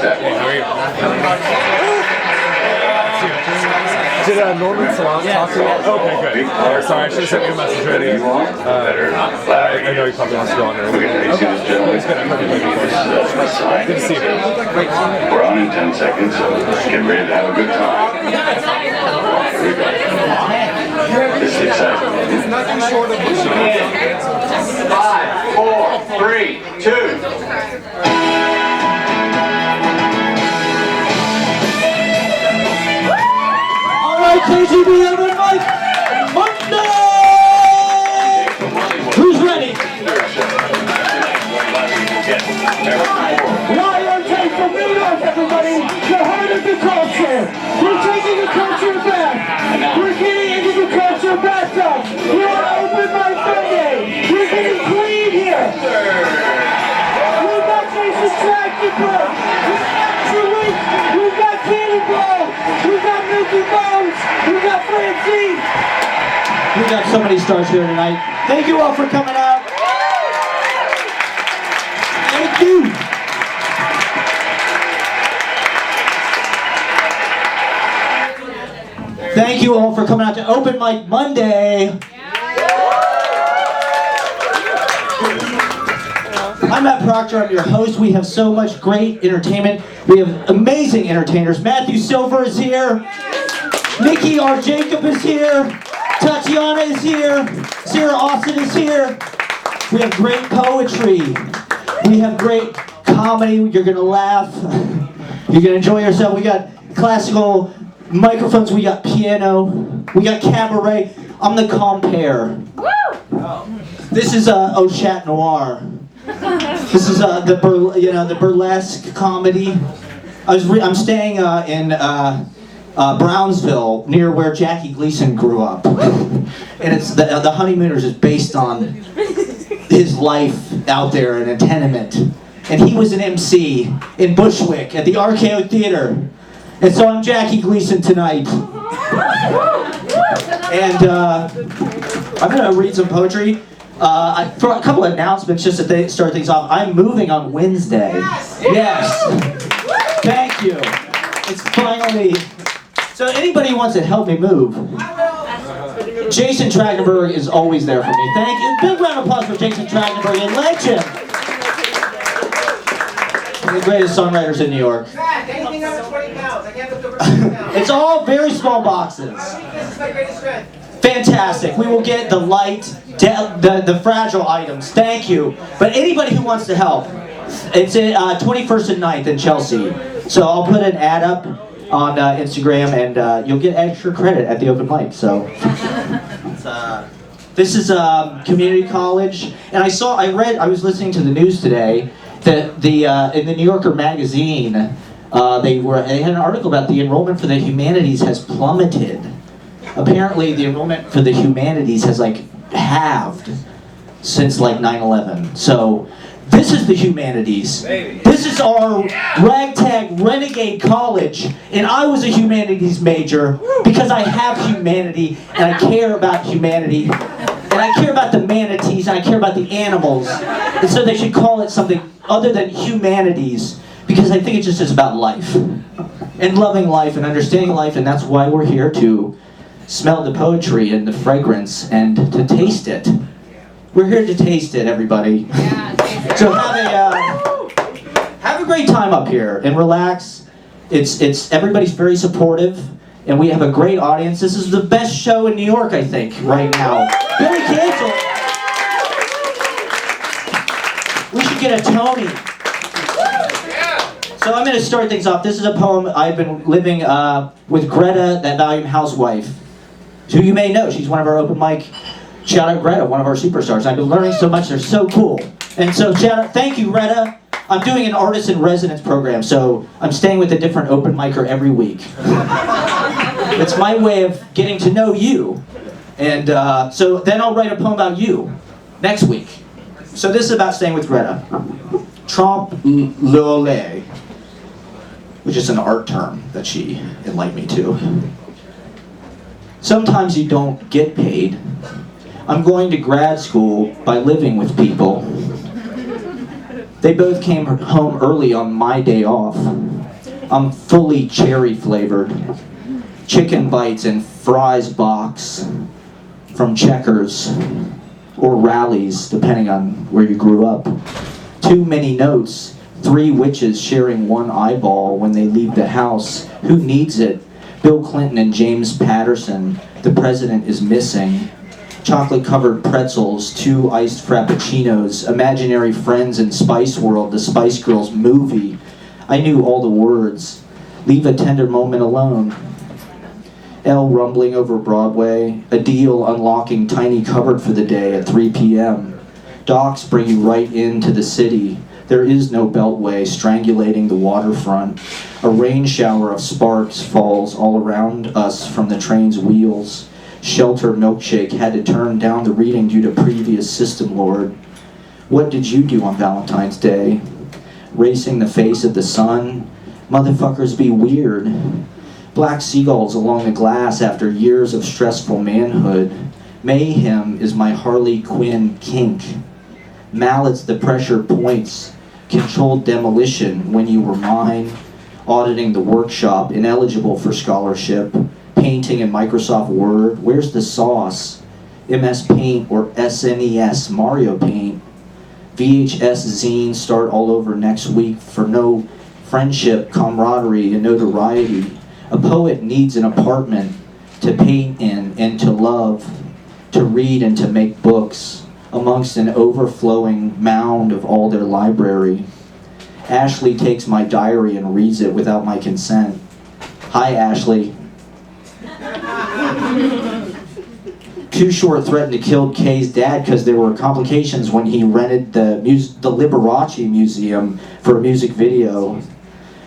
Did Norman Salant talk to you? Okay, good. Sorry, I should have sent you a message already. I know you probably wants to go on there. Okay. It's good. Good to see you. We're on in 10 seconds, so get ready to have a good time. This is exciting. It's nothing short of 5, 4, 3, 2. KGB Open Mic Monday! Who's ready? Lion take from New York, everybody! The heart of the culture! We're taking the culture back! We're getting into the culture bathtub! We're on Open Mic Monday! We're getting clean here! We've got Jason Tractor! We've got Julie! We've got Cannonball! We've got Mickey Bones! We got Francine! We got so many stars here tonight. Thank you all for coming out. Thank you. Thank you all for coming out to Open Mic Monday. I'm Matt Proctor, I'm your host. We have so much great entertainment. We have amazing entertainers. Matthew Silver is here. Nikki, our Jacob is here. Tatyana is here. Sarah Osit is here. We have great poetry. We have great comedy. You're going to laugh. You're going to enjoy yourself. We got classical microphones. We got piano. We got cabaret. I'm the compere. This is a chat noir. This is the burlesque comedy. I'm staying in Brownsville, near where Jackie Gleason grew up, and it's the Honeymooners is based on his life out there in a tenement, and he was an MC in Bushwick at the RKO Theater, and so I'm Jackie Gleason tonight, and I'm gonna read some poetry. For a couple of announcements, just to start things off. I'm moving on Wednesday. Yes. Thank you. It's finally. So anybody who wants to help me move, Jason Trachtenberg is always there for me. Thank you. Big round of applause for Jason Trachtenberg, a legend. One of the greatest songwriters in New York. Anything under 20 pounds. I can't lift over 20 pounds. It's all very small boxes. This is my greatest strength. Fantastic. We will get the light, the fragile items. Thank you. But anybody who wants to help, it's at 21st and 9th in Chelsea. So I'll put an ad up on Instagram, and you'll get extra credit at the open mic. So this is community college, and I was listening to the news today that in the New Yorker magazine they had an article about the enrollment for the humanities has plummeted. Apparently, the enrollment for the humanities has halved since 9/11. So this is the humanities. This is our ragtag renegade college, and I was a humanities major because I have humanity and I care about humanity and I care about the manatees and I care about the animals, and so they should call it something other than humanities, because I think it just is about life and loving life and understanding life, and that's why we're here to smell the poetry and the fragrance and to taste it. We're here to taste it, everybody. So have a great time up here and relax. It's everybody's very supportive, and we have a great audience. This is the best show in New York, I think, right now. Billy canceled. We should get a Tony. So I'm going to start things off. This is a poem. I've been living with Greta, that Valiant housewife, who you may know. She's one of our open mic. Shout out Greta, one of our superstars. I've been learning so much. They're so cool. And so thank you, Greta. I'm doing an artist in residence program, so I'm staying with a different open micer every week. It's my way of getting to know you. And so then I'll write a poem about you next week. So this is about staying with Greta. Trompe l'oeil, which is an art term that she enlightened me to. Sometimes you don't get paid. I'm going to grad school by living with people. They both came home early on my day off. I'm fully cherry flavored. Chicken bites and fries box from Checkers or Rallies, depending on where you grew up. Too many notes, 3 witches sharing one eyeball when they leave the house. Who needs it? Bill Clinton and James Patterson. The president is missing. Chocolate-covered pretzels, 2 iced frappuccinos, imaginary friends in Spice World, the Spice Girls movie. I knew all the words. Leave a tender moment alone. L rumbling over Broadway, a deal unlocking tiny cupboard for the day at 3 p.m. Docks bring you right into the city. There is no beltway strangulating the waterfront. A rain shower of sparks falls all around us from the train's wheels. Shelter Milkshake had to turn down the reading due to previous system lord. What did you do on Valentine's Day? Racing the face of the sun? Motherfuckers be weird. Black seagulls along the glass after years of stressful manhood. Mayhem is my Harley Quinn kink. Mallets the pressure points. Controlled demolition when you were mine. Auditing the workshop, ineligible for scholarship. Painting in Microsoft Word. Where's the sauce? MS Paint or SNES Mario Paint. VHS zine start all over next week for no friendship, camaraderie, and notoriety. A poet needs an apartment to paint in and to love, to read and to make books, amongst an overflowing mound of all their library. Ashley takes my diary and reads it without my consent. Hi, Ashley. Too Short threatened to kill Kay's dad because there were complications when he rented the Liberace Museum for a music video.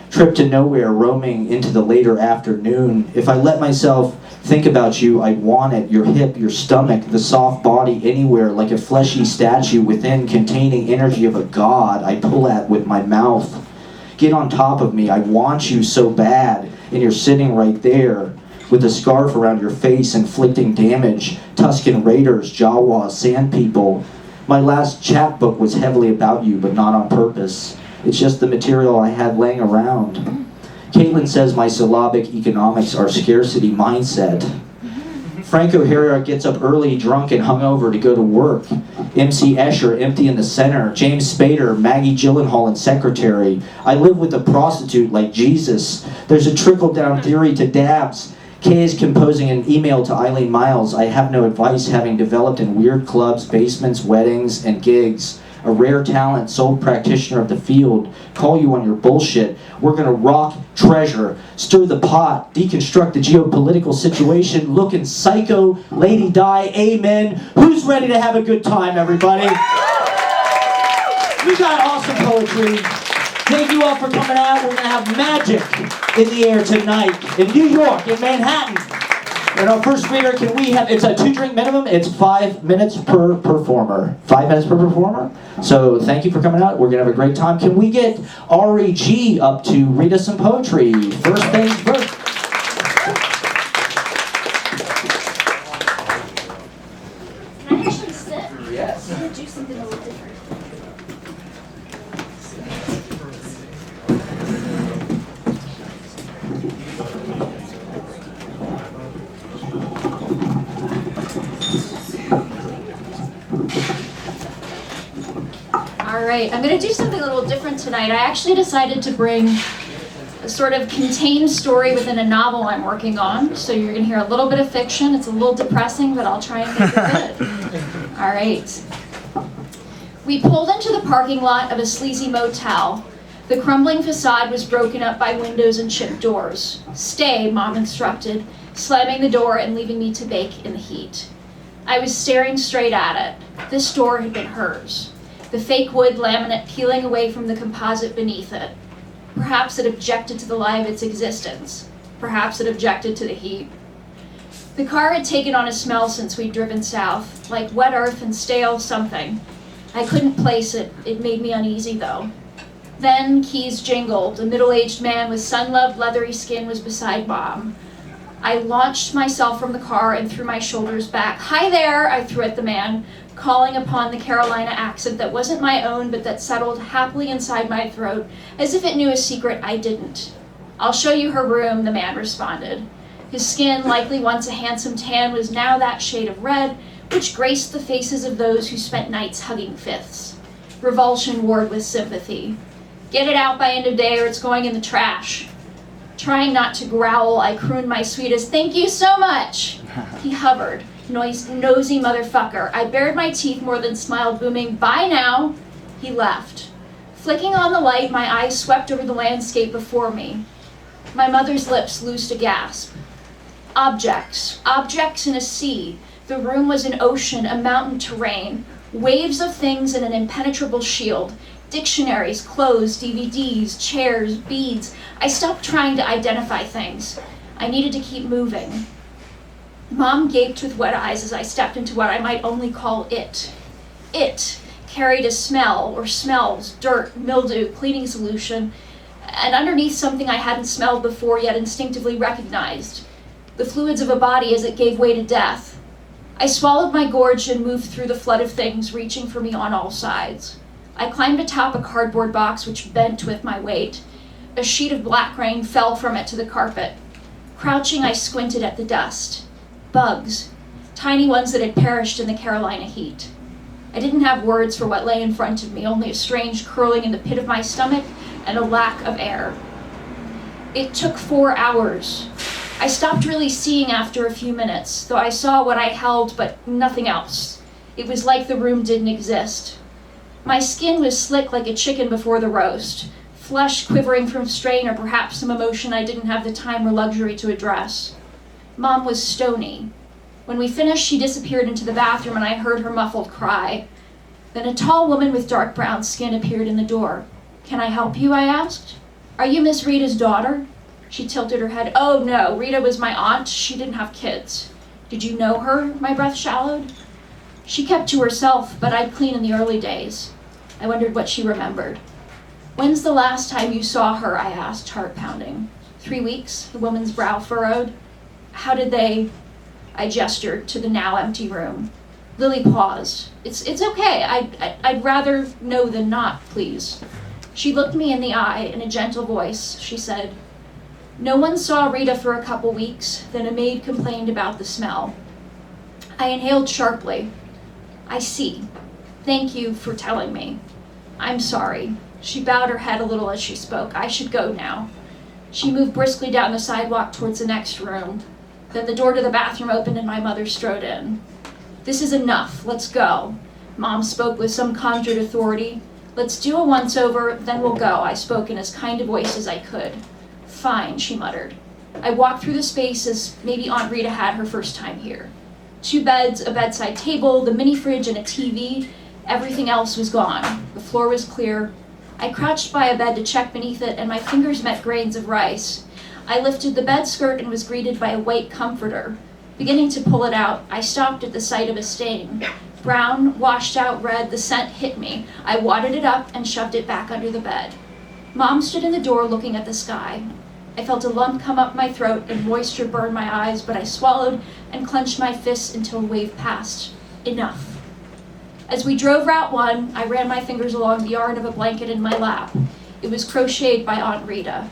Trip to nowhere, roaming into the later afternoon. If I let myself think about you, I'd want it. Your hip, your stomach, the soft body, anywhere, like a fleshy statue within, containing energy of a god I pull at with my mouth. Get on top of me, I want you so bad, and you're sitting right there, with a scarf around your face, inflicting damage. Tuscan Raiders, Jawas, Sand People. My last chapbook was heavily about you, but not on purpose. It's just the material I had laying around. Caitlin says my syllabic economics are scarcity mindset. Franco Herrera gets up early, drunk and hungover to go to work. MC Escher, empty in the center. James Spader, Maggie Gyllenhaal and secretary. I live with a prostitute like Jesus. There's a trickle-down theory to dabs. Kay is composing an email to Eileen Miles. I have no advice, having developed in weird clubs, basements, weddings, and gigs. A rare talent, sole practitioner of the field. Call you on your bullshit. We're gonna rock treasure, stir the pot, deconstruct the geopolitical situation, looking psycho, lady die, amen. Who's ready to have a good time, everybody? We got awesome poetry. Thank you all for coming out. We're gonna have magic in the air tonight in New York, in Manhattan. And our first reader, can we have, it's a 2-drink minimum, it's 5 minutes per performer. 5 minutes per performer? So thank you for coming out, we're gonna have a great time. Can we get REG up to read us some poetry? First things first. Can I actually sit? Yes. I'm gonna do something a little different. Alright, I'm going to do something a little different tonight. I actually decided to bring a sort of contained story within a novel I'm working on. So you're going to hear a little bit of fiction. It's a little depressing, but I'll try and make it good. Alright. We pulled into the parking lot of a sleazy motel. The crumbling facade was broken up by windows and chipped doors. Stay, Mom instructed, slamming the door and leaving me to bake in the heat. I was staring straight at it. This door had been hers. The fake wood laminate peeling away from the composite beneath it. Perhaps it objected to the lie of its existence. Perhaps it objected to the heat. The car had taken on a smell since we'd driven south, like wet earth and stale something. I couldn't place it. It made me uneasy, though. Then keys jingled. A middle-aged man with sun-loved leathery skin was beside Mom. I launched myself from the car and threw my shoulders back. Hi there, I threw at the man. calling upon the Carolina accent that wasn't my own but that settled happily inside my throat as if it knew a secret I didn't. "I'll show you her room," the man responded. His skin, likely once a handsome tan, was now that shade of red which graced the faces of those who spent nights hugging fifths. Revulsion warred with sympathy. "Get it out by end of day or it's going in the trash." Trying not to growl, I crooned my sweetest, "Thank you so much." He hovered. Nosy motherfucker. I bared my teeth more than smiled, booming, "Bye now." He left. Flicking on the light, my eyes swept over the landscape before me. My mother's lips loosed a gasp. Objects in a sea. The room was an ocean, a mountain terrain. Waves of things in an impenetrable shield. Dictionaries, clothes, DVDs, chairs, beads. I stopped trying to identify things. I needed to keep moving. Mom gaped with wet eyes as I stepped into what I might only call it. It carried a smell, or smells, dirt, mildew, cleaning solution, and underneath something I hadn't smelled before yet instinctively recognized. The fluids of a body as it gave way to death. I swallowed my gorge and moved through the flood of things reaching for me on all sides. I climbed atop a cardboard box which bent with my weight. A sheet of black rain fell from it to the carpet. Crouching, I squinted at the dust. Bugs, tiny ones that had perished in the Carolina heat. I didn't have words for what lay in front of me, only a strange curling in the pit of my stomach and a lack of air. It took 4 hours. I stopped really seeing after a few minutes, though I saw what I held but nothing else. It was like the room didn't exist. My skin was slick like a chicken before the roast, flesh quivering from strain or perhaps some emotion I didn't have the time or luxury to address. Mom was stony. When we finished, she disappeared into the bathroom and I heard her muffled cry. Then a tall woman with dark brown skin appeared in the door. "Can I help you?" I asked. "Are you Miss Rita's daughter?" She tilted her head. "Oh no, Rita was my aunt. She didn't have kids." "Did you know her?" My breath shallowed. She kept to herself, but I'd clean in the early days. I wondered what she remembered. "When's the last time you saw her?" I asked, heart pounding. 3 weeks, the woman's brow furrowed. "How did they?" I gestured to the now empty room. Lily paused. It's okay. I'd rather know than not, please." She looked me in the eye in a gentle voice. She said, "No one saw Rita for a couple weeks, then a maid complained about the smell." I inhaled sharply. "I see. Thank you for telling me. I'm sorry." She bowed her head a little as she spoke. "I should go now." She moved briskly down the sidewalk towards the next room. Then the door to the bathroom opened and my mother strode in. "This is enough. Let's go." Mom spoke with some conjured authority. "Let's do a once-over, then we'll go," I spoke in as kind a voice as I could. "Fine," she muttered. I walked through the space as maybe Aunt Rita had her first time here. 2 beds, a bedside table, the mini fridge, and a TV. Everything else was gone. The floor was clear. I crouched by a bed to check beneath it, and my fingers met grains of rice. I lifted the bed skirt and was greeted by a white comforter. Beginning to pull it out, I stopped at the sight of a stain. Brown, washed out red, the scent hit me. I wadded it up and shoved it back under the bed. Mom stood in the door looking at the sky. I felt a lump come up my throat and moisture burn my eyes, but I swallowed and clenched my fists until a wave passed. Enough. As we drove Route 1, I ran my fingers along the yarn of a blanket in my lap. It was crocheted by Aunt Rita.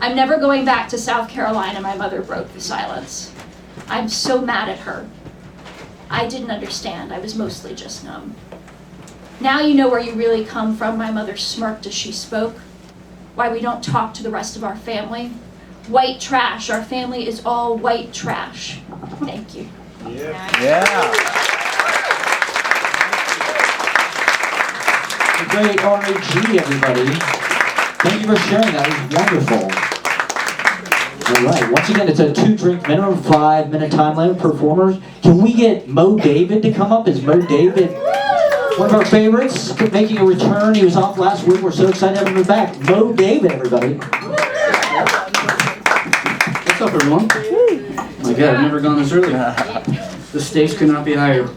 "I'm never going back to South Carolina," my mother broke the silence. "I'm so mad at her." I didn't understand. I was mostly just numb. "Now you know where you really come from," my mother smirked as she spoke. "Why we don't talk to the rest of our family. White trash. Our family is all white trash." Thank you. Yeah. The great R.A.G., everybody. Thank you for sharing that. It was wonderful. All right. Once again, it's a 2-drink minimum, 5-minute time limit. Performers. Can we get Mo David to come up? Is Mo David one of our favorites? Making a return. He was off last week. We're so excited to have him back. Mo David, everybody. What's up, everyone? My God, I've never gone this early. The stakes could not be higher.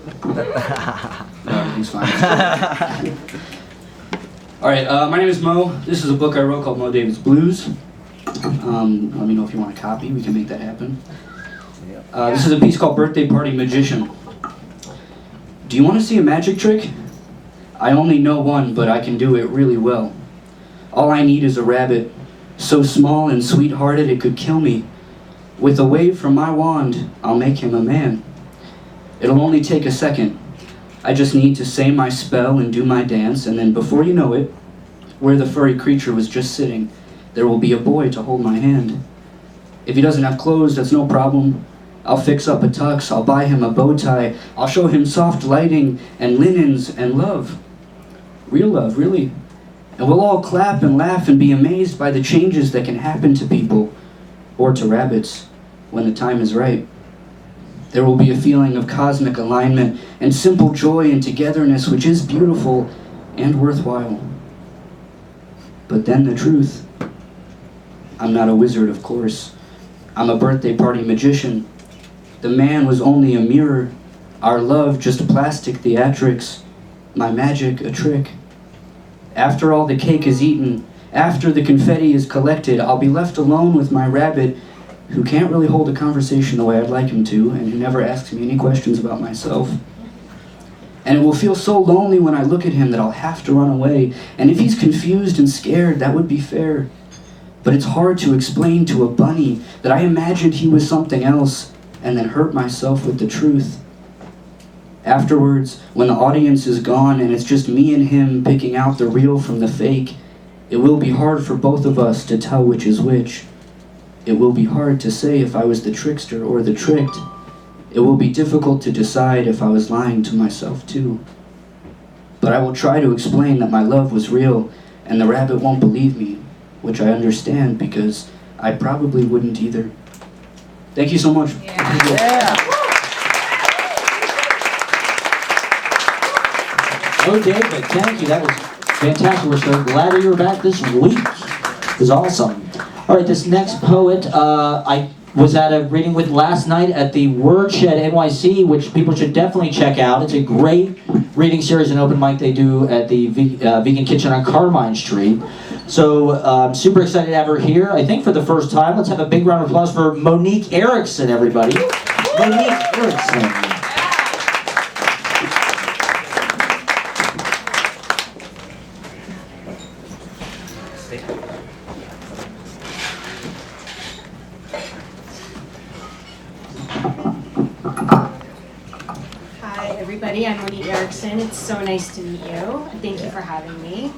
Everything's fine. All right, my name is Mo. This is a book I wrote called Mo David's Blues. Let me know if you want a copy. We can make that happen. This is a piece called Birthday Party Magician. Do you want to see a magic trick? I only know one, but I can do it really well. All I need is a rabbit, so small and sweet-hearted it could kill me. With a wave from my wand, I'll make him a man. It'll only take a second. I just need to say my spell and do my dance, and then before you know it, where the furry creature was just sitting, there will be a boy to hold my hand. If he doesn't have clothes, that's no problem. I'll fix up a tux, I'll buy him a bow tie, I'll show him soft lighting and linens and love. Real love, really. And we'll all clap and laugh and be amazed by the changes that can happen to people, or to rabbits, when the time is right. There will be a feeling of cosmic alignment and simple joy and togetherness, which is beautiful and worthwhile. But then the truth. I'm not a wizard, of course. I'm a birthday party magician. The man was only a mirror, our love just plastic theatrics, my magic a trick. After all the cake is eaten, after the confetti is collected, I'll be left alone with my rabbit, who can't really hold a conversation the way I'd like him to, and who never asks me any questions about myself. And it will feel so lonely when I look at him that I'll have to run away, and if he's confused and scared, that would be fair. But it's hard to explain to a bunny that I imagined he was something else, and then hurt myself with the truth. Afterwards, when the audience is gone and it's just me and him picking out the real from the fake, it will be hard for both of us to tell which is which. It will be hard to say if I was the trickster or the tricked. It will be difficult to decide if I was lying to myself too. But I will try to explain that my love was real, and the rabbit won't believe me, which I understand because I probably wouldn't either. Thank you so much. Oh, David, thank you. That was fantastic. We're so glad that you were back this week. It was awesome. All right, this next poet, I was at a reading with last night at the Wordshed NYC, which people should definitely check out. It's a great reading series and open mic they do at the Vegan Kitchen on Carmine Street. So I'm super excited to have her here, I think for the first time. Let's have a big round of applause for Monique Erickson, everybody. Monique Erickson. Hi everybody, I'm Monique Erickson. It's so nice to meet you. Thank you for having me.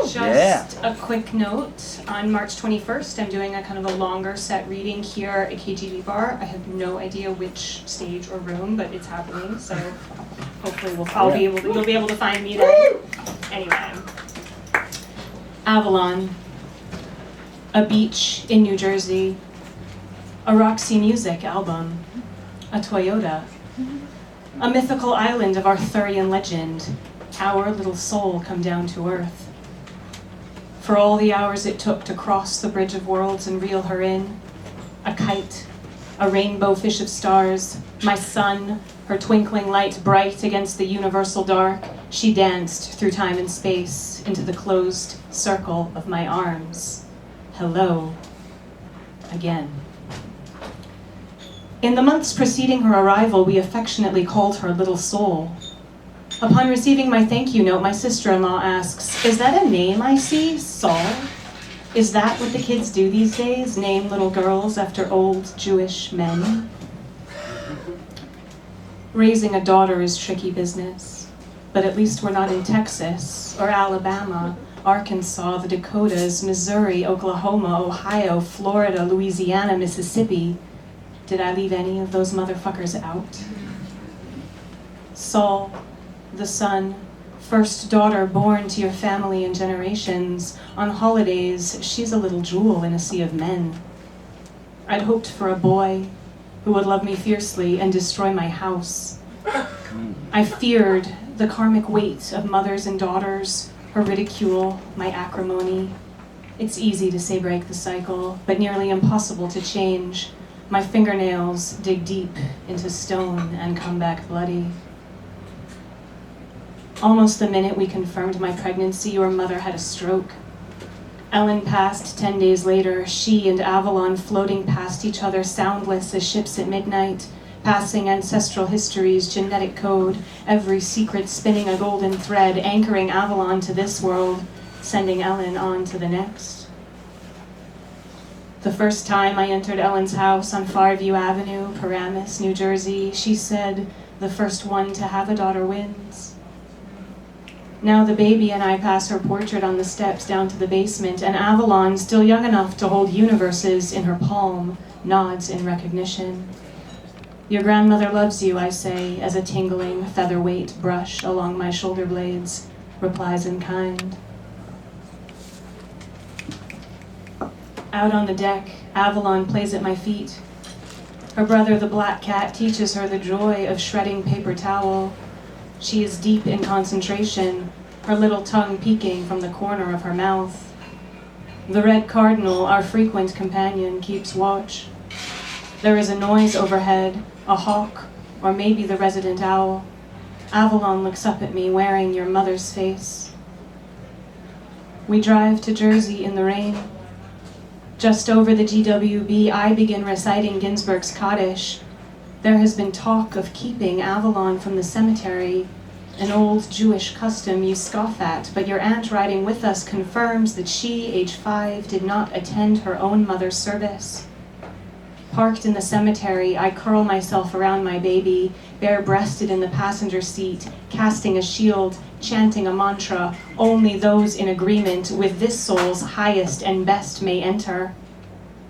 Just a quick note, on March 21st I'm doing a kind of a longer set reading here at KGB Bar. I have no idea which stage or room, but it's happening, so hopefully you'll be able to find me then. Anyway, Avalon, a beach in New Jersey, a Roxy Music album, a Toyota, a mythical island of Arthurian legend, our little soul come down to earth. For all the hours it took to cross the bridge of worlds and reel her in, a kite, a rainbow fish of stars, my sun, her twinkling light bright against the universal dark, she danced through time and space into the closed circle of my arms. Hello, again. In the months preceding her arrival, we affectionately called her Little Soul. Upon receiving my thank you note, my sister-in-law asks, "Is that a name I see, Saul? Is that what the kids do these days, name little girls after old Jewish men?" Raising a daughter is tricky business, but at least we're not in Texas or Alabama, Arkansas, the Dakotas, Missouri, Oklahoma, Ohio, Florida, Louisiana, Mississippi. Did I leave any of those motherfuckers out? Saul, the son, first daughter born to your family and generations. On holidays, she's a little jewel in a sea of men. I'd hoped for a boy who would love me fiercely and destroy my house. I feared the karmic weight of mothers and daughters, her ridicule, my acrimony. It's easy to say break the cycle, but nearly impossible to change. My fingernails dig deep into stone and come back bloody. Almost the minute we confirmed my pregnancy, your mother had a stroke. Ellen passed 10 days later, she and Avalon floating past each other, soundless as ships at midnight. passing ancestral history's genetic code, every secret spinning a golden thread, anchoring Avalon to this world, sending Ellen on to the next. The first time I entered Ellen's house on Farview Avenue, Paramus, New Jersey, she said, "The first one to have a daughter wins." Now the baby and I pass her portrait on the steps down to the basement, and Avalon, still young enough to hold universes in her palm, nods in recognition. "Your grandmother loves you," I say, as a tingling featherweight brush along my shoulder blades replies in kind. Out on the deck, Avalon plays at my feet. Her brother, the black cat, teaches her the joy of shredding paper towel. She is deep in concentration, her little tongue peeking from the corner of her mouth. The red cardinal, our frequent companion, keeps watch. There is a noise overhead, a hawk, or maybe the resident owl. Avalon looks up at me, wearing your mother's face. We drive to Jersey in the rain. Just over the GWB, I begin reciting Ginsberg's Kaddish. There has been talk of keeping Avalon from the cemetery, an old Jewish custom you scoff at, but your aunt riding with us confirms that she, age 5, did not attend her own mother's service. Parked in the cemetery, I curl myself around my baby, bare-breasted in the passenger seat, casting a shield, chanting a mantra, only those in agreement with this soul's highest and best may enter.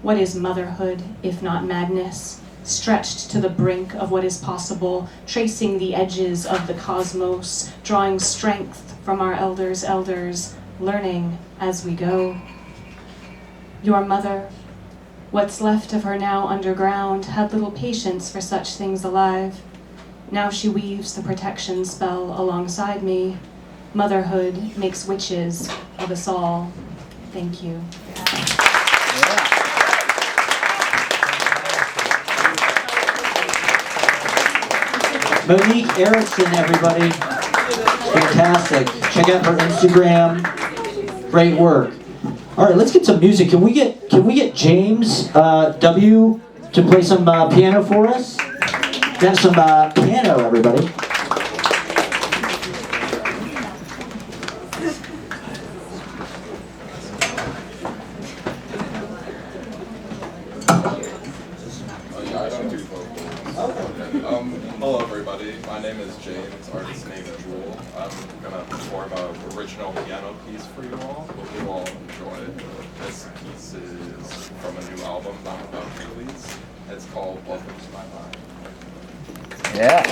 What is motherhood, if not madness? Stretched to the brink of what is possible, tracing the edges of the cosmos, drawing strength from our elders, learning as we go. Your mother, what's left of her now underground, had little patience for such things alive. Now she weaves the protection spell alongside me. Motherhood makes witches of us all. Thank you. Monique Erickson, everybody. Fantastic. Check out her Instagram. Great work. All right, let's get some music. Can we get James W to play some piano for us? Got some piano, everybody. Hello everybody, my name is James, artist name Jewel. I'm going to perform an original piano piece for you all. Hope you all enjoy. This piece is from a new album that I'm about to release. It's called Welcome to My Mind. Yeah.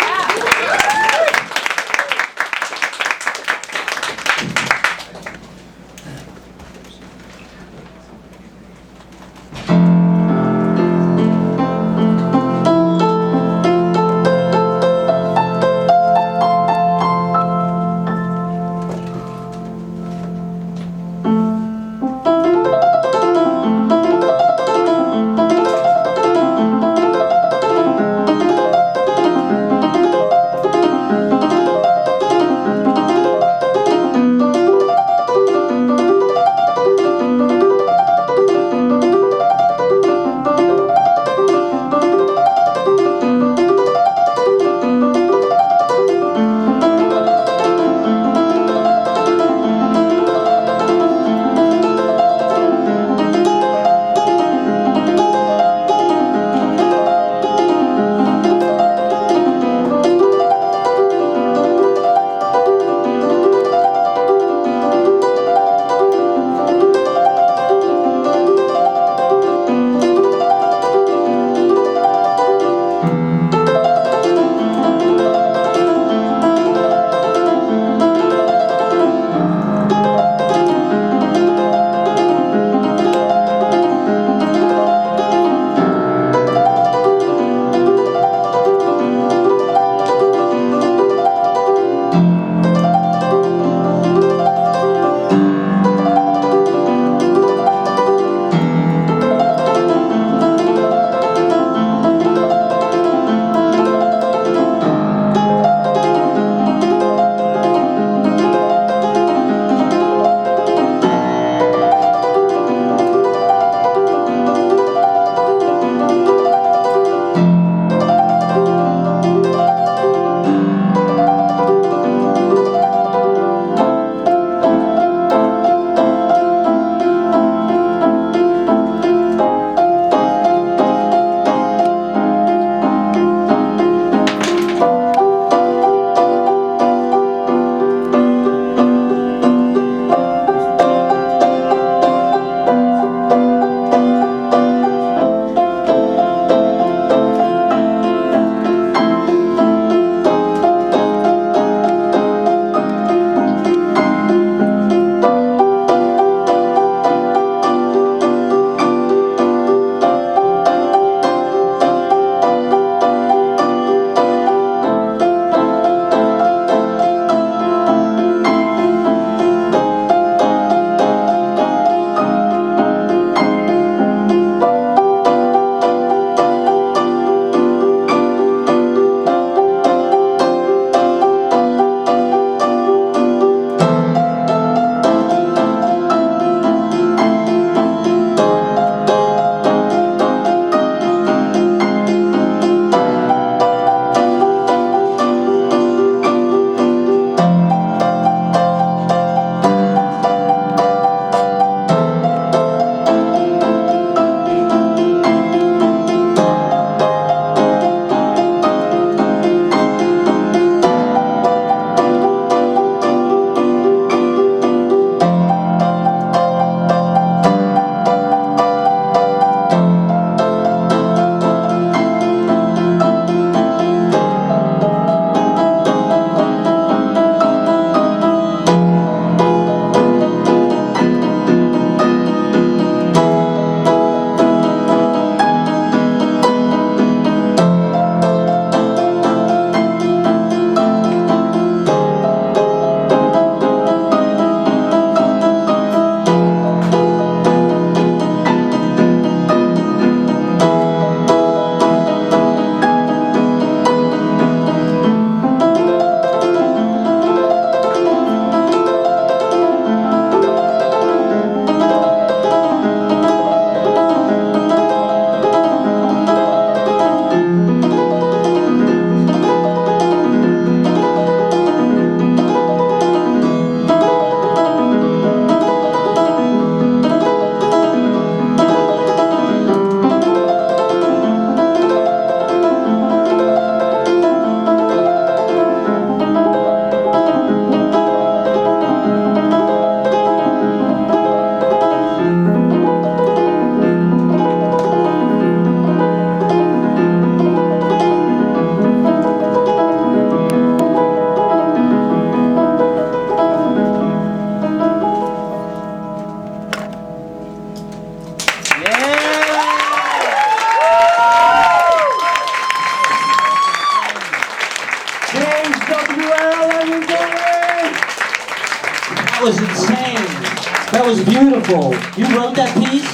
beautiful. You wrote that piece?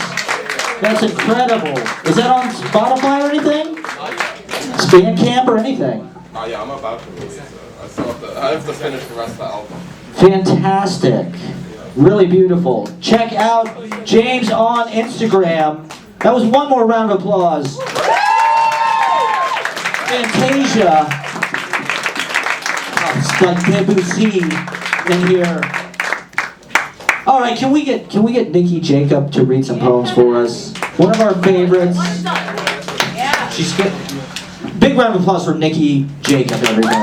That's incredible. Is that on Spotify or anything? Bandcamp or anything? Oh yeah, I'm about to release it. I have to finish the rest of the album. Fantastic. Really beautiful. Check out James on Instagram. That was one more round of applause. Fantasia. Oh, it's like Debussy in here. All right, can we get Nikki Jakob to read some poems for us? One of our favorites. She's good. Big round of applause for Nikki Jakob, everybody.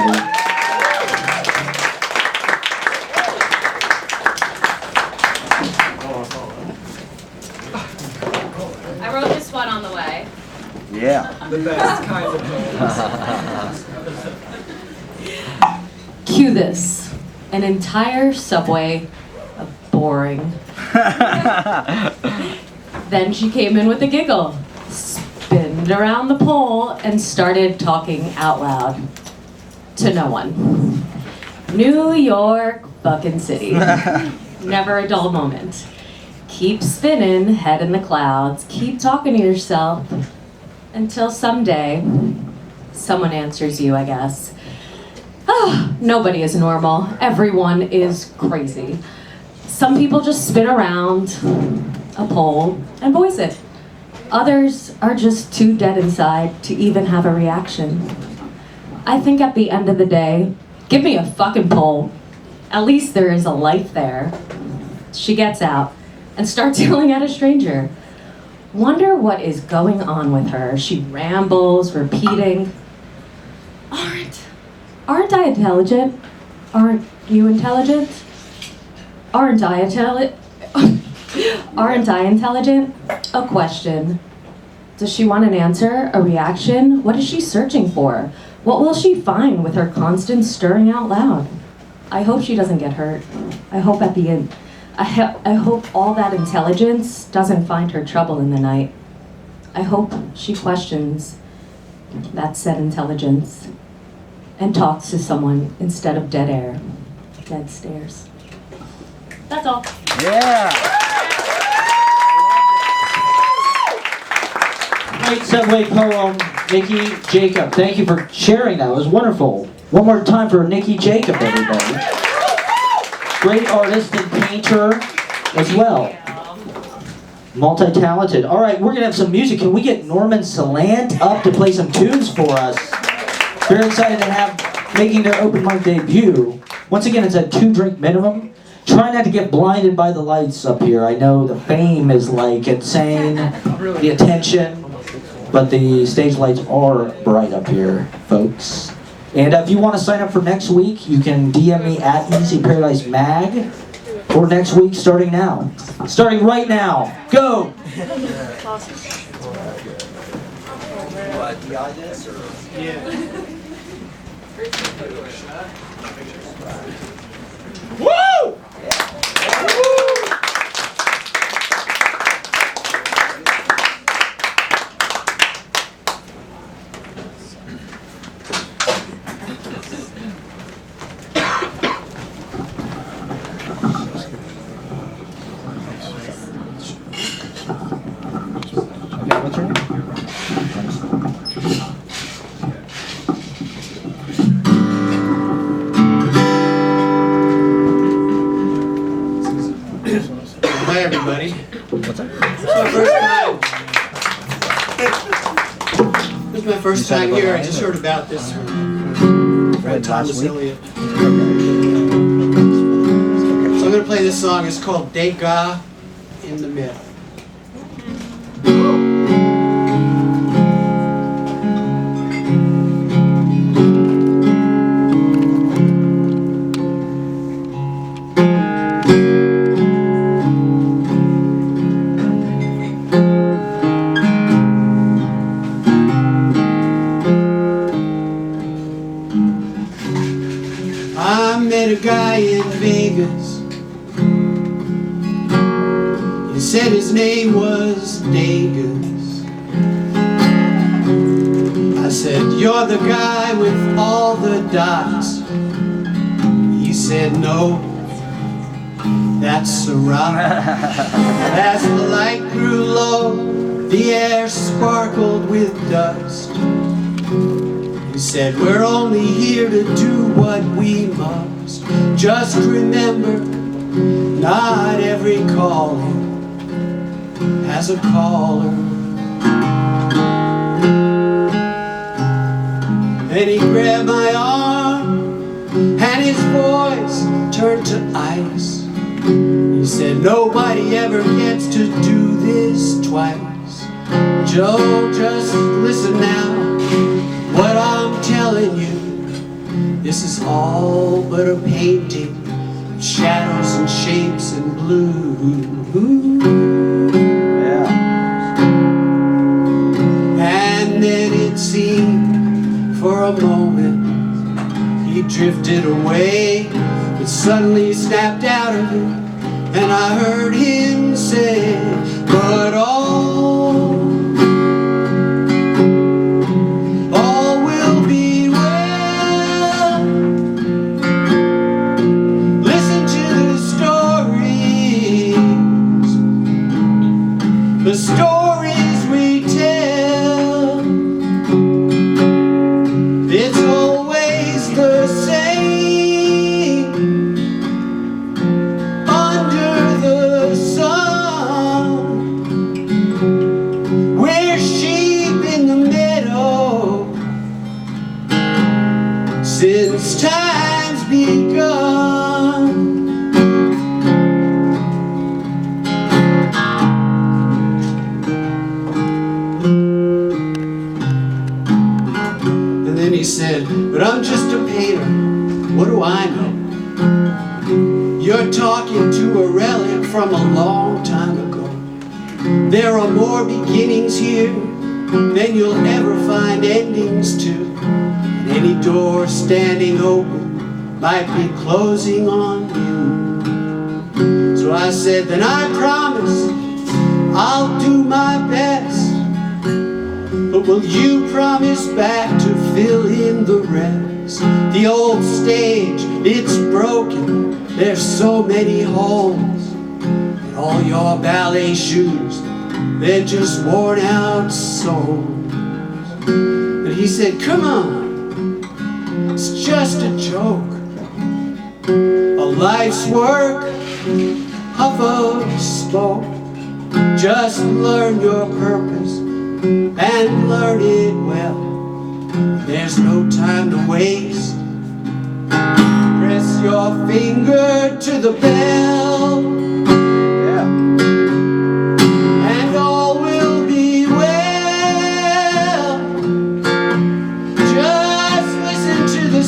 I wrote this one on the way. Yeah. The best kind of Cue this. An entire subway of boring. Then she came in with a giggle, spinned around the pole, and started talking out loud. To no one. New York fucking city. Never a dull moment. Keep spinning, head in the clouds. Keep talking to yourself. Until someday, someone answers you, I guess. Ah, nobody is normal. Everyone is crazy. Some people just spin around a pole and voice it. Others are just too dead inside to even have a reaction. I think at the end of the day, give me a fucking pole. At least there is a life there. She gets out and starts yelling at a stranger. Wonder what is going on with her. She rambles, repeating, Aren't I intelligent? Aren't you intelligent? Aren't I intelligent? Aren't I intelligent? A question. Does she want an answer? A reaction? What is she searching for? What will she find with her constant stirring out loud? I hope she doesn't get hurt. I hope at the end, I hope all that intelligence doesn't find her trouble in the night. I hope she questions that said intelligence and talks to someone instead of dead air, dead stares. That's all. Yeah. Great subway poem, Nikki Jakob. Thank you for sharing that. It was wonderful. One more time for Nikki Jakob, everybody. Great artist and painter as well. Multi-talented. All right, we're going to have some music. Can we get Norman Salant up to play some tunes for us? Very excited to have making their open mic debut. Once again, it's a 2-drink minimum. Try not to get blinded by the lights up here. I know the fame is like insane, the attention, but the stage lights are bright up here, folks. And if you want to sign up for next week, you can DM me at Easy Paradise Mag for next week, starting now. Starting right now. Go! Woo! Hi everybody. What's that? This is my first time here. I just heard about this from Thomas Eliot. So I'm going to play this song. It's called Degas in the Myth. I met a guy in Vegas. He said his name was Degas. I said, you're the guy with all the dots. He said, no, that's a rock. As the light grew low, the air sparkled with dust. He said, we're only here to do what we must. Just remember, not every calling has a caller. Then he grabbed my arm, and his voice turned to ice. He said, nobody ever gets to do this twice. Joe, just listen now, what I'm telling you. This is all but a painting of shadows and shapes and blue. Yeah. And then it seemed for a moment he drifted away, but suddenly snapped out of it, and I heard him say, but all will be well. Listen to the stories we tell. It's always the same under the sun. We're sheep in the meadow since time's begun. And then he said, but I'm just a painter, what do I know? You're talking to a relic from a long time ago. There are more beginnings here than you'll ever find endings to. And any door standing open might be closing on you. So I said, then I promise I'll do my best. But will you promise back to fill in the rest? The old stage, it's broken. There's so many holes. And all your ballet shoes, they're just worn out soles. But he said, come on, it's just a joke. A life's work of a spoke. Just learn your purpose and learn it well. There's no time to waste. Press your finger to the bell, Yeah. and all will be well. Just listen to the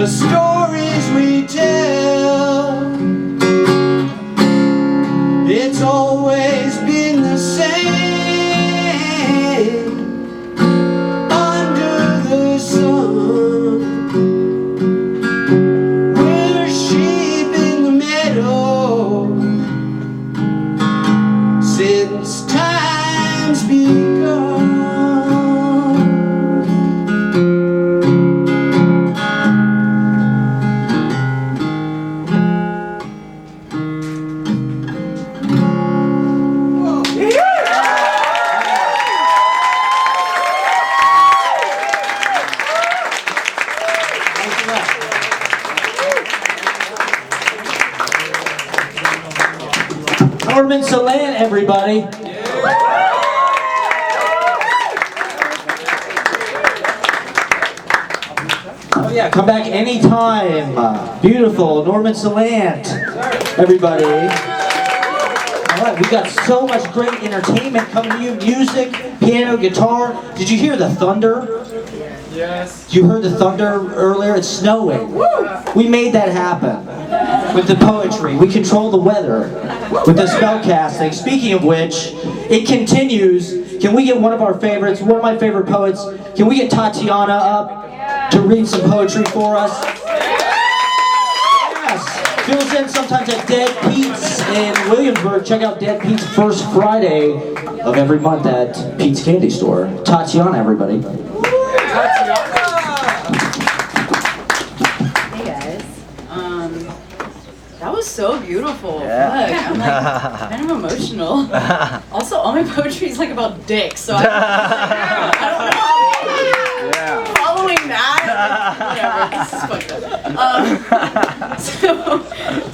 stories we tell. It's always been the same under the sun. We're sheep in the meadow since time's begun. Norman Salant, everybody. Oh yeah, come back anytime. Beautiful, Norman Salant, everybody. All right, we got so much great entertainment coming to you. Music, piano, guitar. Did you hear the thunder? Yes. You heard the thunder earlier? It's snowing. We made that happen with the poetry. We control the weather with the spell casting. Speaking of which, it continues. Can we get one of our favorites, one of my favorite poets, can we get Tatyana up to read some poetry for us? Yes. Fills in sometimes at Dead Pete's in Williamsburg. Check out Dead Pete's first Friday of every month at Pete's Candy Store. Tatyana, everybody. Hey guys. That was so beautiful. Yeah. Look, I'm like kind of emotional. Also, all my poetry is like about dicks, so I don't know. Yeah. Following that, like, whatever. This is fucked up. So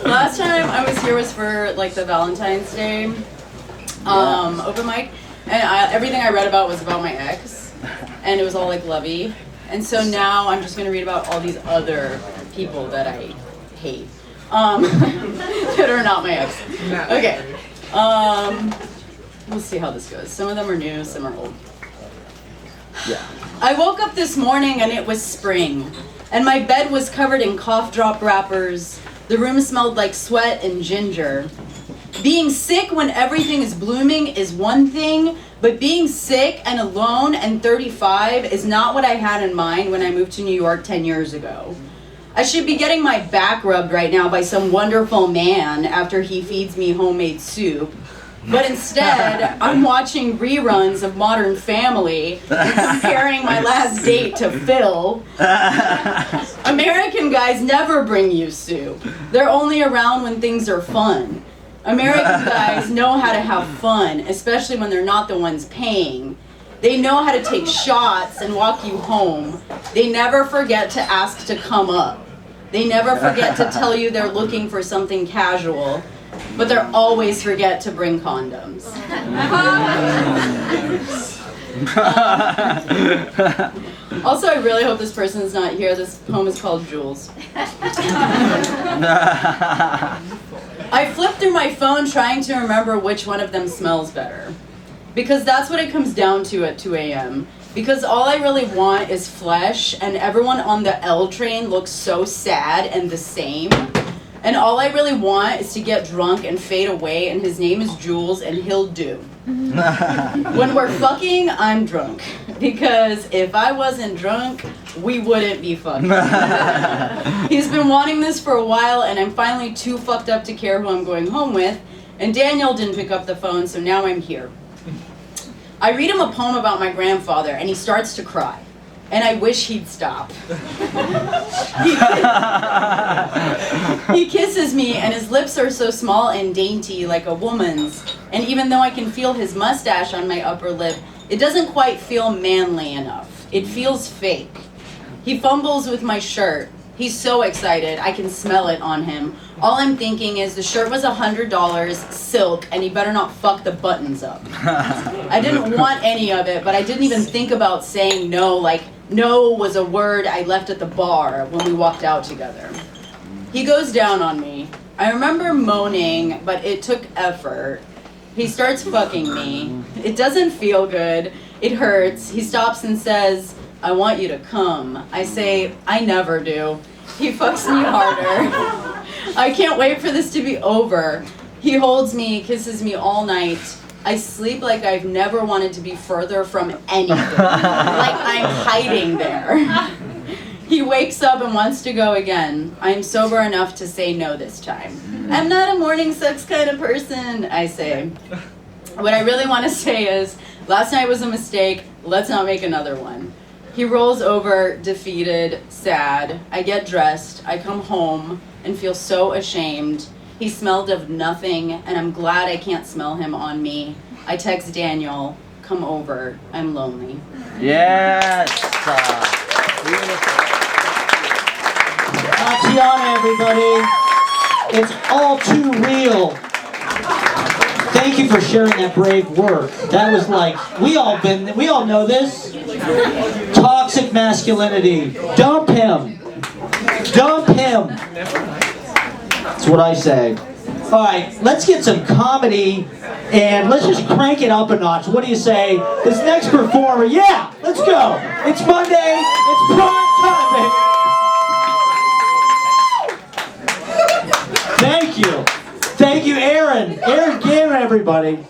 last time I was here was for like the Valentine's Day open mic, and everything I read about was about my ex, and it was all like lovey. And so now I'm just gonna read about all these other people that I hate. That are not my ex. Okay. We'll see how this goes. Some of them are new, some are old. Yeah. I woke up this morning and it was spring, and my bed was covered in cough drop wrappers. The room smelled like sweat and ginger. Being sick when everything is blooming is one thing, but being sick and alone and 35 is not what I had in mind when I moved to New York 10 years ago. I should be getting my back rubbed right now by some wonderful man after he feeds me homemade soup. But instead, I'm watching reruns of Modern Family and comparing my last date to Phil. American guys never bring you soup. They're only around when things are fun. American guys know how to have fun, especially when they're not the ones paying. They know how to take shots and walk you home. They never forget to ask to come up. They never forget to tell you they're looking for something casual, but they always forget to bring condoms. Also, I really hope this person's not here. This poem is called Jules. I flip through my phone trying to remember which one of them smells better. Because that's what it comes down to at 2 a.m. Because all I really want is flesh, and everyone on the L train looks so sad and the same. And all I really want is to get drunk and fade away, and his name is Jules, and he'll do. When we're fucking, I'm drunk. Because if I wasn't drunk, we wouldn't be fucking. He's been wanting this for a while, and I'm finally too fucked up to care who I'm going home with. And Daniel didn't pick up the phone, so now I'm here. I read him a poem about my grandfather, and he starts to cry. And I wish he'd stop. He kisses me, and his lips are so small and dainty, like a woman's. And even though I can feel his mustache on my upper lip, it doesn't quite feel manly enough. It feels fake. He fumbles with my shirt. He's so excited, I can smell it on him. All I'm thinking is the shirt was $100, silk, and he better not fuck the buttons up. I didn't want any of it, but I didn't even think about saying no, like no was a word I left at the bar when we walked out together. He goes down on me. I remember moaning, but it took effort. He starts fucking me. It doesn't feel good. It hurts. He stops and says, I want you to come. I say, I never do. He fucks me harder. I can't wait for this to be over. He holds me, kisses me all night. I sleep like I've never wanted to be further from anything. Like I'm hiding there. He wakes up and wants to go again. I am sober enough to say no this time. I'm not a morning sex kind of person, I say. What I really want to say is, last night was a mistake. Let's not make another one. He rolls over, defeated, sad. I get dressed. I come home and feel so ashamed. He smelled of nothing, and I'm glad I can't smell him on me. I text Daniel, come over. I'm lonely. Yes. Beautiful. Tatyana, everybody. It's all too real. Thank you for sharing that brave work. That was like, we all know this. Toxic masculinity. Dump him. Dump him. That's what I say. All right, let's get some comedy and let's just crank it up a notch. What do you say? This next performer, yeah, let's go. It's Monday. It's prime time, baby. Thank you. Thank you, Aaron. Aaron Gannon, everybody.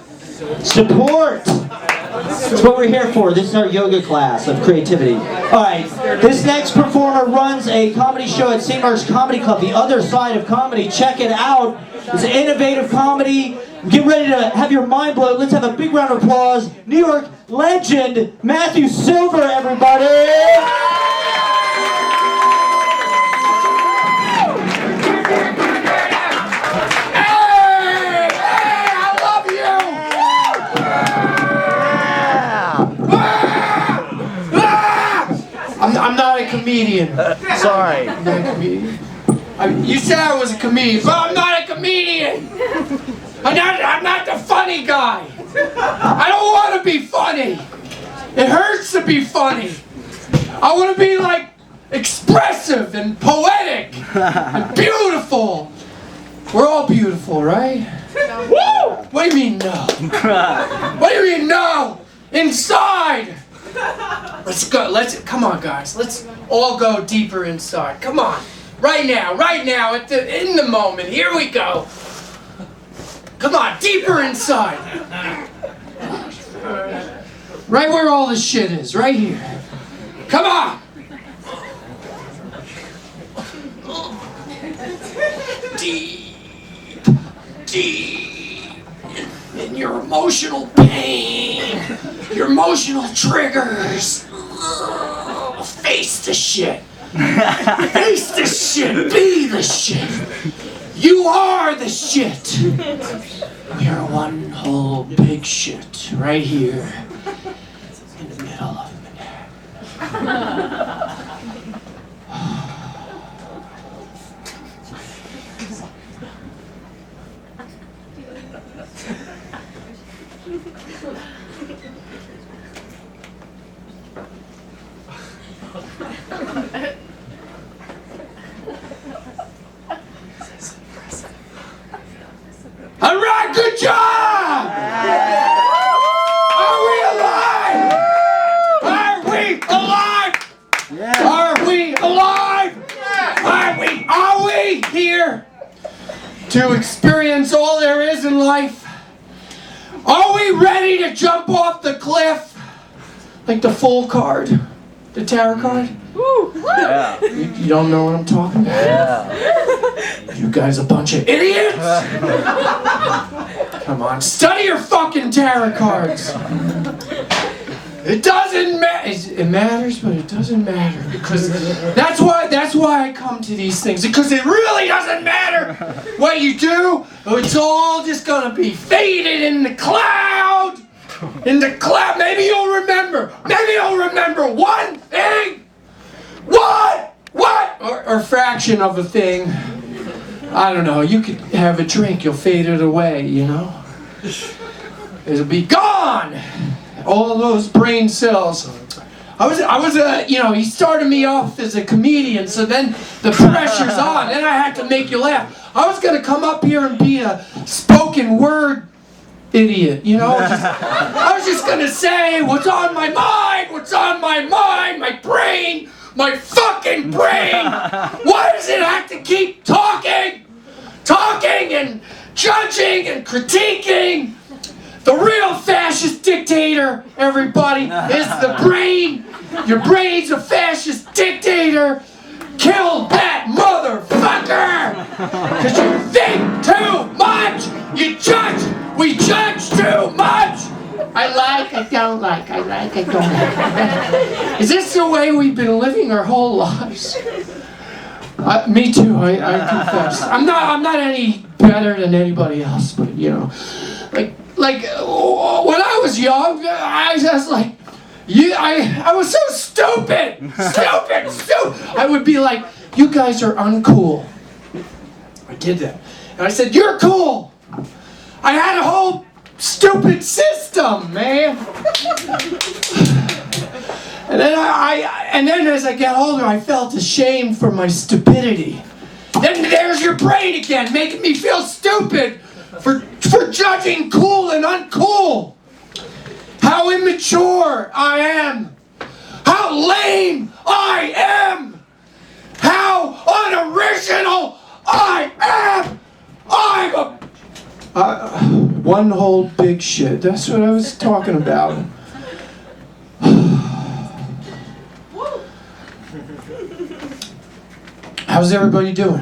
Support. That's what we're here for. This is our yoga class of creativity. All right. This next performer runs a comedy show at St. Mark's Comedy Club, the other side of comedy. Check it out. It's innovative comedy. Get ready to have your mind blown. Let's have a big round of applause. New York legend, Matthew Silver, everybody. comedian. Sorry. I'm not a comedian. You said I was a comedian, but I'm not a comedian. I'm not the funny guy. I don't want to be funny. It hurts to be funny. I want to be like expressive and poetic and beautiful. We're all beautiful, right? Woo! What do you mean no? What do you mean no? Inside. Let's go. Come on, guys. Let's all go deeper inside. Come on. Right now, in the moment. Here we go. Come on, deeper inside. Right where all the shit is, right here. Come on. Deep in your emotional pain, your emotional triggers. Face the shit. Face the shit. Be the shit. You are the shit. You're one whole big shit right here in the middle of it. All right, good job! Are we alive? Are we alive? Are we alive? Are we here to experience all there is in life? Are we ready to jump off the cliff? Like the full card? The tarot card? Yeah. You don't know what I'm talking about? Yeah. You guys a bunch of idiots! Come on, study your fucking tarot cards! It doesn't matter. It matters, but it doesn't matter. Because that's why I come to these things. Because it really doesn't matter what you do. It's all just gonna be faded in the cloud. In the cloud. Maybe you'll remember. Maybe you'll remember one thing. What? Or fraction of a thing. I don't know. You could have a drink. You'll fade it away, you know? It'll be gone. All those brain cells. I was he started me off as a comedian, so then the pressure's on. Then I had to make you laugh. I was going to come up here and be a spoken word idiot, you know? I was just going to say what's on my mind, my brain, my fucking brain. Why does it have to keep talking and judging and critiquing? The real fascist dictator, everybody, is the brain. Your brain's a fascist dictator. Kill that motherfucker! Because you think too much! You judge! We judge too much! I don't like. Is this the way we've been living our whole lives? Me too, I confess. I'm not any better than anybody else, but you know. Like when I was young, I was like, I was so stupid. I would be like, you guys are uncool. I did that. And I said, you're cool. I had a whole stupid system, man. And then as I got older, I felt ashamed for my stupidity. Then there's your brain again, making me feel stupid for judging cool and uncool. How immature I am. How lame I am. How unoriginal I am. I'm one whole big shit. That's what I was talking about. How's everybody doing?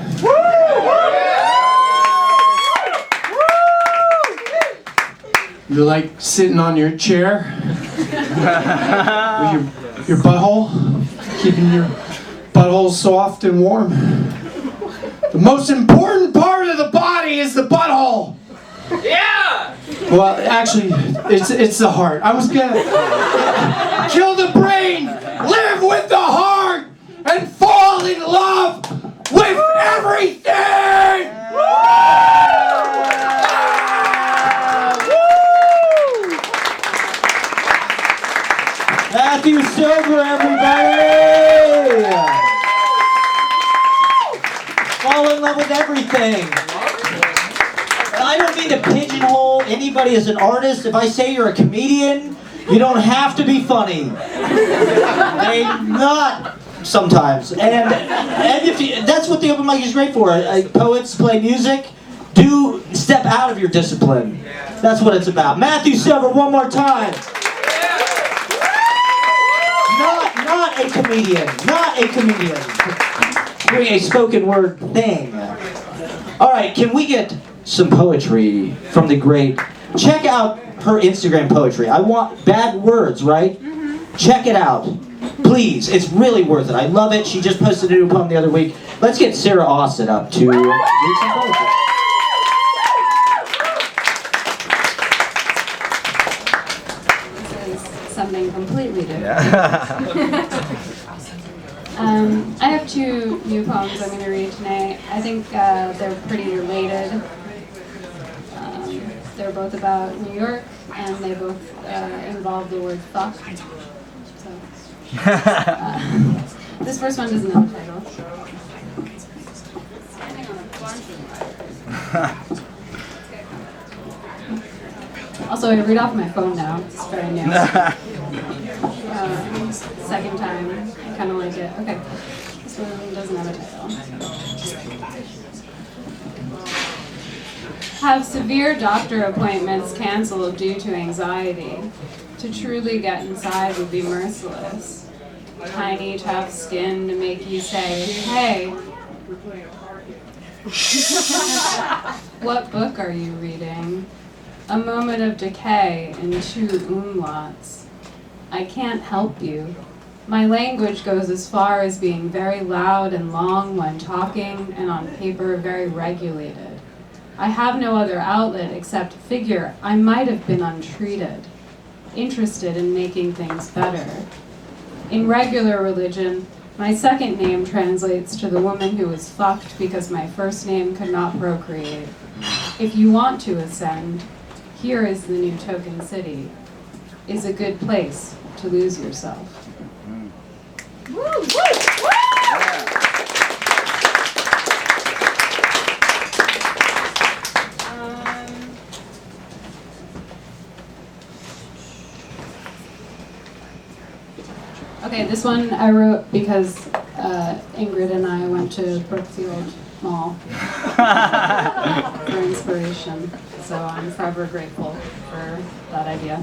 You're like sitting on your chair with your butthole, keeping your butthole soft and warm. The most important part of the body is the butthole. Yeah! Well, actually, it's the heart. I was gonna kill the brain, live with the heart, and over, everybody! Fall in love with everything. I don't mean to pigeonhole anybody as an artist. If I say you're a comedian, you don't have to be funny. Not sometimes. And if you, that's what the open mic is great for. Poets play music. Do step out of your discipline. That's what it's about. Matthew Sever, one more time. Not a comedian. Not a comedian. Doing a spoken word thing. All right, can we get some poetry from the great? Check out her Instagram poetry. I want bad words, right? Check it out. Please, it's really worth it. I love it. She just posted a new poem the other week. Let's get Sarah Osit up to read some poetry. Something completely different. I have two new poems I'm going to read tonight. I think they're pretty related. They're both about New York, and they both involve the word fuck. So, this first one doesn't have a title. Also, I read off my phone now. It's very new. Second time. I kind of like it. Okay. This one doesn't have a title. Have severe doctor appointments canceled due to anxiety. To truly get inside would be merciless. Tiny, tough skin to make you say, hey. What book are you reading? A moment of decay in 2 umlauts. I can't help you. My language goes as far as being very loud and long when talking, and on paper very regulated. I have no other outlet except figure I might have been untreated, interested in making things better. In regular religion, my second name translates to the woman who was fucked because my first name could not procreate. If you want to ascend, here is the new token city, is a good place to lose yourself. Woo, woo, woo! Okay, this one I wrote because Ingrid and I went to Brookfield Mall for inspiration. So I'm forever grateful for that idea.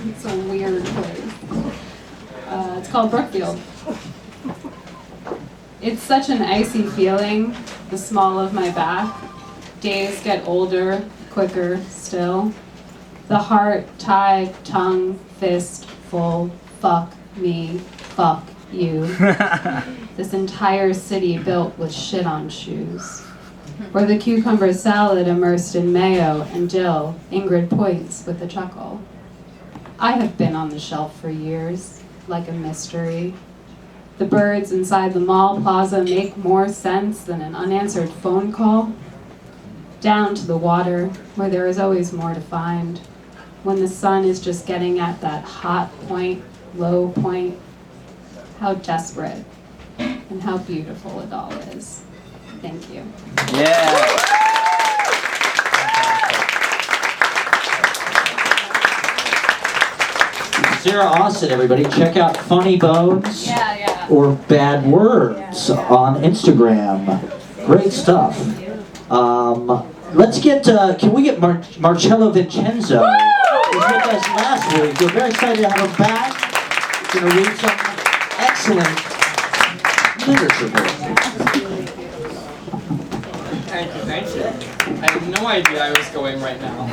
It's a weird place. It's called Brookfield. It's such an icy feeling, the small of my back. Days get older, quicker still. The heart, tied, tongue, fist, full, fuck me, fuck you. This entire city built with shit on shoes. Or the cucumber salad immersed in mayo and dill, Ingrid points with a chuckle. I have been on the shelf for years, like a mystery. The birds inside the mall plaza make more sense than an unanswered phone call. Down to the water, where there is always more to find. When the sun is just getting at that hot point, low point. How desperate and how beautiful it all is. Thank you. Yeah. Sarah Osit, everybody. Check out Funny Bones or Bad Words on Instagram. Great stuff. Let's get, can we get Marcello Vincenzo? Who was with us last week. We're very excited to have him back. He's going to read some excellent literature. Thank you. I had no idea I was going right now.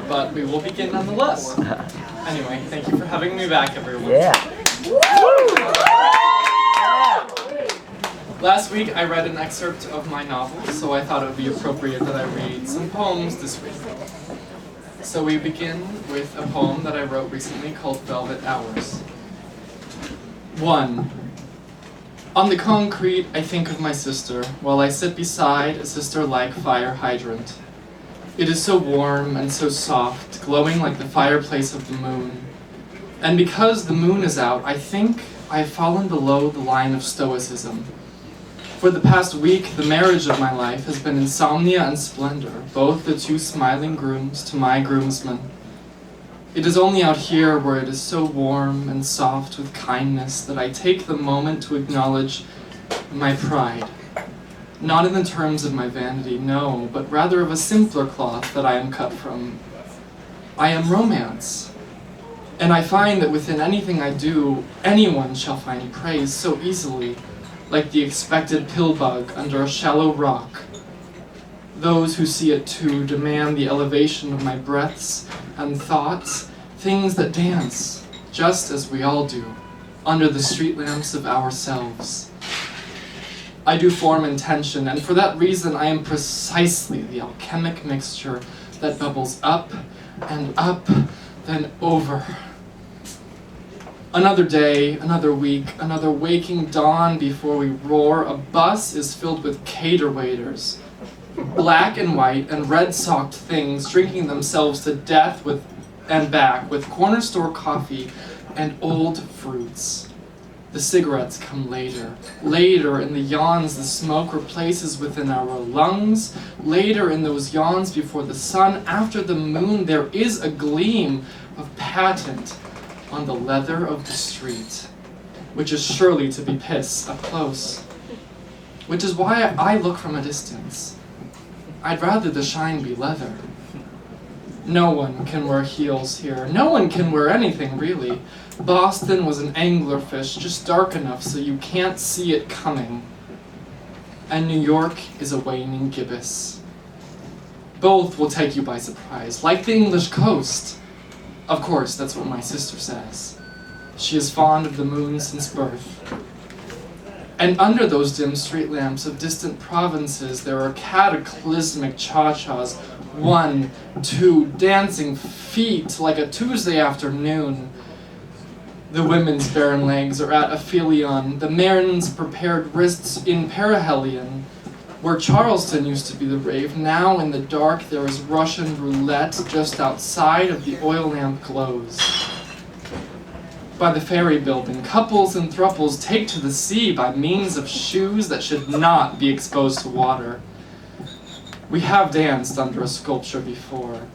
But we will begin nonetheless. Anyway, thank you for having me back, everyone. Yeah. Last week I read an excerpt of my novel, so I thought it would be appropriate that I read some poems this week. So we begin with a poem that I wrote recently called Velvet Hours. 1. On the concrete, I think of my sister, while I sit beside a sister-like fire hydrant. It is so warm and so soft, glowing like the fireplace of the moon. And because the moon is out, I think I've fallen below the line of stoicism. For the past week, the marriage of my life has been insomnia and splendor, both the two smiling grooms to my groomsmen. It is only out here where it is so warm and soft with kindness that I take the moment to acknowledge my pride. Not in the terms of my vanity, no, but rather of a simpler cloth that I am cut from. I am romance. And I find that within anything I do, anyone shall find praise so easily, like the expected pillbug under a shallow rock. Those who see it too demand the elevation of my breaths and thoughts, things that dance, just as we all do, under the street lamps of ourselves. I do form intention, and for that reason I am precisely the alchemic mixture that bubbles up, then over. Another day, another week, another waking dawn before we roar, a bus is filled with cater waiters, black and white and red-socked things drinking themselves to death and back with corner store coffee and old fruits. The cigarettes come later in the yawns the smoke replaces within our lungs, later in those yawns before the sun, after the moon, there is a gleam of patent on the leather of the street, which is surely to be piss up close, which is why I look from a distance. I'd rather the shine be leather. No one can wear heels here. No one can wear anything, really. Boston was an anglerfish, just dark enough so you can't see it coming. And New York is a waning gibbous. Both will take you by surprise, like the English coast. Of course, that's what my sister says. She is fond of the moon since birth. And under those dim street lamps of distant provinces, there are cataclysmic cha-chas, 1, 2, dancing feet like a Tuesday afternoon. The women's barren legs are at aphelion, the men's prepared wrists in perihelion. Where Charleston used to be the rave, now in the dark there is Russian roulette just outside of the oil lamp glows. By the ferry building, couples and thruples take to the sea by means of shoes that should not be exposed to water. We have danced under a sculpture before,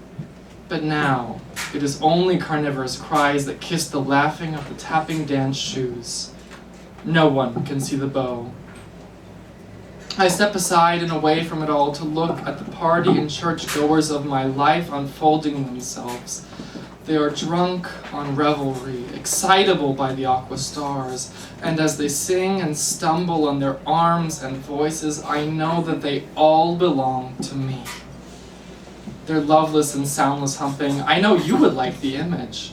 but now it is only carnivorous cries that kiss the laughing of the tapping dance shoes. No one can see the bow. I step aside and away from it all to look at the party and churchgoers of my life unfolding themselves. They are drunk on revelry, excitable by the aqua stars, and as they sing and stumble on their arms and voices, I know that they all belong to me. Their loveless and soundless humping, I know you would like the image.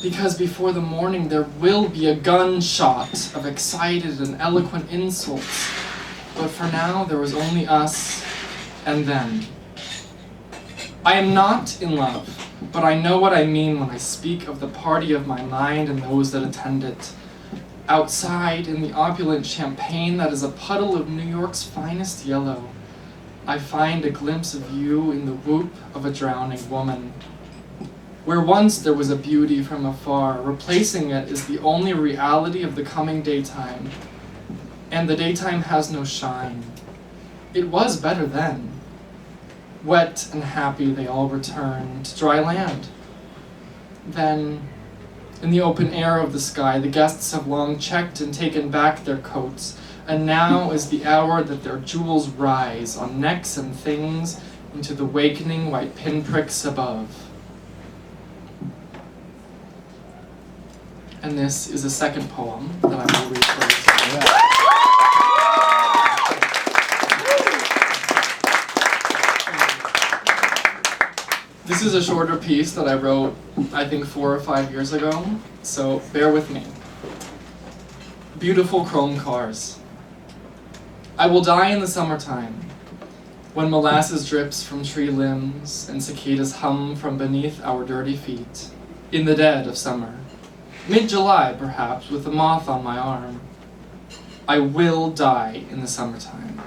Because before the morning there will be a gunshot of excited and eloquent insults. But for now there is only us and them. I am not in love, but I know what I mean when I speak of the party of my mind and those that attend it. Outside, in the opulent champagne that is a puddle of New York's finest yellow, I find a glimpse of you in the whoop of a drowning woman. Where once there was a beauty from afar, replacing it is the only reality of the coming daytime. And the daytime has no shine. It was better then. Wet and happy they all return to dry land. Then, in the open air of the sky, the guests have long checked and taken back their coats, and now is the hour that their jewels rise on necks and things into the wakening white pinpricks above. And this is a second poem that I will read for you today. This is a shorter piece that I wrote, I think 4 or 5 years ago, so bear with me. Beautiful chrome cars. I will die in the summertime, when molasses drips from tree limbs and cicadas hum from beneath our dirty feet, in the dead of summer. Mid-July, perhaps, with a moth on my arm. I will die in the summertime,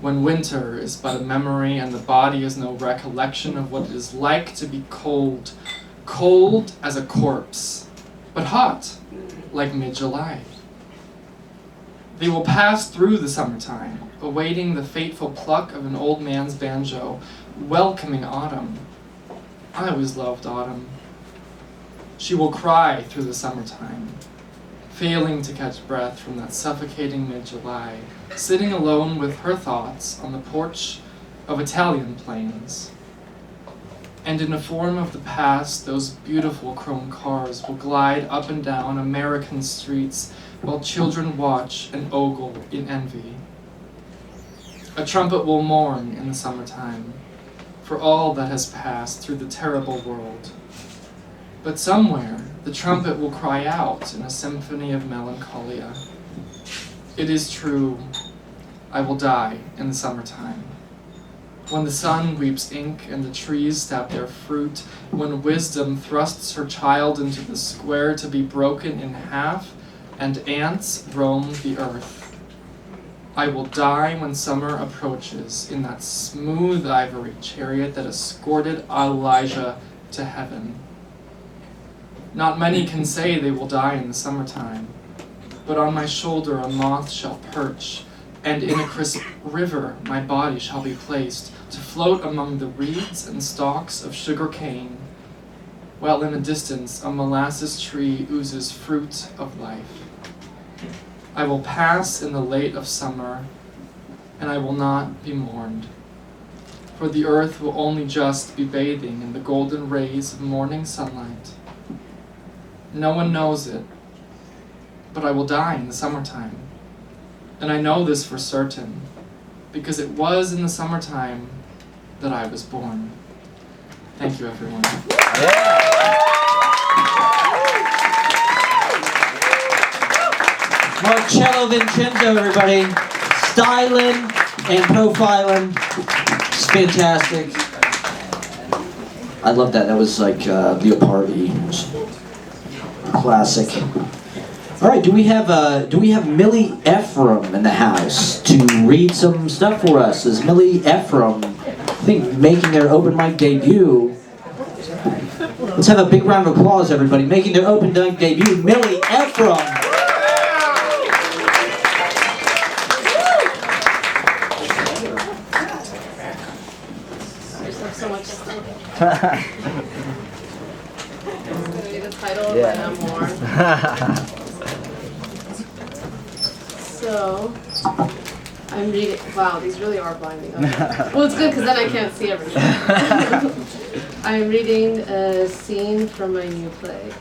when winter is but a memory and the body is no recollection of what it is like to be cold, cold as a corpse, but hot like mid-July. They will pass through the summertime, awaiting the fateful pluck of an old man's banjo, welcoming autumn. I always loved autumn. She will cry through the summertime, failing to catch breath from that suffocating mid-July, sitting alone with her thoughts on the porch of Italian plains. And in a form of the past, those beautiful chrome cars will glide up and down American streets while children watch and ogle in envy. A trumpet will mourn in the summertime for all that has passed through the terrible world. But somewhere, the trumpet will cry out in a symphony of melancholia. It is true, I will die in the summertime. When the sun weeps ink and the trees stab their fruit, when wisdom thrusts her child into the square to be broken in half, and ants roam the earth. I will die when summer approaches in that smooth ivory chariot that escorted Elijah to heaven. Not many can say they will die in the summertime, but on my shoulder a moth shall perch, and in a crisp river my body shall be placed to float among the reeds and stalks of sugar cane, while in the distance a molasses tree oozes fruit of life. I will pass in the late of summer, and I will not be mourned, for the earth will only just be bathing in the golden rays of morning sunlight. No one knows it, but I will die in the summertime. And I know this for certain, because it was in the summertime that I was born. Thank you, everyone. Marcello, Vincenzo, everybody. Styling and profiling. It's fantastic. I love that. That was like Leopardi. Classic. All right, do we have Millie Efraim in the house to read some stuff for us? Is Millie Efraim, I think, making their open mic debut? Let's have a big round of applause, everybody. Making their open mic debut, Millie Efraim. So much stuff. The title Yeah. and more. So, I'm reading. Wow, these really are blinding. Okay. Well, it's good because then I can't see everything. I'm reading a scene from my new play.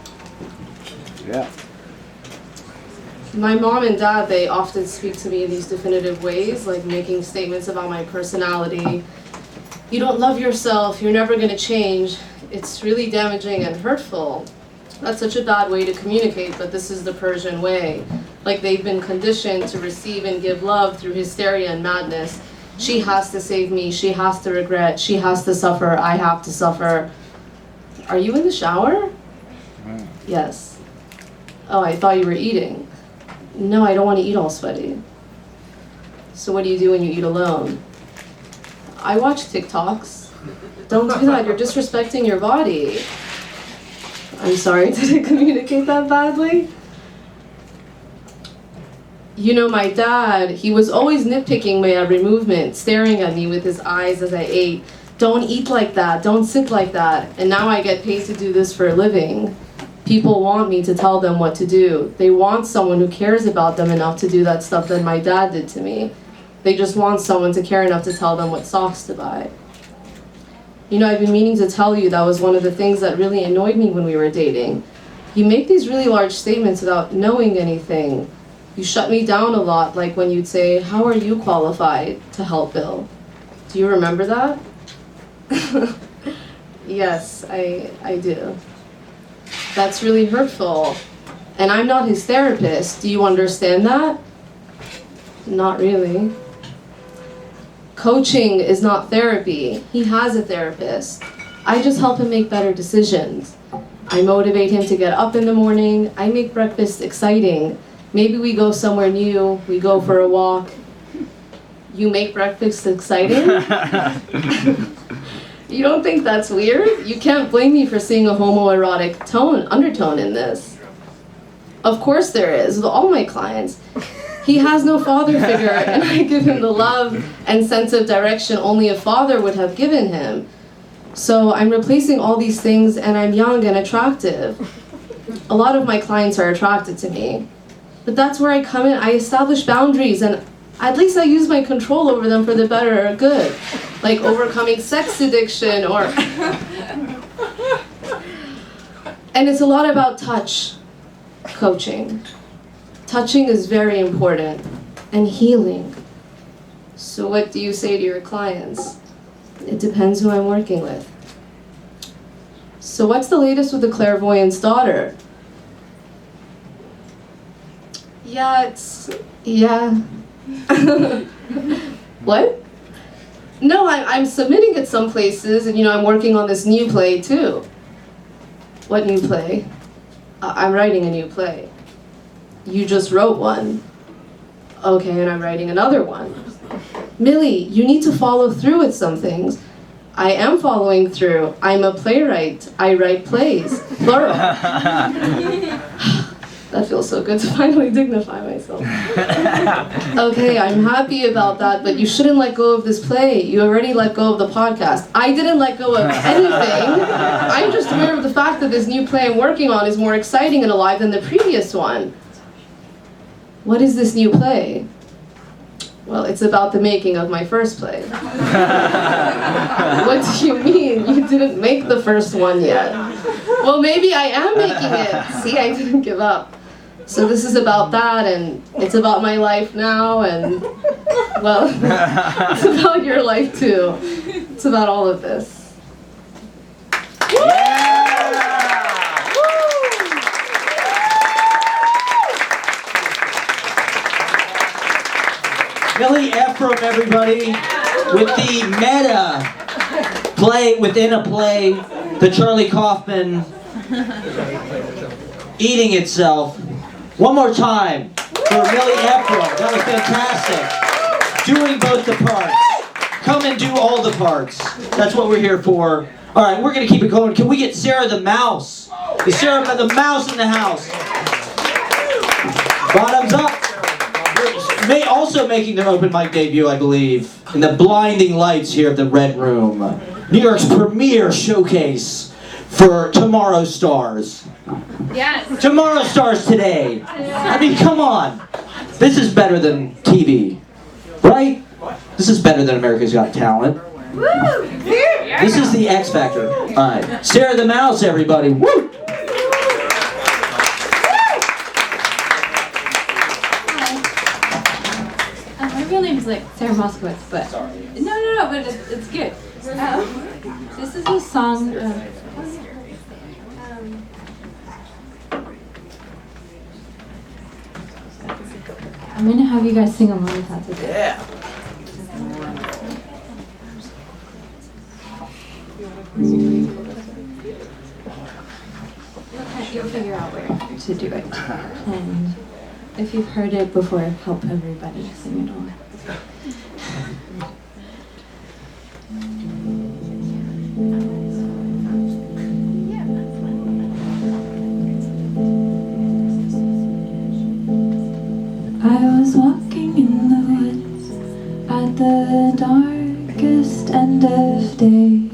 Yeah. My mom and dad, they often speak to me in these definitive ways, like making statements about my personality. You don't love yourself, you're never going to change. It's really damaging and hurtful. That's such a bad way to communicate, but this is the Persian way. Like they've been conditioned to receive and give love through hysteria and madness. She has to save me, she has to regret, she has to suffer, I have to suffer. Are you in the shower? Yes. Oh, I thought you were eating. No, I don't want to eat all sweaty. So what do you do when you eat alone? I watch TikToks. Don't do that, you're disrespecting your body. I'm sorry, did I communicate that badly? You know, my dad, he was always nitpicking my every movement, staring at me with his eyes as I ate. Don't eat like that, don't sit like that. And now I get paid to do this for a living. People want me to tell them what to do. They want someone who cares about them enough to do that stuff that my dad did to me. They just want someone to care enough to tell them what socks to buy. You know, I've been meaning to tell you that was one of the things that really annoyed me when we were dating. You make these really large statements without knowing anything. You shut me down a lot, like when you'd say, "How are you qualified to help Bill?" Do you remember that? Yes, I do. That's really hurtful. And I'm not his therapist. Do you understand that? Not really. Coaching is not therapy. He has a therapist. I just help him make better decisions. I motivate him to get up in the morning. I make breakfast exciting. Maybe we go somewhere new. We go for a walk. You make breakfast exciting? You don't think that's weird? You can't blame me for seeing a homoerotic undertone in this. Of course there is, with all my clients. He has no father figure, and I give him the love and sense of direction only a father would have given him. So I'm replacing all these things, and I'm young and attractive. A lot of my clients are attracted to me. But that's where I come in. I establish boundaries, and at least I use my control over them for the better good. Like overcoming sex addiction, or... And it's a lot about touch coaching. Touching is very important, and healing. So what do you say to your clients? It depends who I'm working with. So what's the latest with the clairvoyant's daughter? Yeah. What? No, I'm submitting it some places, and I'm working on this new play too. What new play? I'm writing a new play. You just wrote one. Okay, and I'm writing another one. Millie, you need to follow through with some things. I am following through. I'm a playwright. I write plays. Plural. That feels so good to finally dignify myself. Okay, I'm happy about that, but you shouldn't let go of this play. You already let go of the podcast. I didn't let go of anything. I'm just aware of the fact that this new play I'm working on is more exciting and alive than the previous one. What is this new play? Well, it's about the making of my first play. What do you mean? You didn't make the first one yet. Well, maybe I am making it. See, I didn't give up. So this is about that, and it's about my life now, and, well, it's about your life too. It's about all of this. Millie Efraim, everybody, with the meta play within a play, the Charlie Kaufman eating itself. One more time for Millie Efraim. That was fantastic. Doing both the parts. Come and do all the parts. That's what we're here for. All right, we're going to keep it going. Can we get Sarah the Mouse? Is Sarah the Mouse in the house? Bottoms up. Also making their open mic debut, I believe, in the blinding lights here at the Red Room. New York's premier showcase for Tomorrow Stars. Yes. Tomorrow Stars today. I mean, come on. This is better than TV, right? This is better than America's Got Talent. This is the X Factor. All right. Sarah the Mouse, everybody. Woo! My real name is like Sarah Moskowitz, but no, but it's good. This is a song. I'm gonna have you guys sing along if that's okay. Yeah. You'll figure out where to do it. And if you've heard it before, help everybody sing it along. I was walking in the woods at the darkest end of day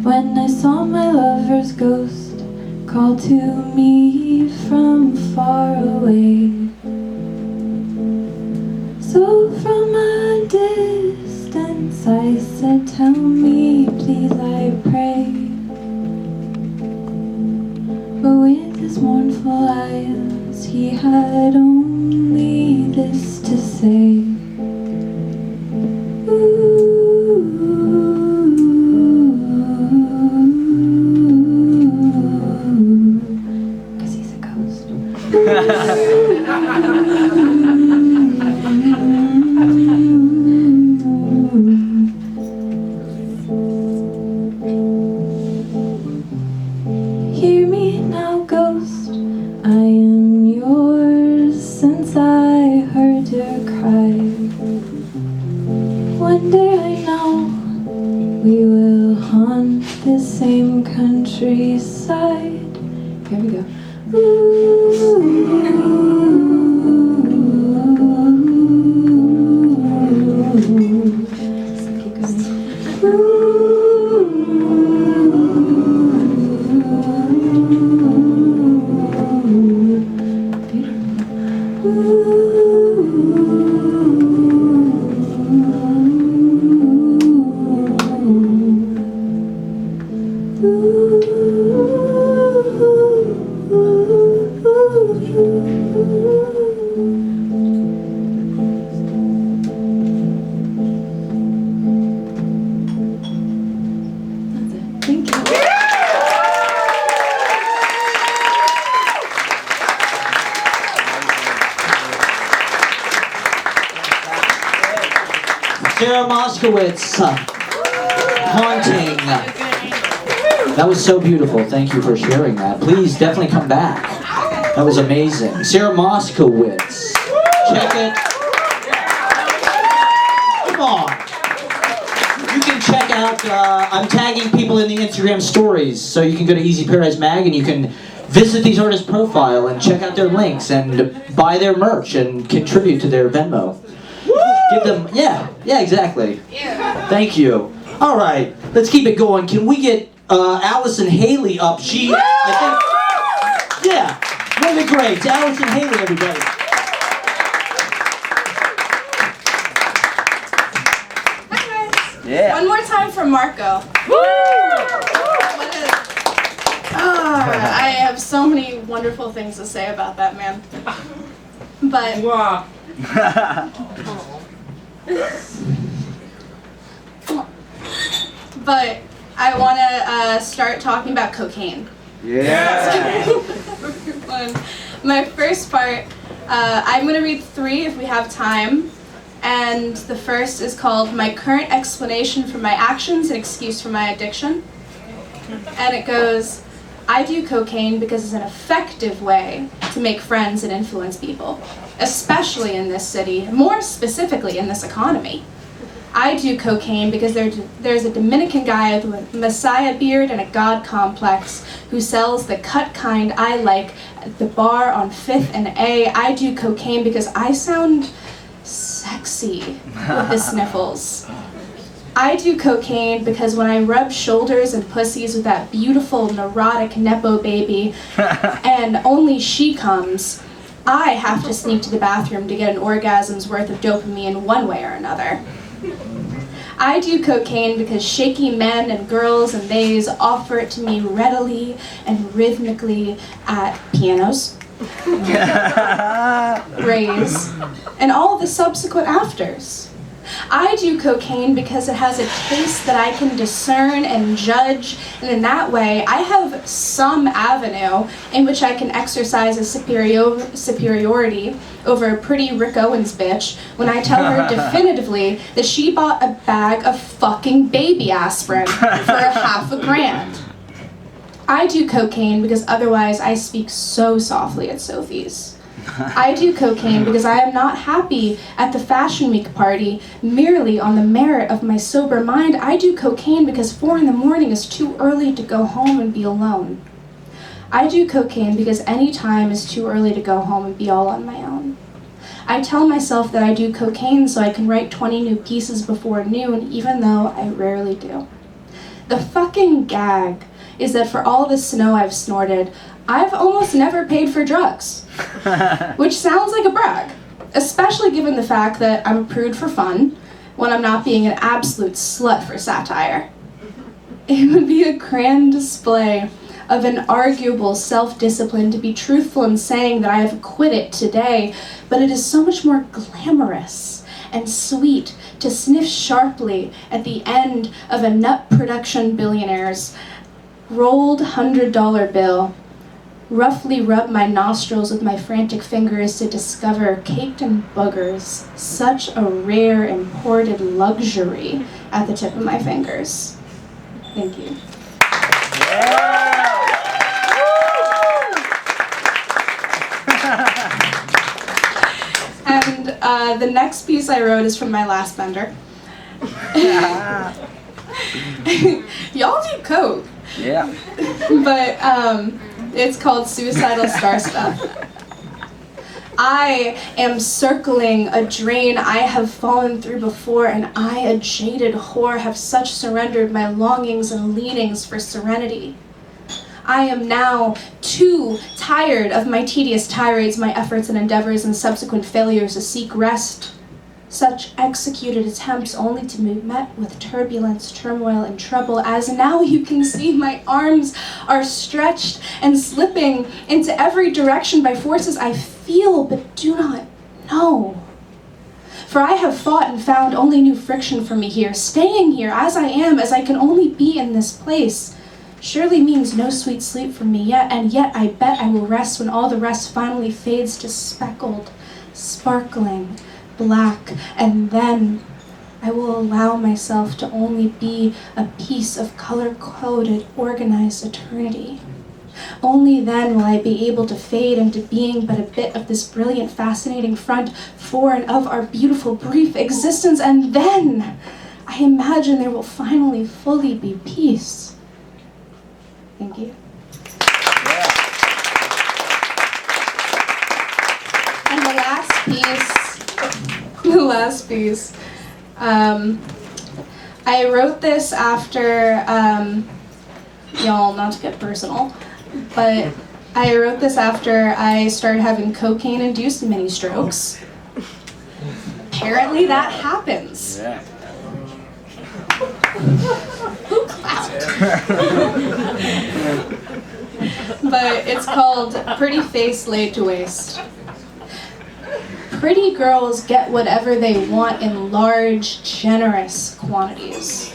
when I saw my lover's ghost call to me from far away. So from a distance I said, tell me please, I pray. But with his mournful eyes he had only this to say. Cause he's a ghost. Hear me now, ghost, I am yours since I heard your cry. One day I know We will haunt the same countryside. Here we go. Sarah Moskowitz, haunting. That was so beautiful. Thank you for sharing that. Please definitely come back. That was amazing. Sarah Moskowitz. Check it. Come on. You can check out, I'm tagging people in the Instagram stories, so you can go to Easy Paradise Mag and you can visit these artists' profile and check out their links and buy their merch and contribute to their Venmo. Give them, yeah, exactly. Thank you. All right, let's keep it going. Can we get Alison Haley up? She, I think, yeah, one of the greats. Alison Haley, everybody. Yeah. One more time for Marco. I have so many wonderful things to say about that man. But but I want to start talking about cocaine. Yeah. My first part, I'm going to read 3 if we have time. And the first is called My Current Explanation for My Actions and Excuse for My Addiction. And it goes, I do cocaine because it's an effective way to make friends and influence people, especially in this city, more specifically in this economy. I do cocaine because there's a Dominican guy with a Messiah beard and a God complex who sells the cut kind I like at the bar on 5th and A. I do cocaine because I sound sexy with the sniffles. I do cocaine because when I rub shoulders and pussies with that beautiful neurotic Nepo baby and only she comes, I have to sneak to the bathroom to get an orgasm's worth of dopamine one way or another. I do cocaine because shaky men and girls and theys offer it to me readily and rhythmically at pianos, raves, and all the subsequent afters. I do cocaine because it has a taste that I can discern and judge, and in that way I have some avenue in which I can exercise a superiority over a pretty Rick Owens bitch when I tell her definitively that she bought a bag of fucking baby aspirin for $50,000. I do cocaine because otherwise I speak so softly at Sophie's. I do cocaine because I am not happy at the Fashion Week party merely on the merit of my sober mind. I do cocaine because 4 in the morning is too early to go home and be alone. I do cocaine because any time is too early to go home and be all on my own. I tell myself that I do cocaine so I can write 20 new pieces before noon, even though I rarely do. The fucking gag is that for all the snow I've snorted, I've almost never paid for drugs, which sounds like a brag, especially given the fact that I'm a prude for fun when I'm not being an absolute slut for satire. It would be a grand display of an arguable self-discipline to be truthful in saying that I have quit it today, but it is so much more glamorous and sweet to sniff sharply at the end of a nut production billionaire's rolled $100 bill, roughly rub my nostrils with my frantic fingers to discover caked in boogers, such a rare imported luxury at the tip of my fingers. Thank you. And the next piece I wrote is from my last bender. Y'all do coke. Yeah. But it's called suicidal star stuff. I am circling a drain I have fallen through before, and I, a jaded whore, have such surrendered my longings and leanings for serenity. I am now too tired of my tedious tirades, my efforts and endeavors and subsequent failures to seek rest. Such executed attempts only to be met with turbulence, turmoil, and trouble, as now you can see my arms are stretched and slipping into every direction by forces I feel but do not know. For I have fought and found only new friction for me here. Staying here as I am, as I can only be in this place, surely means no sweet sleep for me yet, and yet I bet I will rest when all the rest finally fades to speckled, sparkling, black, and then I will allow myself to only be a piece of color-coded, organized eternity. Only then will I be able to fade into being but a bit of this brilliant, fascinating front for and of our beautiful, brief existence, and then I imagine there will finally fully be peace. Thank you. And the last piece, I wrote this after, y'all, not to get personal, but I wrote this after I started having cocaine-induced mini strokes. Apparently that happens. Yeah. Who clapped? But it's called Pretty Face Laid to Waste. Pretty girls get whatever they want in large, generous quantities.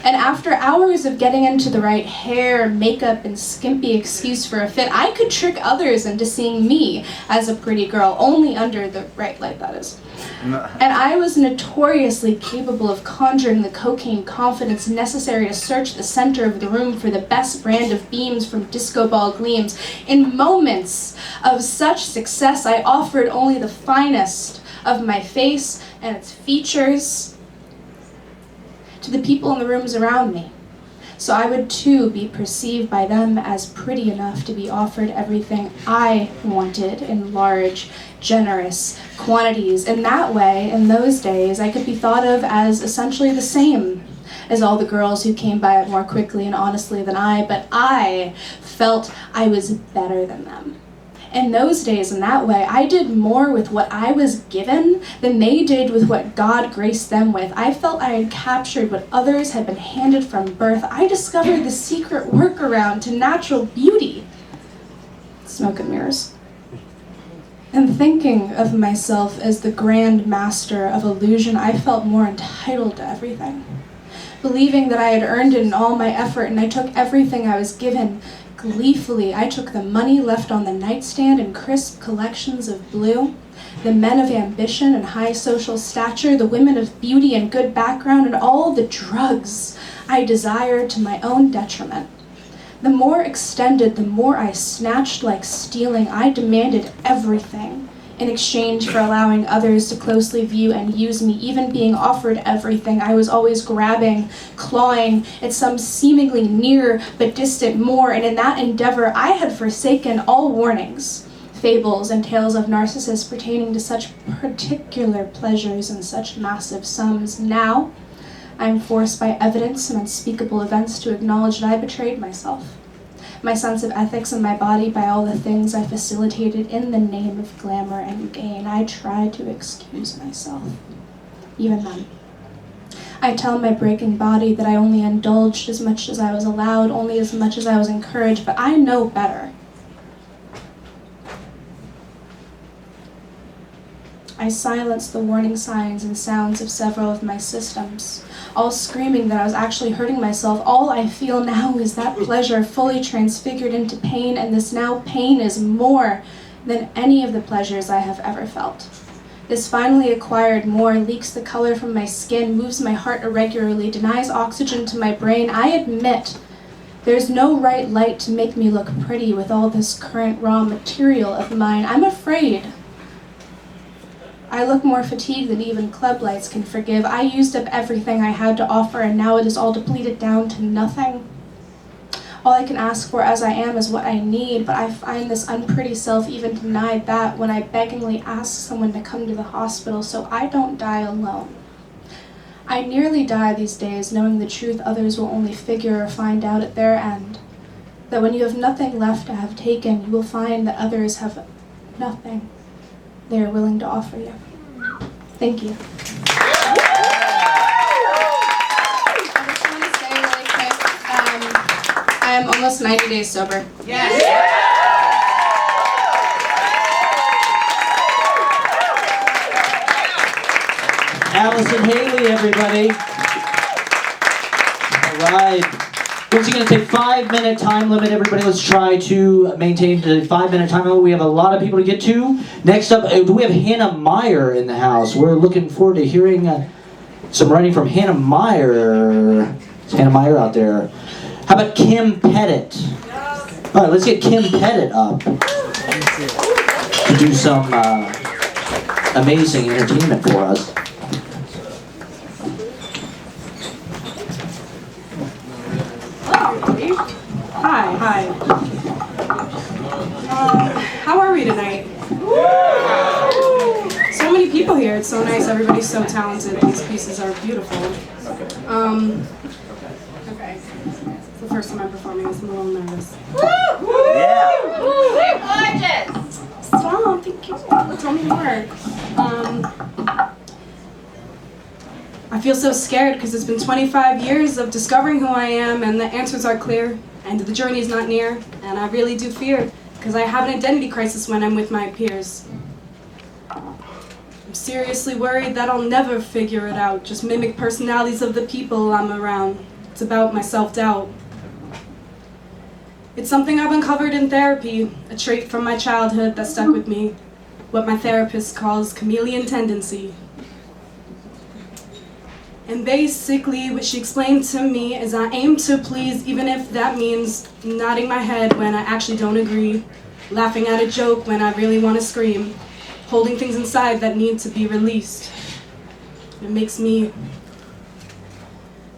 And after hours of getting into the right hair, makeup, and skimpy excuse for a fit, I could trick others into seeing me as a pretty girl, only under the right light, that is. And I was notoriously capable of conjuring the cocaine confidence necessary to search the center of the room for the best brand of beams from disco ball gleams. In moments of such success, I offered only the finest of my face and its features to the people in the rooms around me. So I would too be perceived by them as pretty enough to be offered everything I wanted in large, generous quantities. In that way, in those days, I could be thought of as essentially the same as all the girls who came by it more quickly and honestly than I, but I felt I was better than them. In those days, in that way, I did more with what I was given than they did with what God graced them with. I felt I had captured what others had been handed from birth. I discovered the secret workaround to natural beauty. Smoke and mirrors. And thinking of myself as the grand master of illusion, I felt more entitled to everything. Believing that I had earned it in all my effort, and I took everything I was given. Gleefully, I took the money left on the nightstand in crisp collections of blue, the men of ambition and high social stature, the women of beauty and good background, and all the drugs I desired to my own detriment. The more extended, the more I snatched like stealing. I demanded everything in exchange for allowing others to closely view and use me. Even being offered everything, I was always grabbing, clawing at some seemingly near but distant more, and in that endeavor I had forsaken all warnings, fables, and tales of Narcissus pertaining to such particular pleasures and such massive sums. Now, I am forced by evidence and unspeakable events to acknowledge that I betrayed myself, my sense of ethics, and my body by all the things I facilitated in the name of glamour and gain. I tried to excuse myself. Even then, I tell my breaking body that I only indulged as much as I was allowed, only as much as I was encouraged, but I know better. I silenced the warning signs and sounds of several of my systems, all screaming that I was actually hurting myself. All I feel now is that pleasure fully transfigured into pain, and this now pain is more than any of the pleasures I have ever felt. This finally acquired more leaks the color from my skin, moves my heart irregularly, denies oxygen to my brain. I admit there's no right light to make me look pretty with all this current raw material of mine. I'm afraid I look more fatigued than even club lights can forgive. I used up everything I had to offer, and now it is all depleted down to nothing. All I can ask for as I am is what I need, but I find this unpretty self even denied that when I beggingly ask someone to come to the hospital so I don't die alone. I nearly die these days knowing the truth others will only figure or find out at their end. That when you have nothing left to have taken, you will find that others have nothing they are willing to offer you. Thank you. I'm almost 90 days sober. Yes. Alison Haley, everybody. All right. Once again, it's a 5-minute time limit, everybody. Let's try to maintain the 5-minute time limit. We have a lot of people to get to. Next up, we have Hannah Meyer in the house. We're looking forward to hearing some writing from Hannah Meyer. Is Hannah Meyer out there? How about Kim Pettit? All right, let's get Kim Pettit up to do some amazing entertainment for us. Hi. How are we tonight? So many people here. It's so nice. Everybody's so talented. These pieces are beautiful. Okay. It's the first time I'm performing this. I'm a little nervous. Yeah. You're gorgeous. Stop. Thank you. Tell me more. I feel so scared because it's been 25 years of discovering who I am, and the answers are clear, and the journey is not near, and I really do fear because I have an identity crisis when I'm with my peers. I'm seriously worried that I'll never figure it out, just mimic personalities of the people I'm around. It's about my self-doubt. It's something I've uncovered in therapy, a trait from my childhood that stuck with me, what my therapist calls chameleon tendency. And basically what she explained to me is I aim to please even if that means nodding my head when I actually don't agree, laughing at a joke when I really want to scream, holding things inside that need to be released. It makes me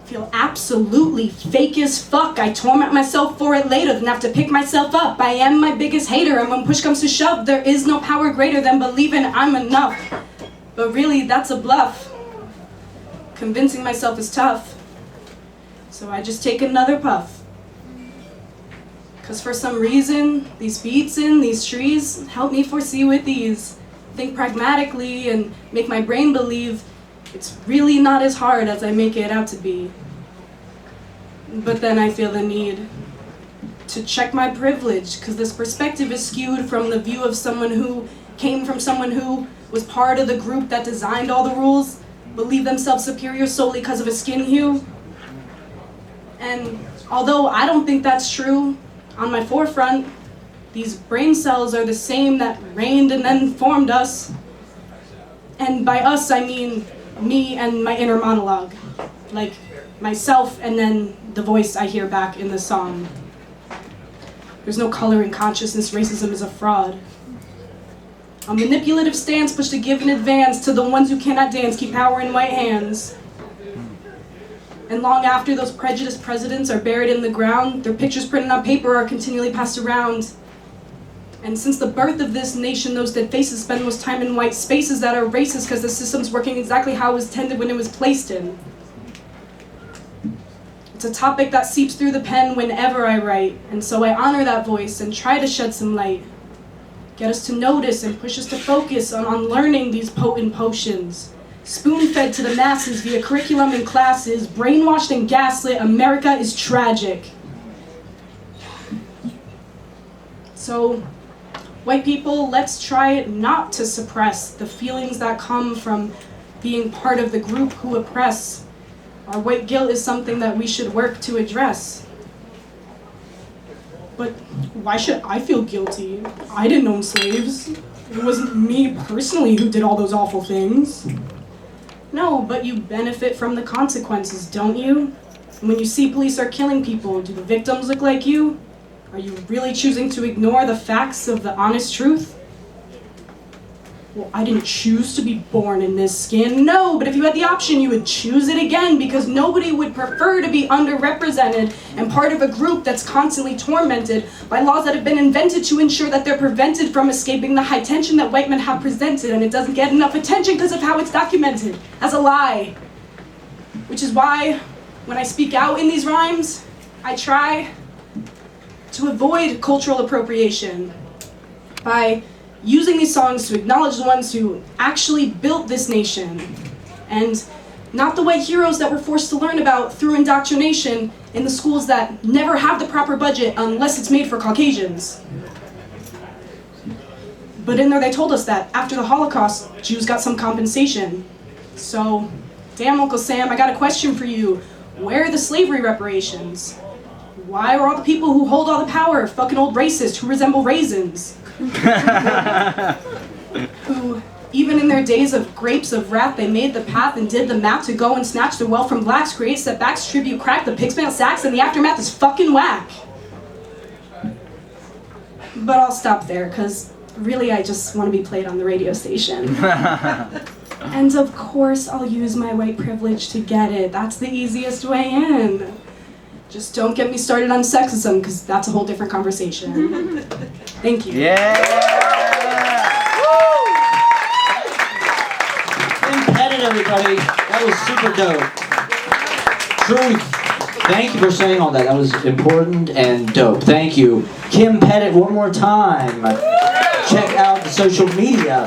feel absolutely fake as fuck. I torment myself for it later, then have to pick myself up. I am my biggest hater, and when push comes to shove, there is no power greater than believing I'm enough. But really, that's a bluff. Convincing myself is tough, so I just take another puff. Cause for some reason, these beats in these trees help me foresee with ease, think pragmatically and make my brain believe it's really not as hard as I make it out to be. But then I feel the need to check my privilege, cause this perspective is skewed from the view of someone who came from someone who was part of the group that designed all the rules, believe themselves superior solely because of a skin hue. And although I don't think that's true, on my forefront, these brain cells are the same that reigned and then formed us. And by us, I mean me and my inner monologue, like myself and then the voice I hear back in the song. There's no color in consciousness, racism is a fraud. A manipulative stance pushed to give in advance to the ones who cannot dance, keep power in white hands. And long after those prejudiced presidents are buried in the ground, their pictures printed on paper are continually passed around. And since the birth of this nation, those dead faces spend most time in white spaces that are racist because the system's working exactly how it was intended when it was placed in. It's a topic that seeps through the pen whenever I write, and so I honor that voice and try to shed some light. Get us to notice and push us to focus on unlearning these potent potions. Spoon-fed to the masses via curriculum and classes, brainwashed and gaslit, America is tragic. So, white people, let's try not to suppress the feelings that come from being part of the group who oppress. Our white guilt is something that we should work to address. But why should I feel guilty? I didn't own slaves. It wasn't me personally who did all those awful things. No, but you benefit from the consequences, don't you? And when you see police are killing people, do the victims look like you? Are you really choosing to ignore the facts of the honest truth? Well, I didn't choose to be born in this skin. No, but if you had the option, you would choose it again because nobody would prefer to be underrepresented and part of a group that's constantly tormented by laws that have been invented to ensure that they're prevented from escaping the high tension that white men have presented, and it doesn't get enough attention because of how it's documented as a lie. Which is why, when I speak out in these rhymes, I try to avoid cultural appropriation by using these songs to acknowledge the ones who actually built this nation, and not the white heroes that we're forced to learn about through indoctrination in the schools that never have the proper budget unless it's made for Caucasians. But in there they told us that after the Holocaust, Jews got some compensation. So, damn Uncle Sam, I got a question for you. Where are the slavery reparations? Why are all the people who hold all the power fucking old racists who resemble raisins? Who, even in their days of grapes of wrath, they made the path and did the math to go and snatch the wealth from blacks, create setbacks, tribute crack, the pigs mail sacks, and the aftermath is fucking whack. But I'll stop there, because really I just want to be played on the radio station. And of course I'll use my white privilege to get it. That's the easiest way in. Just don't get me started on sexism, because that's a whole different conversation. Thank you. Yeah! Kim Pettit, everybody. That was super dope. Truth. Thank you for saying all that. That was important and dope. Thank you. Kim Pettit, one more time. Check out the social media.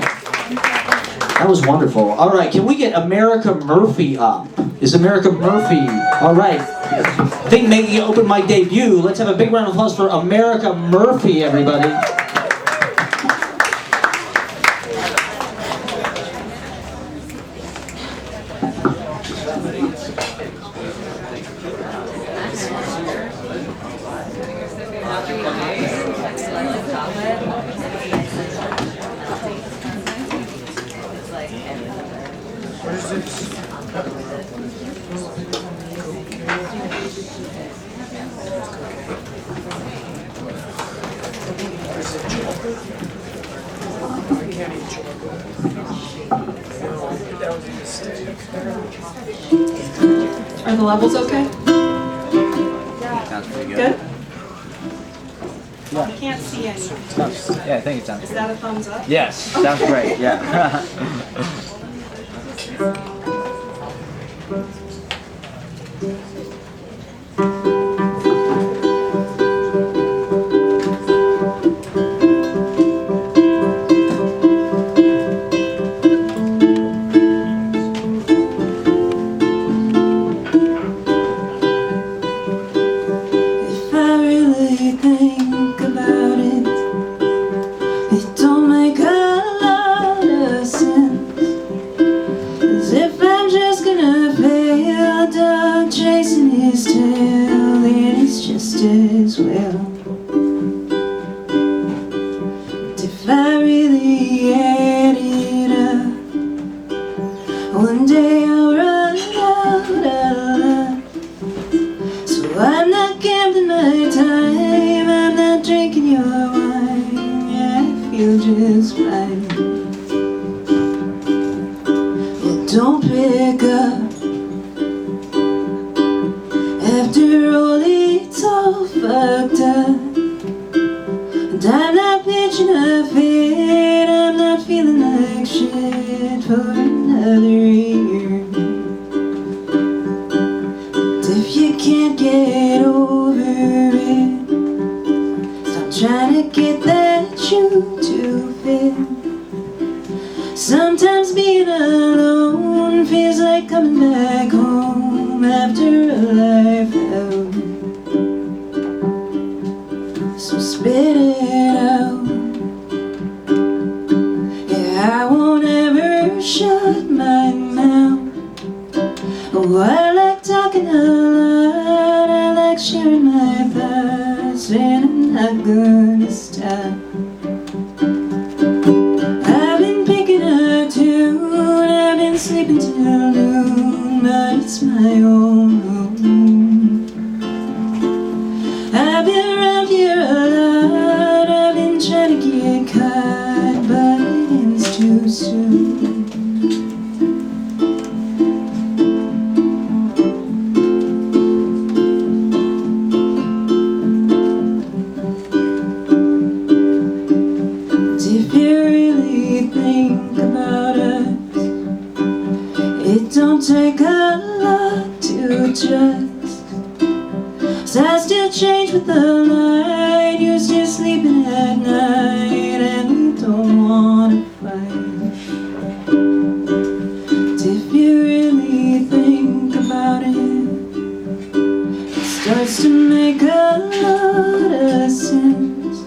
That was wonderful. All right, can we get America Murphy up? Is America Murphy? All right. I think making open mic debut. Let's have a big round of applause for America Murphy, everybody. Are the levels okay? Sounds pretty good. Good? Yeah. I can't see any. Yeah, I think it sounds Is good. that a thumbs up? Yes, sounds great, yeah. If I really think about it, it don't make a lot of sense. As if I'm just gonna pay a dog chasing his tail, and it's just as well. But if I really add it up, one day I'll run out of luck. So I'm not gambling my time, I'm not drinking your wine, yeah, I feel just fine. Well, don't pick up, after all it's all fucked up. And I'm not pitching a fit, I'm not feeling like shit for another year. If you can't get over it, stop trying to get that shoe to fit. Sometimes being alone feels like coming back home after a life out. So spit it out. Yeah, I won't ever shut my mouth. Oh, I like talking a lot, I like sharing my thoughts, and I'm not gonna stop. I've been picking a tune, I've been sleeping till noon, but it's my own home. I've been around here a lot, I've been trying to get caught, but it ends too soon. just. 'Cause I still change with the light. You're still sleeping at night, and we don't wanna fight. If you really think about it, it starts to make a lot of sense.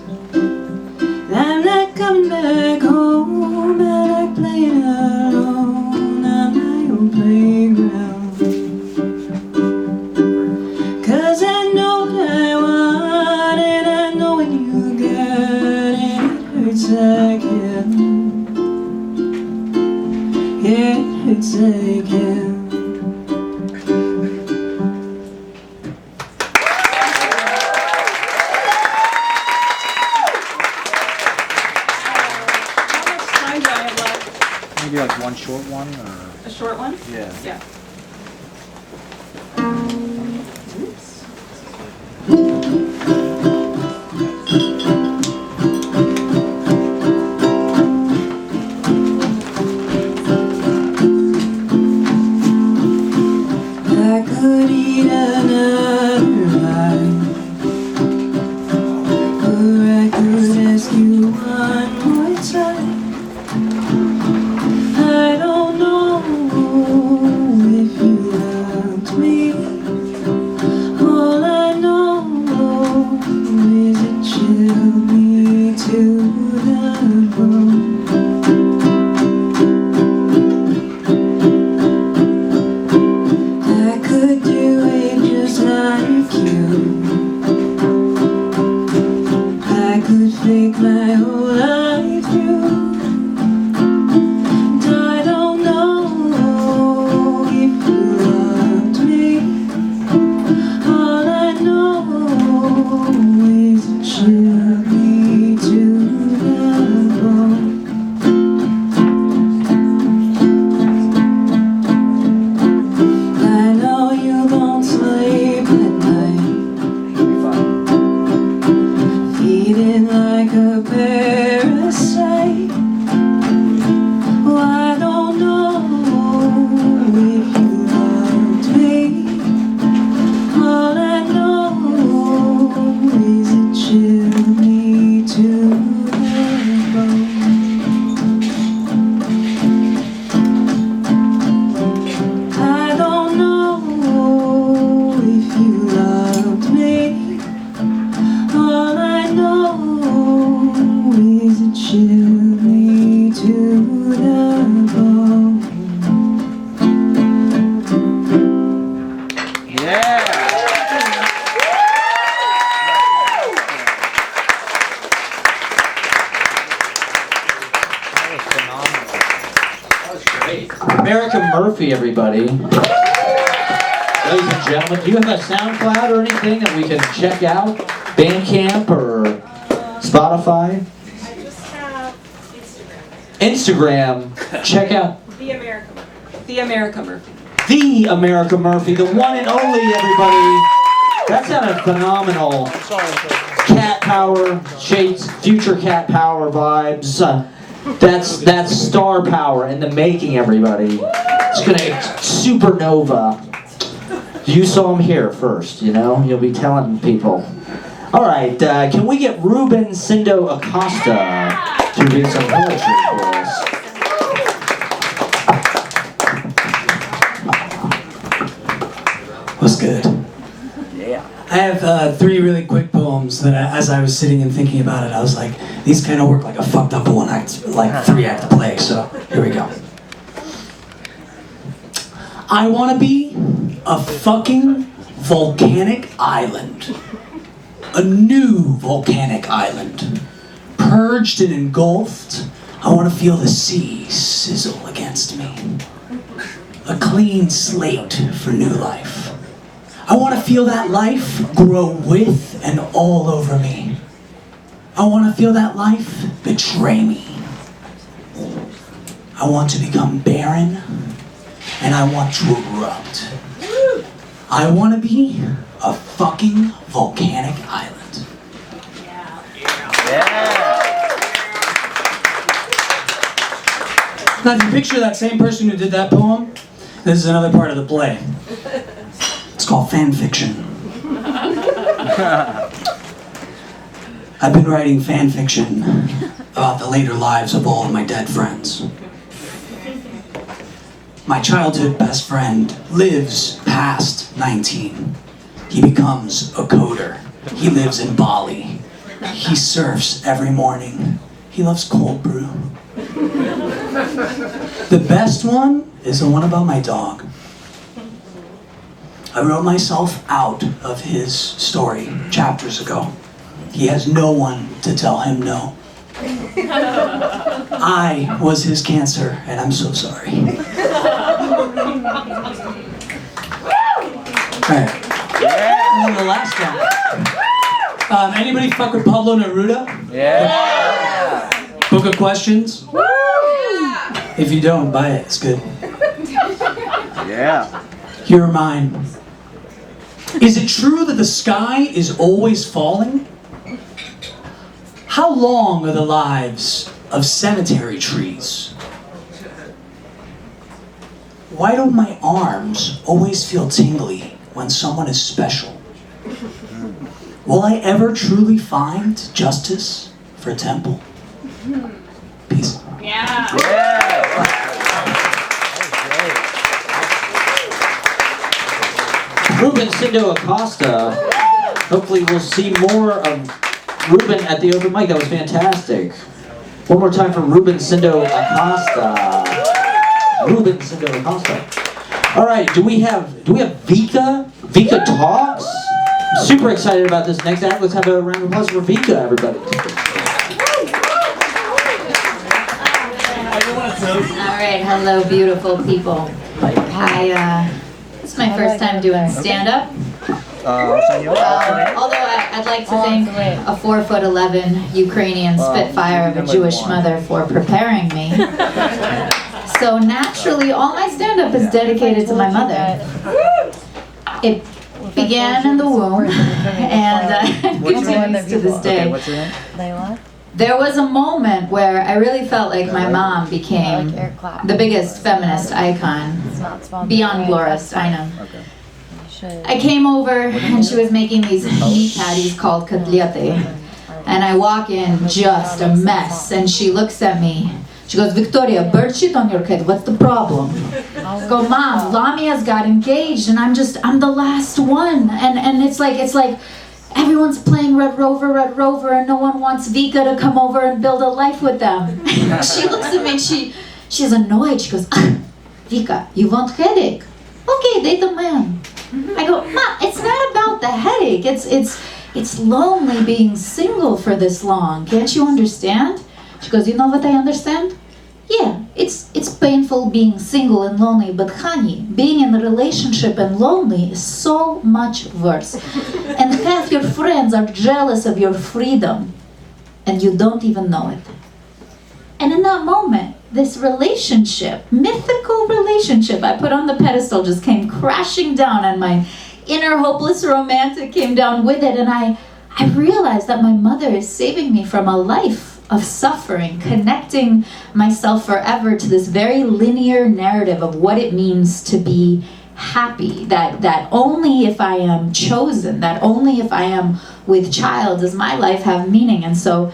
I'm not coming back home. I like playing alone on my own playground. 'Cause I know what I want, and I know what you got, and it hurts like hell. Yeah, it hurts like hell. Maybe like one short one or... A short one? Yeah. Yeah. I could eat another bite, or I could ask you one more time. I don't know if you loved me. All I know is it chilled me to the bone. I could do it just like you. I could fake my whole life through. And I don't know if you loved me. All I know is it chilled me to the bone. I know you won't sleep at night, feeding like a parasite. Oh, I don't know if you loved me. All I know is it chilled me to the bone. I don't know if you loved me. All I know is it chilled me to the bone. Yeah! That was phenomenal. That was great. American Murphy, everybody. Ladies and gentlemen, do you have a SoundCloud or anything that we can check out? Bandcamp or Spotify? I just have Instagram. Instagram. Check out The America Murphy. The America Murphy. the American Murphy, the one and only, everybody. That sounded phenomenal. Cat power, shades, future cat power vibes. That's star power in the making, everybody. It's gonna supernova. You saw him here first, you know? You'll be telling people. All right, can we get Rueben Sindo Acosta to read some poetry for us? What's good? Yeah. I have three really quick poems that as I was sitting and thinking about it, I was like, these kind of work like a fucked up one act, like 3-act play, so here we go. I want to be a fucking volcanic island. A new volcanic island. Purged and engulfed, I want to feel the sea sizzle against me. A clean slate for new life. I want to feel that life grow with and all over me. I want to feel that life betray me. I want to become barren, and I want to erupt. I want to be a fucking volcanic island. Now, if you picture that same person who did that poem, this is another part of the play. It's called fan fiction. I've been writing fan fiction about the later lives of all of my dead friends. My childhood best friend lives past 19. He becomes a coder. He lives in Bali. He surfs every morning. He loves cold brew. The best one is the one about my dog. I wrote myself out of his story chapters ago. He has no one to tell him no. I was his cancer, and I'm so sorry. Alright. And then the last one. Anybody fuck with Pablo Neruda? Yeah. Book of Questions? If you don't, buy it. It's good. Yeah. Here are mine. Is it true that the sky is always falling? How long are the lives of cemetery trees? Why do my arms always feel tingly when someone is special? Will I ever truly find justice for Temple? Peace. Yeah. Rueben Sindo Acosta. Hopefully we'll see more of Rueben at the open mic. That was fantastic. One more time for Rueben Sindo Acosta. Rueben Sindo Acosta. All right, do we have Vika? Vika Talks? I'm super excited about this next act. Let's have a round of applause for Vika, everybody. All right, hello, beautiful people. This is my first time doing stand-up. Although I'd like to thank a 4'11" Ukrainian spitfire of a Jewish mother for preparing me. So naturally, all my stand-up is dedicated to my mother. It began in the womb and continues to this day. What's your name? Leyla. There was a moment where I really felt like my mom became the biggest feminist icon beyond Gloria Steiner. I came over and she was making these meat patties called kotlety. And I walk in just a mess and she looks at me. She goes, Victoria, bird shit on your kid, what's the problem? I go, Mom, Lamia's got engaged and I'm the last one. And it's like everyone's playing Red Rover, and no one wants Vika to come over and build a life with them. She looks at me and she's annoyed. She goes, Vika, you want headache? Okay, date a man. I go, Mom, it's not about the headache. It's lonely being single for this long. Can't you understand? She goes, you know what I understand? Yeah, it's painful being single and lonely, but honey, being in a relationship and lonely is so much worse. And half your friends are jealous of your freedom, and you don't even know it. And in that moment, this relationship, mythical relationship I put on the pedestal just came crashing down, and my inner hopeless romantic came down with it, and I realized that my mother is saving me from a life of suffering, connecting myself forever to this very linear narrative of what it means to be happy, that only if I am chosen, that only if I am with child does my life have meaning. And so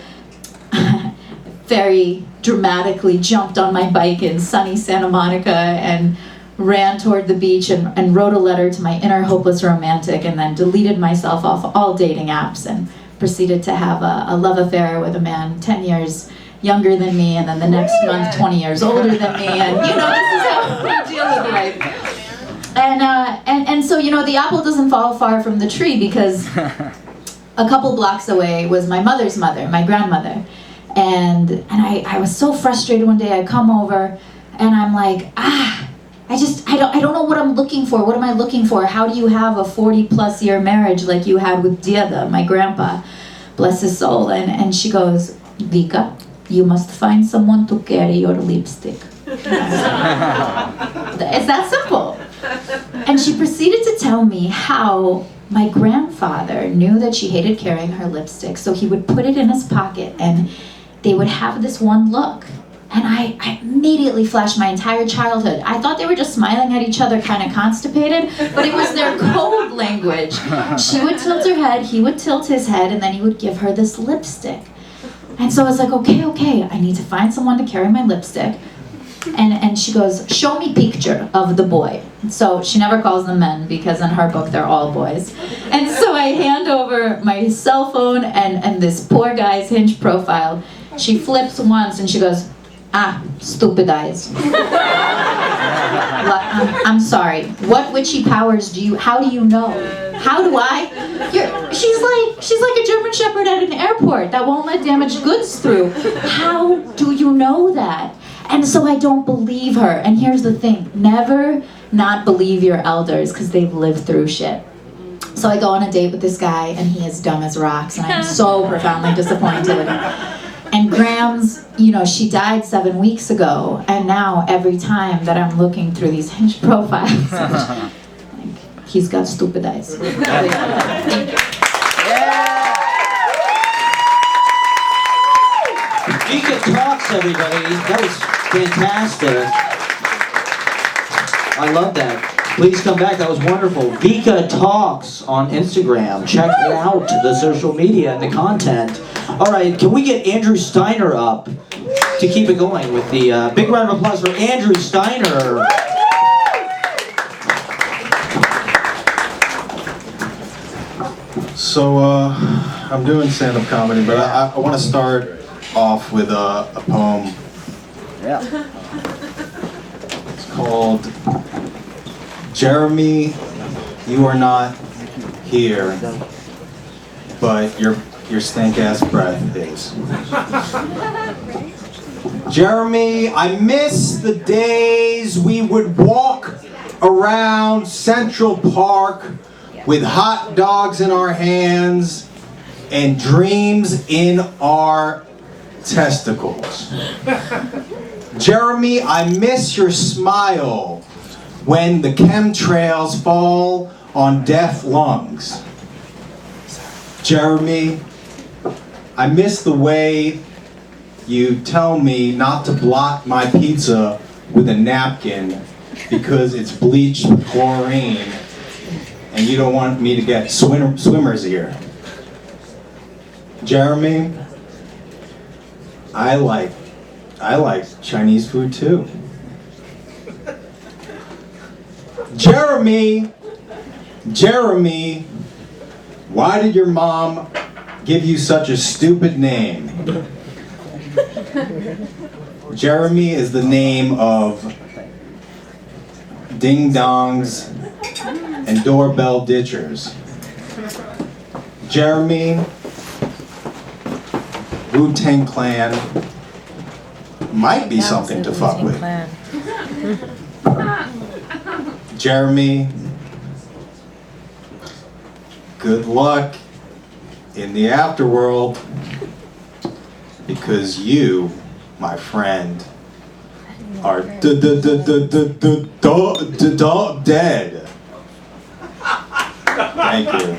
very dramatically jumped on my bike in sunny Santa Monica and ran toward the beach and wrote a letter to my inner hopeless romantic, and then deleted myself off all dating apps and proceeded to have a love affair with a man 10 years younger than me, and then the next month 20 years older than me, and this is how we deal with life. And so the apple doesn't fall far from the tree, because a couple blocks away was my mother's mother, my grandmother, and I was so frustrated one day. I come over and I'm like, I don't know what I'm looking for. What am I looking for? How do you have a 40+ year marriage like you had with Diab, my grandpa, bless his soul? And she goes, Vika, you must find someone to carry your lipstick. It's that simple. And she proceeded to tell me how my grandfather knew that she hated carrying her lipstick, so he would put it in his pocket and they would have this one look. And I immediately flashed my entire childhood. I thought they were just smiling at each other, kind of constipated, but it was their code language. She would tilt her head, he would tilt his head, and then he would give her this lipstick. And so I was like, okay, I need to find someone to carry my lipstick. And she goes, show me picture of the boy. So she never calls them men because in her book they're all boys. And so I hand over my cell phone and this poor guy's Hinge profile. She flips once and she goes, stupid eyes. I'm sorry. What witchy powers how do you know? How do I? She's like a German Shepherd at an airport that won't let damaged goods through. How do you know that? And so I don't believe her. And here's the thing, never not believe your elders because they've lived through shit. So I go on a date with this guy and he is dumb as rocks and I'm so profoundly disappointed. And Graham's, she died 7 weeks ago, and now every time that I'm looking through these Hinge profiles, he's got stupid eyes. Thank you. Vika Talks, everybody. That was fantastic. I love that. Please come back. That was wonderful. Vika Talks on Instagram. Check out the social media and the content. All right, can we get Andrew Steiner up to keep it going with the big round of applause for Andrew Steiner. So I'm doing stand-up comedy, but I want to start off with a poem. Yeah. It's called Jeremy, You Are Not Here, but your stink-ass breath is. Jeremy, I miss the days we would walk around Central Park with hot dogs in our hands and dreams in our testicles. Jeremy, I miss your smile when the chemtrails fall on deaf lungs. Jeremy, I miss the way you tell me not to blot my pizza with a napkin because it's bleached with chlorine and you don't want me to get swimmer's ear. Jeremy, I like Chinese food too. Jeremy, why did your mom give you such a stupid name? Jeremy is the name of ding-dongs and doorbell ditchers. Jeremy, Wu-Tang Clan might be something to fuck with. Jeremy, good luck in the afterworld, because you, my friend, are dead. Thank you.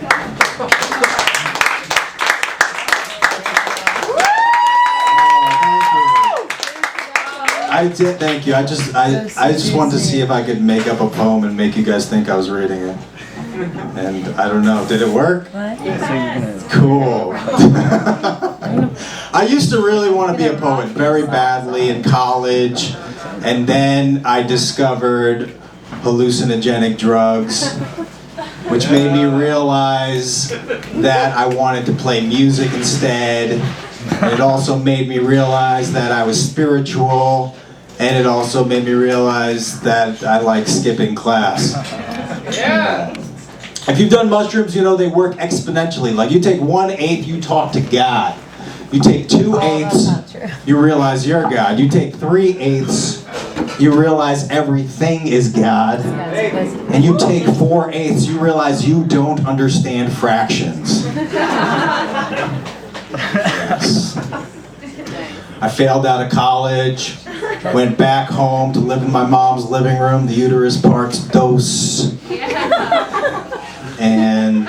I did, thank you. I just wanted to see if I could make up a poem and make you guys think I was reading it. And I don't know, did it work? Cool. I used to really want to be a poet very badly in college, and then I discovered hallucinogenic drugs, which made me realize that I wanted to play music instead. And it also made me realize that I was spiritual, and it also made me realize that I like skipping class. Yeah. If you've done mushrooms, you know they work exponentially. Like you take 1/8, you talk to God. You take 2/8, you realize you're God. You take 3/8, you realize everything is God. And you take 4/8, you realize you don't understand fractions. Yes. I failed out of college, went back home to live in my mom's living room, the uterus parts dos. And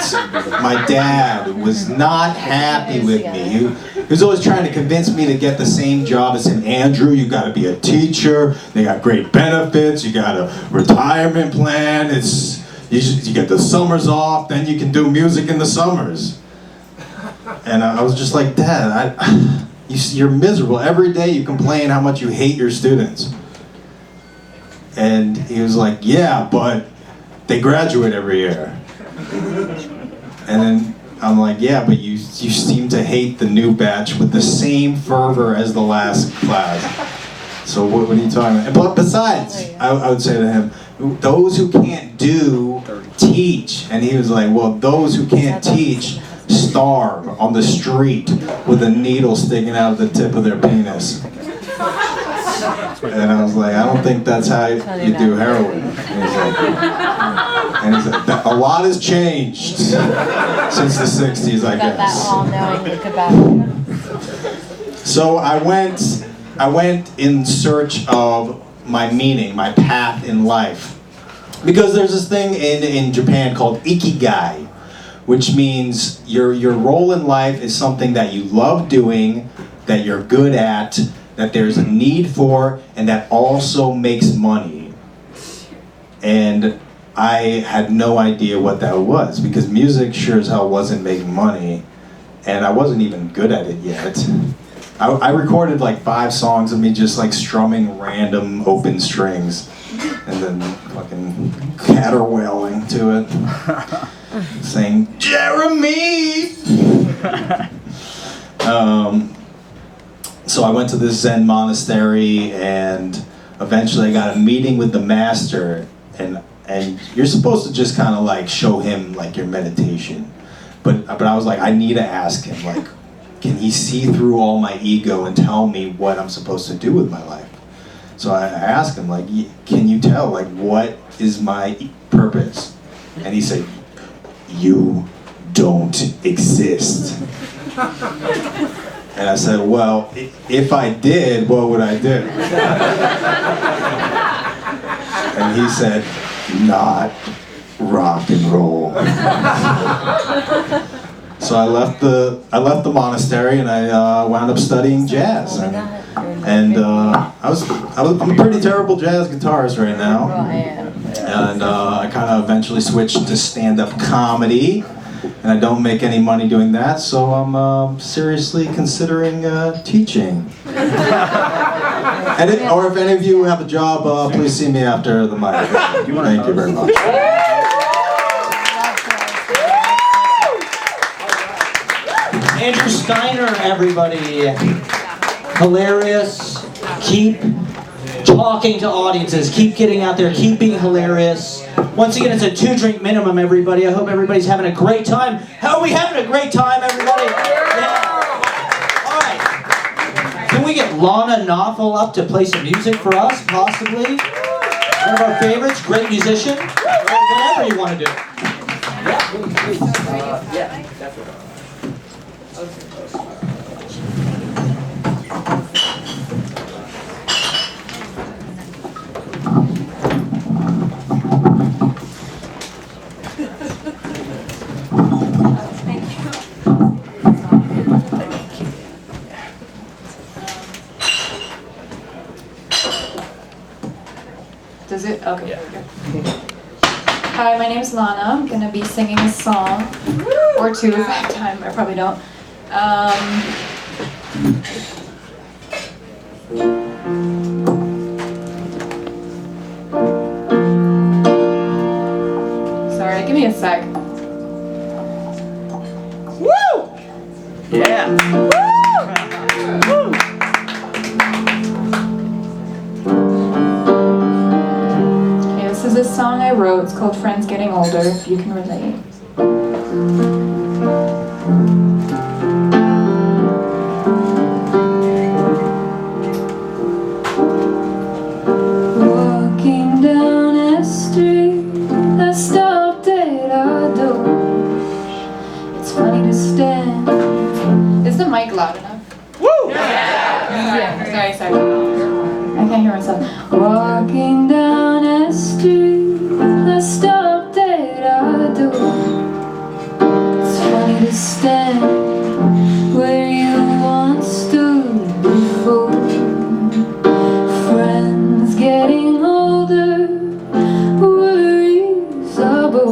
my dad was not happy with me. He was always trying to convince me to get the same job as him. Andrew, you gotta be a teacher, they got great benefits, you got a retirement plan, it's you get the summers off, then you can do music in the summers. And I was just like, Dad, you're miserable. Every day you complain how much you hate your students. And he was like, yeah, but they graduate every year. And then I'm like, yeah, but you seem to hate the new batch with the same fervor as the last class. So what are you talking about? But besides, I would say to him, those who can't do, teach. And he was like, well, those who can't teach starve on the street with a needle sticking out of the tip of their penis. And I was like, I don't think that's how you do heroin. And he's like, a lot has changed since the 60s, I guess. So I went in search of my meaning, my path in life. Because there's this thing in Japan called ikigai, which means your role in life is something that you love doing, that you're good at, that there's a need for, and that also makes money. And I had no idea what that was, because music sure as hell wasn't making money, and I wasn't even good at it yet. I recorded like 5 songs of me just like strumming random open strings, and then fucking caterwauling to it, saying, Jeremy! So I went to this Zen monastery, and eventually I got a meeting with the master, and you're supposed to just kind of like show him like your meditation, but I was like, I need to ask him, like, can he see through all my ego and tell me what I'm supposed to do with my life? So I asked him, like, can you tell, like, what is my purpose? And he said, you don't exist. And I said, well, if I did, what would I do? And he said, not rock and roll. So I left the monastery, and I wound up studying jazz. And I'm a pretty terrible jazz guitarist right now. And I kind of eventually switched to stand-up comedy. And I don't make any money doing that, so I'm seriously considering teaching. Or if any of you have a job, please see me after the mic. Thank you very much. Andrew Steiner, everybody. Hilarious. Keep talking to audiences. Keep getting out there. Keep being hilarious. Once again, it's a 2-drink minimum, everybody. I hope everybody's having a great time. How are we having a great time, everybody? Yeah. All right. Can we get Lana Nauphal up to play some music for us, possibly? One of our favorites, great musician. Whatever you want to do. Yeah, definitely. Does it? Okay. Yeah. Hi, my name is Lana. I'm gonna be singing a song or 2 if I have time. I probably don't. Sorry, give me a sec. Woo! Yeah. Woo! This is a song I wrote. It's called Friends Getting Older, if you can relate. Walking down a street, I stopped at our door. It's funny to stand. Is the mic loud enough? Woo! Yeah. Sorry. I can't hear myself. Walking down a street, I stopped at our door. It's funny to stand where you once stood before. Friends getting older, worries are both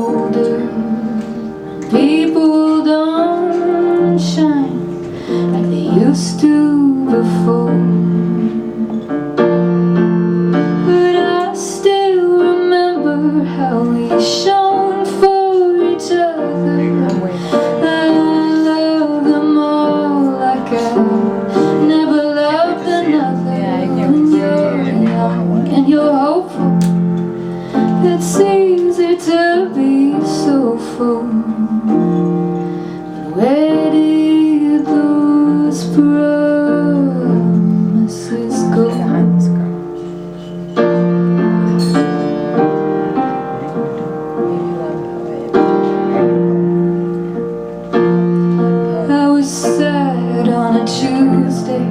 Tuesday,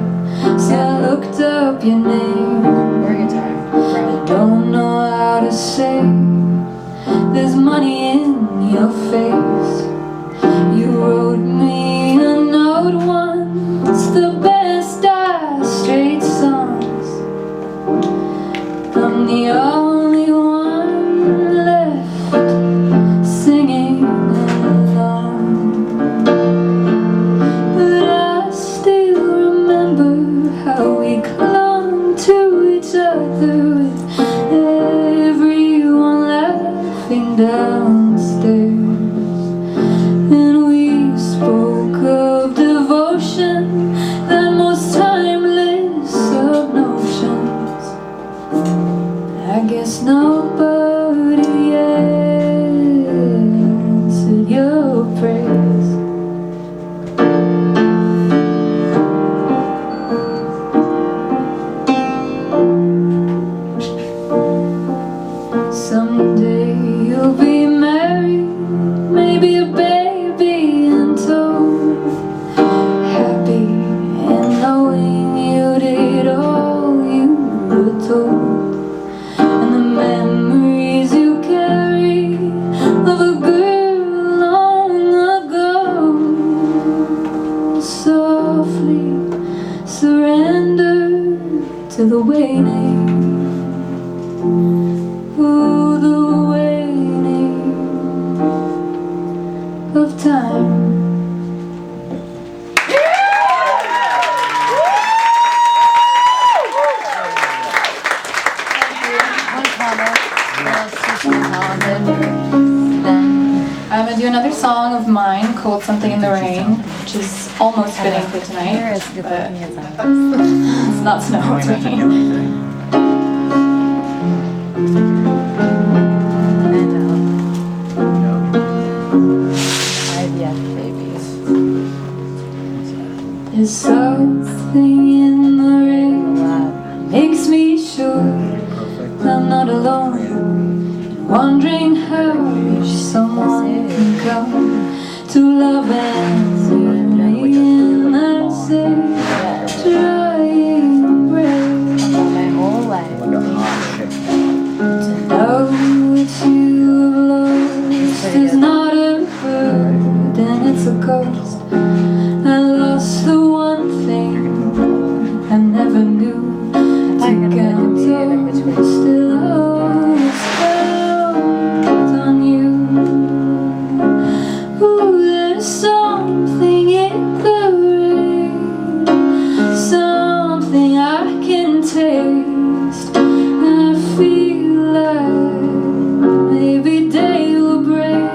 so I looked up your name. I don't know how to say there's money in your face. You wrote me a note once, the best straight songs. I'm the only one left singing along. But I still remember how we clung to each other with everyone laughing downstairs. And we spoke of devotion, the most timeless of notions. I guess nobody answered your praise. Someday you'll be married, maybe a baby in tow, happy in knowing you did all you were told. And the memories you carry of a girl long ago softly surrender to the waning. Oh, the waning of time. I'm gonna do another song of mine called "Something in the Rain," which is almost fitting for tonight. But it's not snow, it's rain. There's something in the rain makes me sure I'm not alone, wondering how someone can come to love and me in that same trying breath. To know what you have lost is not a burden, it's a ghost. I lost the one thing I never knew to count on. Still always count on you. Ooh, there's something in the rain, something I can taste. I feel like maybe day will break.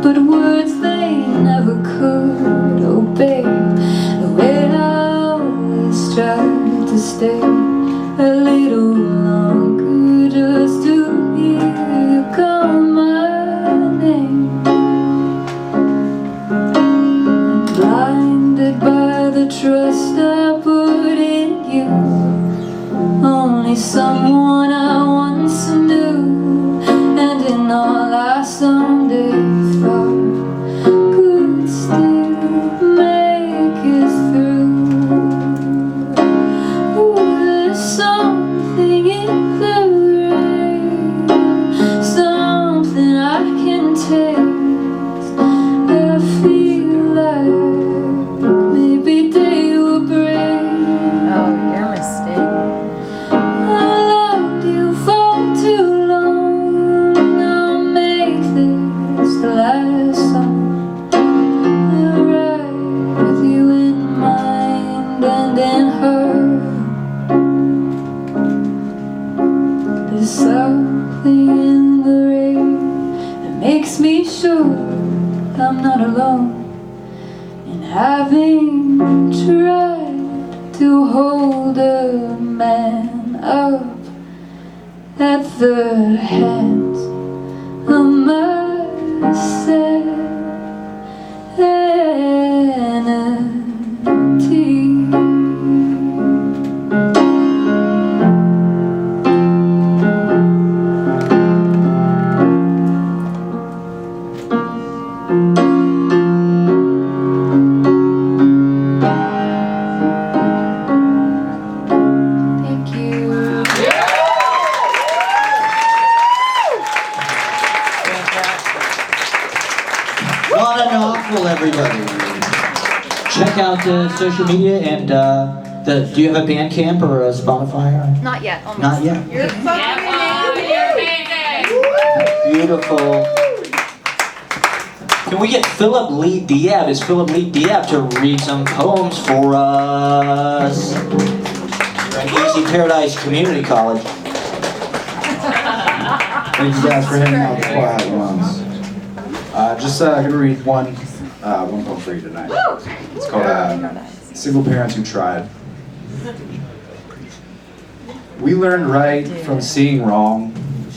But words they never could obey. The way I always tried to stay a little longer just to hear you call my name. Blinded by the trust I put in you, only someone I once knew, and in all I someday could still make it through. Ooh, there's something in the rain, something I can taste. I feel like maybe day will break. Oh, your mistake. I loved you for too long. I'll make this the last song I write with you in mind and in her. There's something in the rain that makes me sure I'm not alone in having tried to hold a man up at the hands of everybody. Check out social media and do you have a Bandcamp or a Spotify? Not yet. Almost. Not yet. You're amazing. Beautiful. Can we get Philip Lee Diab? Is Philip Lee Diab to read some poems for us? At Easy Paradise Community College. Thank you guys for hanging out the quiet ones. Just gonna read one poem for you tonight. It's called Single Parents Who Tried. We learned right from seeing wrong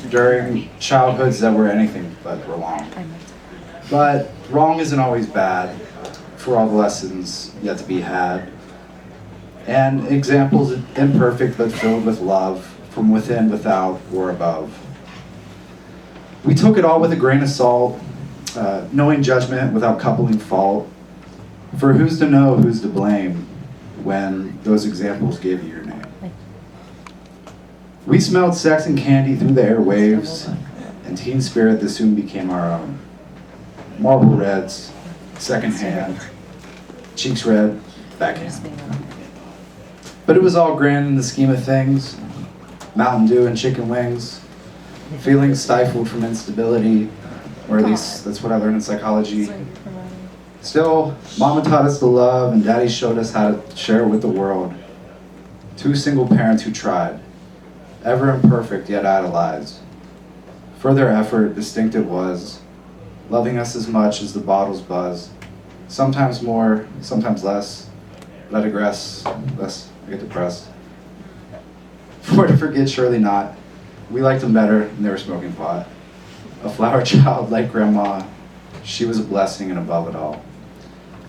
during childhoods that were anything but wrong. But wrong isn't always bad for all the lessons yet to be had. And examples imperfect but filled with love from within, without, or above. We took it all with a grain of salt, knowing judgment without coupling fault. For who's to know who's to blame when those examples gave you your name? We smelled sex and candy through the airwaves, and teen spirit that soon became our own. Marble reds, secondhand, cheeks red, backhand. But it was all grand in the scheme of things. Mountain Dew and chicken wings, feeling stifled from instability, or at least that's what I learned in psychology. Still, Mama taught us to love, and Daddy showed us how to share it with the world. Two single parents who tried, ever imperfect yet idolized. For their effort, distinct it was, loving us as much as the bottles buzz. Sometimes more, sometimes less, but I digress, lest I get depressed. For to forget, surely not. We liked them better, and they were smoking pot. A flower child like Grandma, she was a blessing and above it all.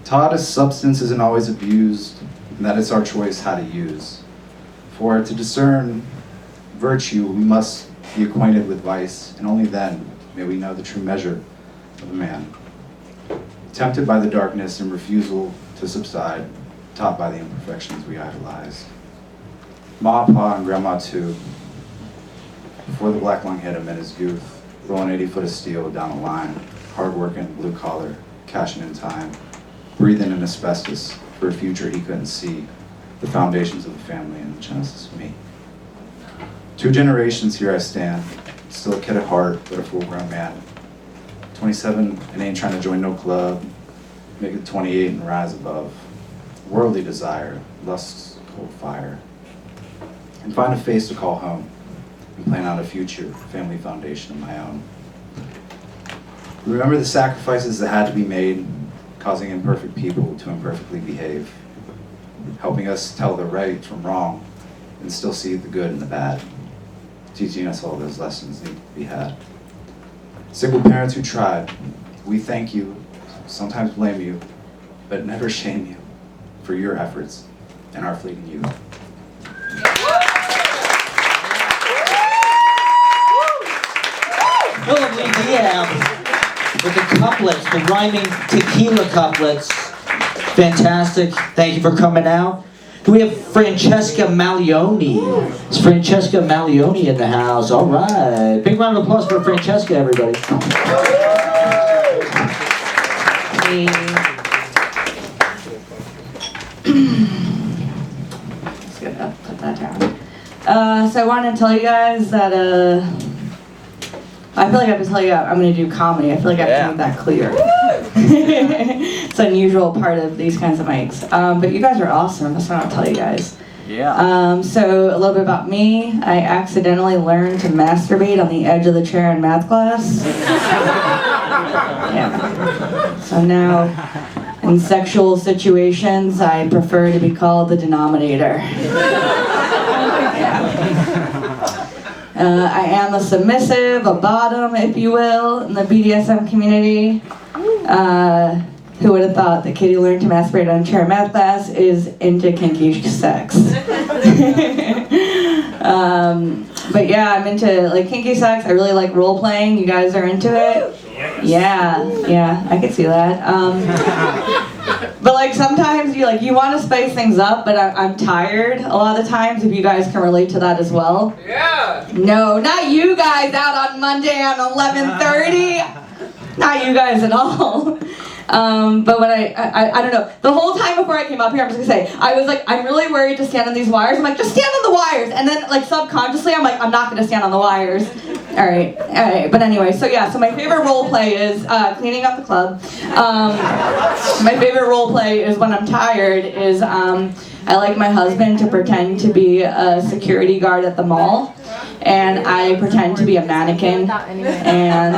Taught us substance isn't always abused, and that it's our choice how to use. For to discern virtue, we must be acquainted with vice, and only then may we know the true measure of a man. Tempted by the darkness and refusal to subside, taught by the imperfections we idolize. Ma, Pa, and Grandma too, before the black lung hit him in his youth, rolling 80 foot of steel down the line, hard-working, blue collar, cashing in time, breathing in asbestos for a future he couldn't see, the foundations of the family and the genesis of me. 2 generations here I stand, still a kid at heart, but a full-grown man. 27 and ain't trying to join no club, make it 28 and rise above. Worldly desire, lust's cold fire. And find a face to call home, and plan out a future, family foundation of my own. Remember the sacrifices that had to be made, causing imperfect people to imperfectly behave, helping us tell the right from wrong, and still see the good and the bad, teaching us all those lessons need to be had. Single parents who tried, we thank you, sometimes blame you, but never shame you for your efforts and our fleeting youth. Philip Lee Diab with the couplets, the rhyming tequila couplets. Fantastic. Thank you for coming out. We have Francesca Maglione. It's Francesca Maglione in the house. All right. Big round of applause for Francesca, everybody. Hey. Just gonna put that down. So I wanted to tell you guys that I feel like I have to tell you I'm going to do comedy. I feel like I have to make that clear. It's an unusual part of these kinds of mics. But you guys are awesome. That's what I'll tell you guys. Yeah. So a little bit about me. I accidentally learned to masturbate on the edge of the chair in math class. Yeah. So now, in sexual situations, I prefer to be called the denominator. I am a submissive, a bottom, if you will, in the BDSM community. Who would have thought that Kitty learned to masturbate on a chair in math class is into kinky sex. But yeah, I'm into like kinky sex. I really like role playing. You guys are into it? Yeah, I could see that. But like sometimes you want to spice things up, but I'm tired a lot of times. If you guys can relate to that as well. Yeah. No, not you guys out on Monday on 11:30. Not you guys at all. But when I don't know, the whole time before I came up here, I'm just gonna say, I was like, I'm really worried to stand on these wires. I'm like, just stand on the wires. And then like subconsciously, I'm like, I'm not gonna stand on the wires. All right. But anyway, so yeah, so my favorite role play is cleaning up the club. My favorite role play is when I'm tired is I like my husband to pretend to be a security guard at the mall. And I pretend to be a mannequin, and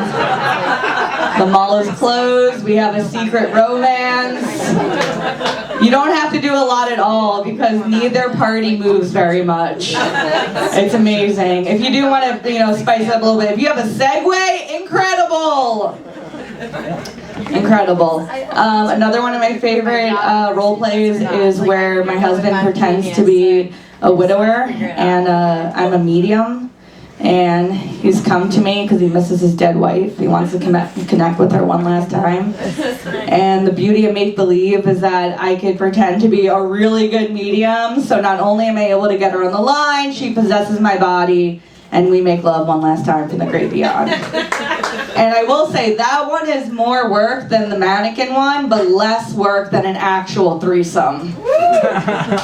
the mall is closed, we have a secret romance. You don't have to do a lot at all because neither party moves very much. It's amazing. If you do want to, spice it up a little bit, if you have a segue, incredible! Incredible. Another one of my favorite role plays is where my husband pretends to be a widower, and I'm a medium. And he's come to me because he misses his dead wife. He wants to connect with her one last time. And the beauty of make-believe is that I could pretend to be a really good medium. So not only am I able to get her on the line, she possesses my body, and we make love one last time from the great beyond. And I will say that one is more work than the mannequin one, but less work than an actual threesome.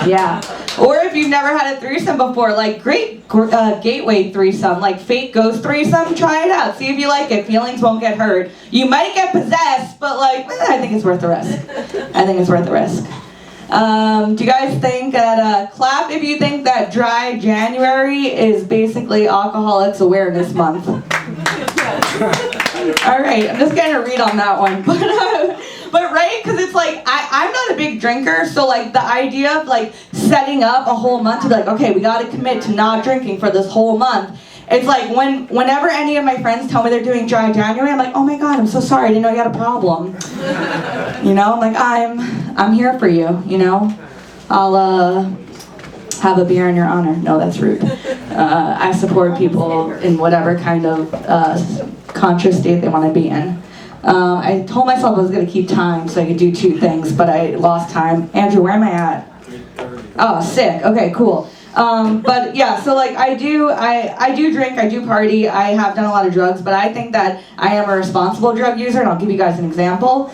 Yeah. Or if you've never had a threesome before, like great gateway threesome, like fake ghost threesome, try it out. See if you like it. Feelings won't get hurt. You might get possessed, but I think it's worth the risk. I think it's worth the risk. Do you guys think that, clap if you think that dry January is basically Alcoholics Awareness Month. Alright, I'm just gonna read on that one. But right, because it's like, I'm not a big drinker, so like the idea of like setting up a whole month to be like, okay, we gotta commit to not drinking for this whole month. It's like whenever any of my friends tell me they're doing dry January, I'm like, oh my god, I'm so sorry, I didn't know you had a problem. I'm like, I'm here for you, I'll have a beer in your honor. No, that's rude. I support people in whatever kind of conscious state they want to be in. I told myself I was going to keep time so I could do two things, but I lost time. Andrew, where am I at? Oh, sick. Okay, cool. But yeah, so like I do drink, I do party, I have done a lot of drugs, but I think that I am a responsible drug user, and I'll give you guys an example.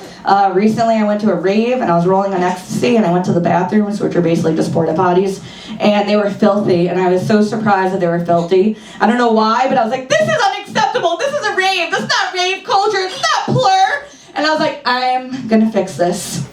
Recently I went to a rave and I was rolling on ecstasy, and I went to the bathrooms, which are basically just porta potties, and they were filthy, and I was so surprised that they were filthy. I don't know why, but I was like, this is unacceptable, this is a rave, this is not rave culture, it's not plur, and I was like, I'm gonna fix this.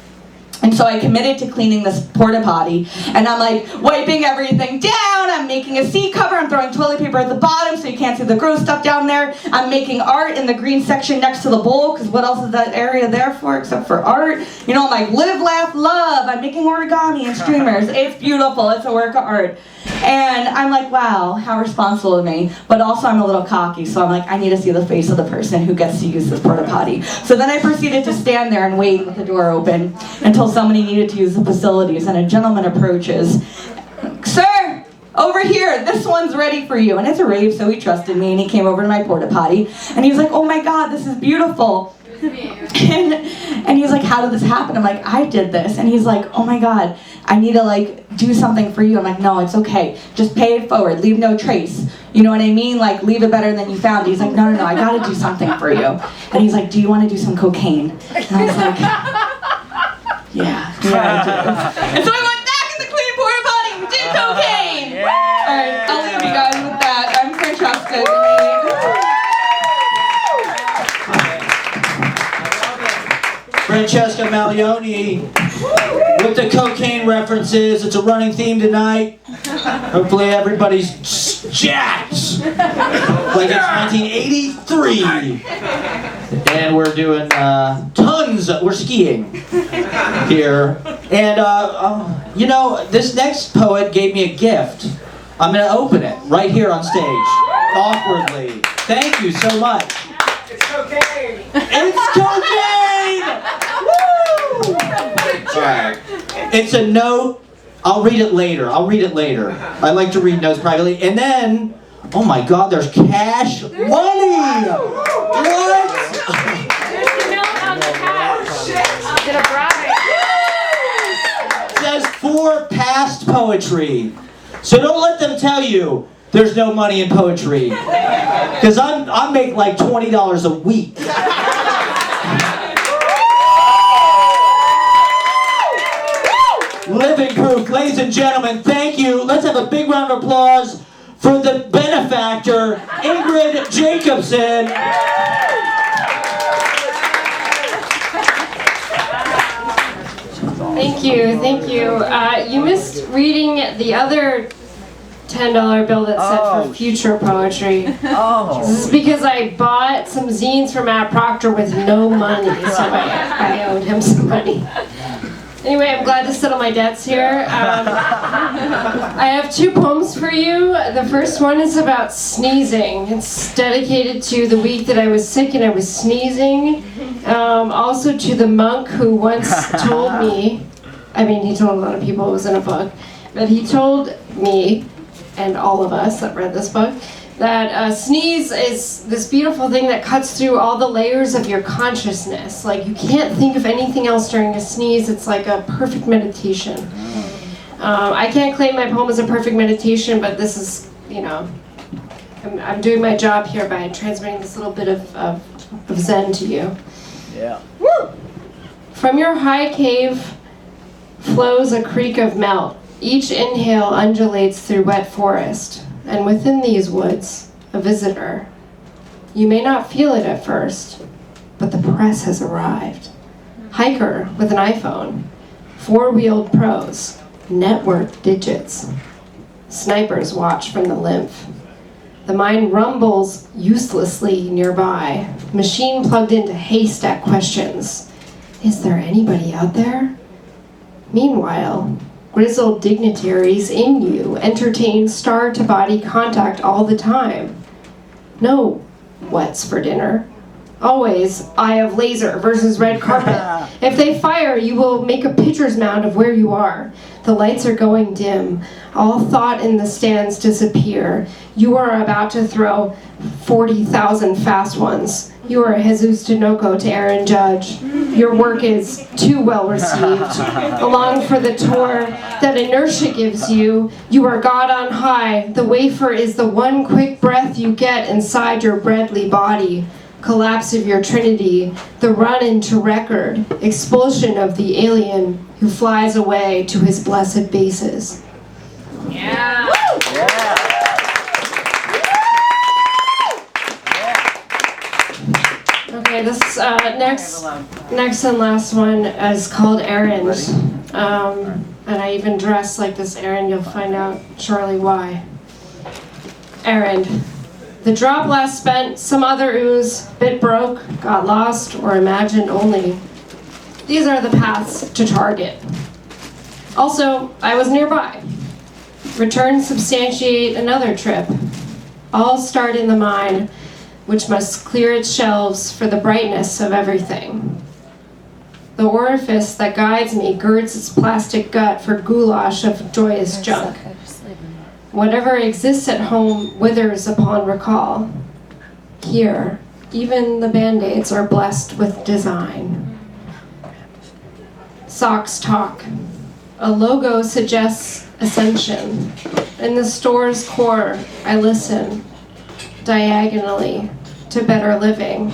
And so I committed to cleaning this porta potty, and I'm like wiping everything down, I'm making a seat cover, I'm throwing toilet paper at the bottom so you can't see the gross stuff down there, I'm making art in the green section next to the bowl, because what else is that area there for except for art? I'm like, live, laugh, love, I'm making origami and streamers, it's beautiful, it's a work of art. And I'm like, wow, how responsible of me. But also I'm a little cocky, so I'm like, I need to see the face of the person who gets to use this porta potty. So then I proceeded to stand there and wait with the door open until somebody needed to use the facilities, and a gentleman approaches. Sir, over here, this one's ready for you. And it's a rave, so he trusted me, and he came over to my porta potty, and he was like, oh my god, this is beautiful. And he's like, how did this happen? I'm like, I did this. And he's like, oh my god, I need to do something for you. I'm like, no, it's okay, just pay it forward, leave no trace, you know what I mean, like leave it better than you found it. He's like, no, I gotta do something for you. And he's like, do you want to do some cocaine? And I was like, yeah, I do. And so I went back in the clean porta potty and did cocaine. Alright, I'll leave you guys with that. I'm Francesca. Francesca Maglione with the cocaine references. It's a running theme tonight. Hopefully everybody's jacked like it's 1983. And we're doing we're skiing here. And this next poet gave me a gift. I'm gonna open it right here on stage, awkwardly. Thank you so much. It's cocaine! It's cocaine! Woo! Alright. It's a note. I'll read it later. I like to read notes privately. And then, oh my god, there's cash money! What? There's a note on the couch. Get a bride. It says for past poetry. So don't let them tell you there's no money in poetry. Because I make like $20 a week. living proof. Ladies and gentlemen, thank you. Let's have a big round of applause for the benefactor, Ingrid Jacobsen. Thank you, thank you. You missed reading the other $10 bill that said for future poetry. This is because I bought some zines from Matt Proctor with no money, so I owed him some money. Anyway, I'm glad to settle my debts here. I have 2 poems for you. The first one is about sneezing. It's dedicated to the week that I was sick and I was sneezing. Also to the monk who once told me, I mean, he told a lot of people, it was in a book, but he told me, and all of us that read this book, that sneeze is this beautiful thing that cuts through all the layers of your consciousness. Like, you can't think of anything else during a sneeze. It's like a perfect meditation. I can't claim my poem as a perfect meditation, but this is, you know, I'm doing my job here by transmitting this little bit of Zen to you. Yeah. Woo! From your high cave flows a creek of melt. Each inhale undulates through wet forest. And within these woods, a visitor. You may not feel it at first, but the press has arrived. Hiker with an iPhone, 4-wheeled pros, network digits. Snipers watch from the lymph. The mind rumbles uselessly nearby, machine plugged into haystack questions. Is there anybody out there? Meanwhile, grizzled dignitaries in you entertain star-to-body contact all the time. No what's for dinner. Always eye of laser versus red carpet. If they fire, you will make a pitcher's mound of where you are. The lights are going dim. All thought in the stands disappear. You are about to throw 40,000 fast ones. You are Jesus Tinoco to Aaron Judge. Your work is too well received. Along for the tour that inertia gives you, you are God on high. The wafer is the one quick breath you get inside your breadly body. Collapse of your trinity, the run into record, expulsion of the alien who flies away to his blessed bases. Yeah. Okay, this next and last one is called Errand. And I even dress like this errand. You'll find out shortly why. Errand. The drop last spent, some other ooze, bit broke, got lost, or imagined only. These are the paths to target. Also, I was nearby. Return substantiate another trip. All start in the mind, which must clear its shelves for the brightness of everything. The orifice that guides me girds its plastic gut for goulash of joyous junk. Whatever exists at home withers upon recall. Here, even the band-aids are blessed with design. Socks talk. A logo suggests ascension. In the store's core, I listen, diagonally, to better living.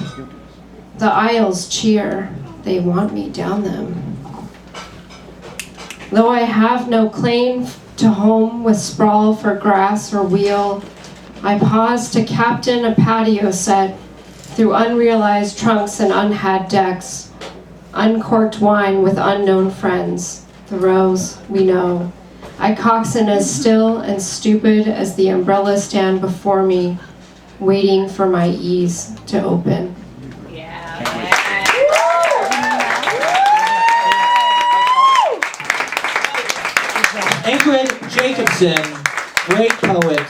The aisles cheer. They want me down them. Though I have no claim to home with sprawl for grass or wheel, I pause to captain a patio set through unrealized trunks and unhad decks, uncorked wine with unknown friends, the rows we know. I coxswain as still and stupid as the umbrella stand before me, waiting for my ease to open. Ingrid Jacobsen, great poet.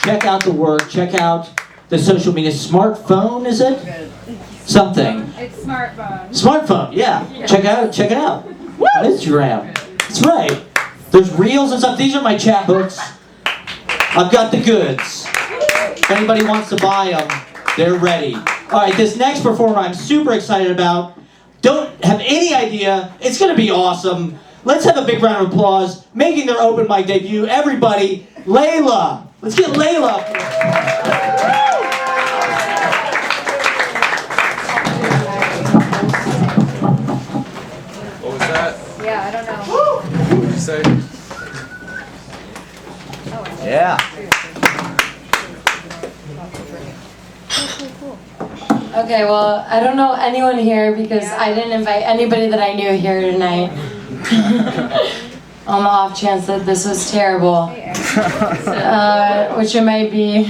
Check out the work. Check out the social media. Smartphone, is it? Something. It's smartphone. Smartphone, yeah. Check it out. On Instagram. That's right. There's reels and stuff. These are my chapbooks. I've got the goods. If anybody wants to buy them, they're ready. All right, this next performer I'm super excited about. Don't have any idea. It's going to be awesome. Let's have a big round of applause. Making their open mic debut, everybody, Leyla. Let's get Leyla. What was that? Yeah, I don't know. say? Yeah. Okay, well, I don't know anyone here because I didn't invite anybody that I knew here tonight. On the off chance that this was terrible. Which it might be.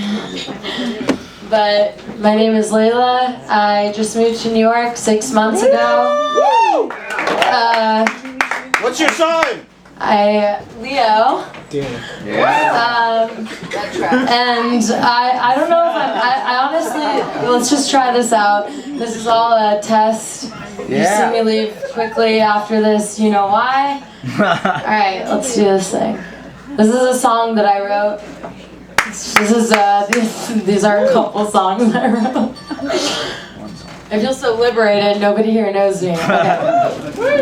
But my name is Leyla. I just moved to New York 6 months ago. What's your sign? Leo. Yeah. And I don't know if I honestly, let's just try this out. This is all a test. You see me leave quickly after this, you know why? Alright, let's do this thing. This is a song that I wrote. This is, these are a couple songs I wrote. I feel so liberated, nobody here knows me. Okay.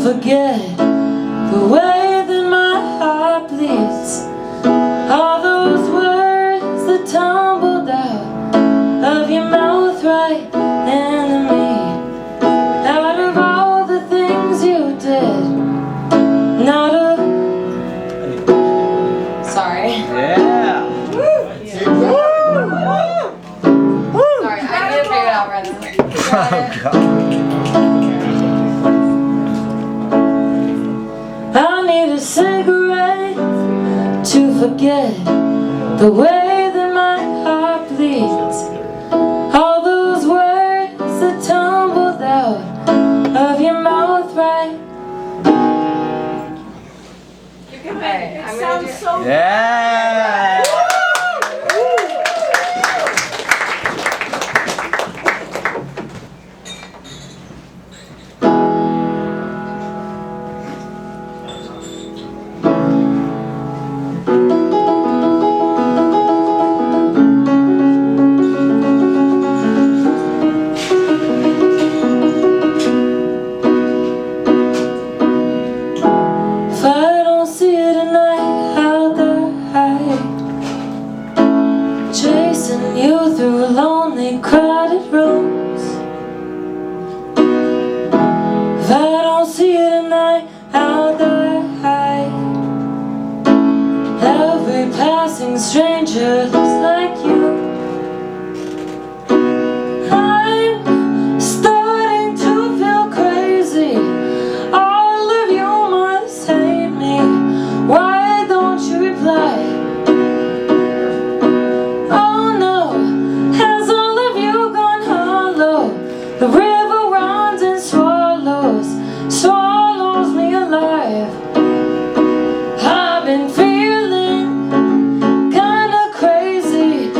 Forget the way that my heart bleeds. All those words that tumbled out of your mouth right into me. Out of all the things you did, not a... Sorry. Yeah. Sorry, I need to figure it out right now. I need a cigarette to forget the way that my heart bleeds. All those words that tumbled out of your mouth right. You can make it sound so Yeah. You through lonely, crowded rooms. If I don't see you tonight, how do I hide? Every passing stranger looks like you. I'm starting to feel crazy. All of you must hate me. Why don't you reply? The river runs and swallows me alive. I've been feeling kinda crazy,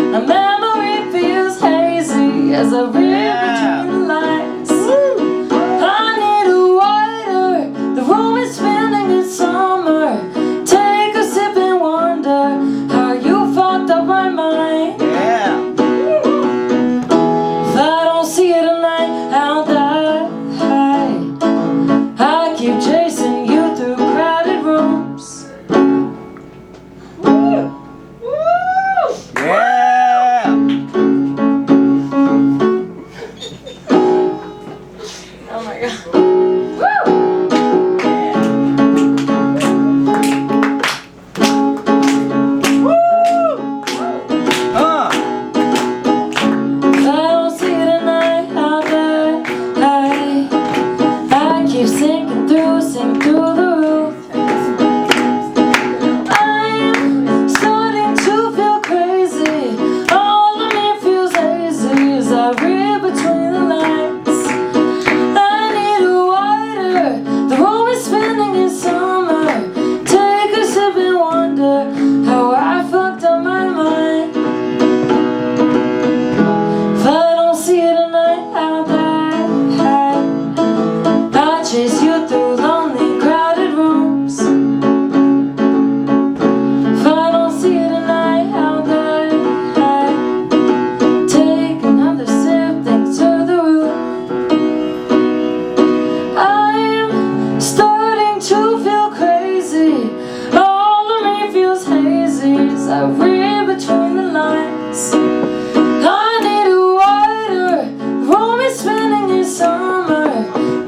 I read between the lines. I need a wider, roll me spinning in summer.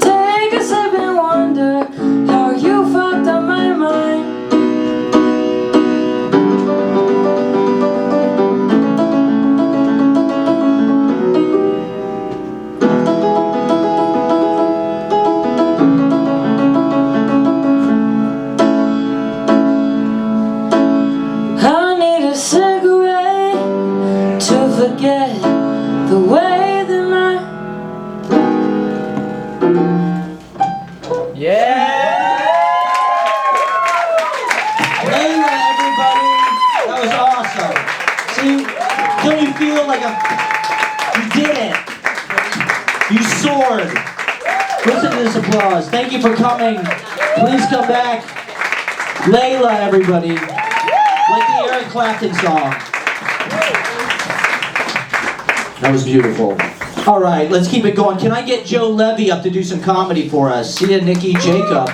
Take a sip and wonder how you fucked up my mind. I need a cigarette to forget the way that my Leyla, everybody! That was awesome. See, don't you feel like you did it? You soared. Listen to this applause. Thank you for coming. Please come back. Leyla, everybody. Like the Eric Clapton song. That was beautiful. All right, let's keep it going. Can I get Joe Levy up to do some comedy for us? See ya, Nikki, Jacob.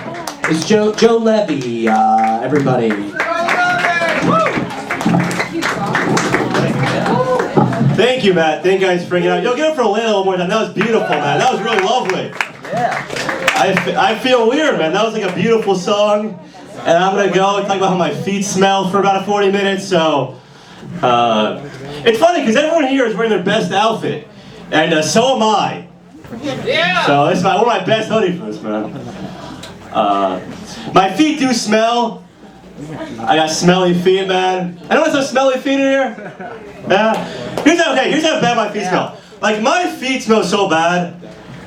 It's Joe Levy, everybody. Thank you, Matt. Thank you guys for bringing it out. Yo, give it for Leyla one more time. That was beautiful, man. That was really lovely. Yeah. I feel weird, man. That was like a beautiful song. And I'm going to go and talk about how my feet smell for about 40 minutes. So, it's funny because everyone here is wearing their best outfit. And so am I. Yeah. So this is one of my best hoodies for this, man. My feet do smell. I got smelly feet, man. Anyone have smelly feet in here? Yeah. Here's how bad my feet smell. Like, my feet smell so bad.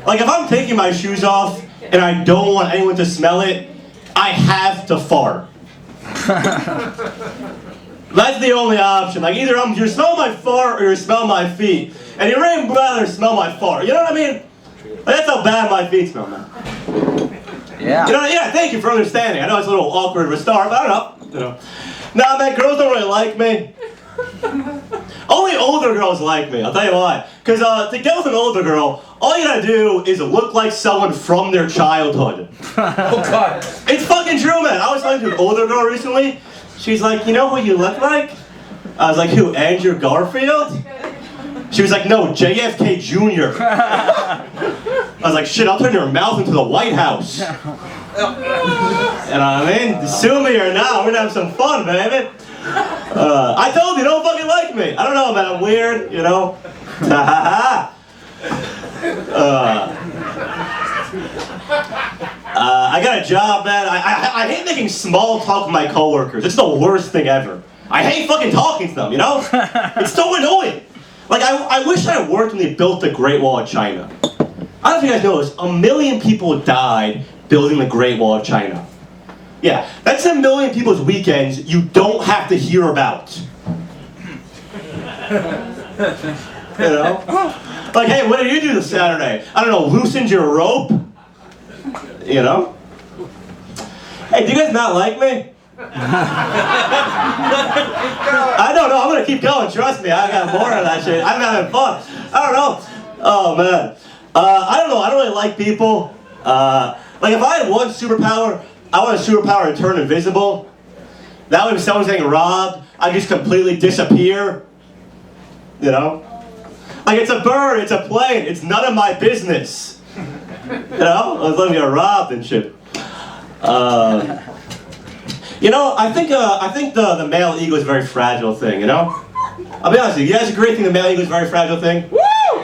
Like, if I'm taking my shoes off and I don't want anyone to smell it, I have to fart. That's the only option. Like, either you smell my fart or you smell my feet. And you'd really rather smell my fart. You know what I mean? Like, that's how bad my feet smell, man. Yeah. You know, yeah, thank you for understanding. I know it's a little awkward to start, but I don't know. You know. Nah, man, girls don't really like me. Only older girls like me, I'll tell you why. Because to get with an older girl, all you gotta do is look like someone from their childhood. Oh, God. It's fucking true, man. I was talking to an older girl recently. She's like, you know who you look like? I was like, who, Andrew Garfield? She was like, no, JFK Jr. I was like, shit, I'll turn your mouth into the White House. You know what I mean? Sue me or not, we're gonna have some fun, baby. I told you, don't fucking like me. I don't know, man, I'm weird, you know? I got a job, man. I hate making small talk with my coworkers. It's the worst thing ever. I hate fucking talking to them, you know? It's so annoying. Like, I wish I worked when they built the Great Wall of China. I don't know if you guys know this, 1 million people died building the Great Wall of China. Yeah, that's 1 million people's weekends you don't have to hear about. You know? Like, hey, what did you do this Saturday? I don't know, loosened your rope? You know? Hey, do you guys not like me? I don't know, I'm gonna keep going, trust me, I got more of that shit. I'm having fun. I don't know. Oh, man. I don't know, I don't really like people. Like, if I had one superpower, I want a superpower to turn invisible. That way if someone's getting robbed, I just completely disappear. You know? Like, it's a bird, it's a plane, it's none of my business. You know? I was letting me get robbed and shit. You know, I think the male ego is a very fragile thing, you know? I'll be honest with you, guys agree the male ego is a very fragile thing? Woo!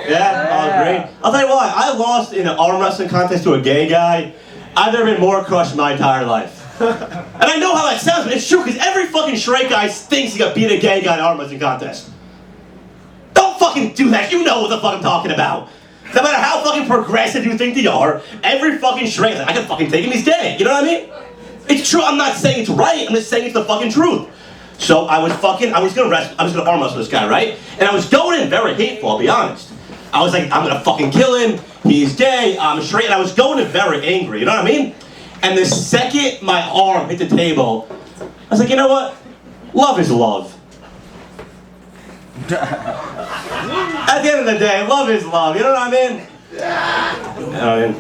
Yeah, I'll agree. I'll tell you why, I lost in an arm wrestling contest to a gay guy. I've never been more crushed in my entire life. And I know how that sounds, but it's true, because every fucking straight guy thinks he got beat a gay guy in an arm wrestling contest. Don't fucking do that, you know what the fuck I'm talking about. No matter how fucking progressive you think they are, every fucking straight guy, I can fucking take him, he's gay, you know what I mean? It's true, I'm not saying it's right, I'm just saying it's the fucking truth. So I was gonna arm wrestle this guy, right? And I was going in very hateful, I'll be honest. I was like, I'm gonna fucking kill him, he's gay, I'm straight, and I was going in very angry, you know what I mean? And the second my arm hit the table, I was like, you know what? Love is love. At the end of the day, love is love, you know what I mean? You know what I mean?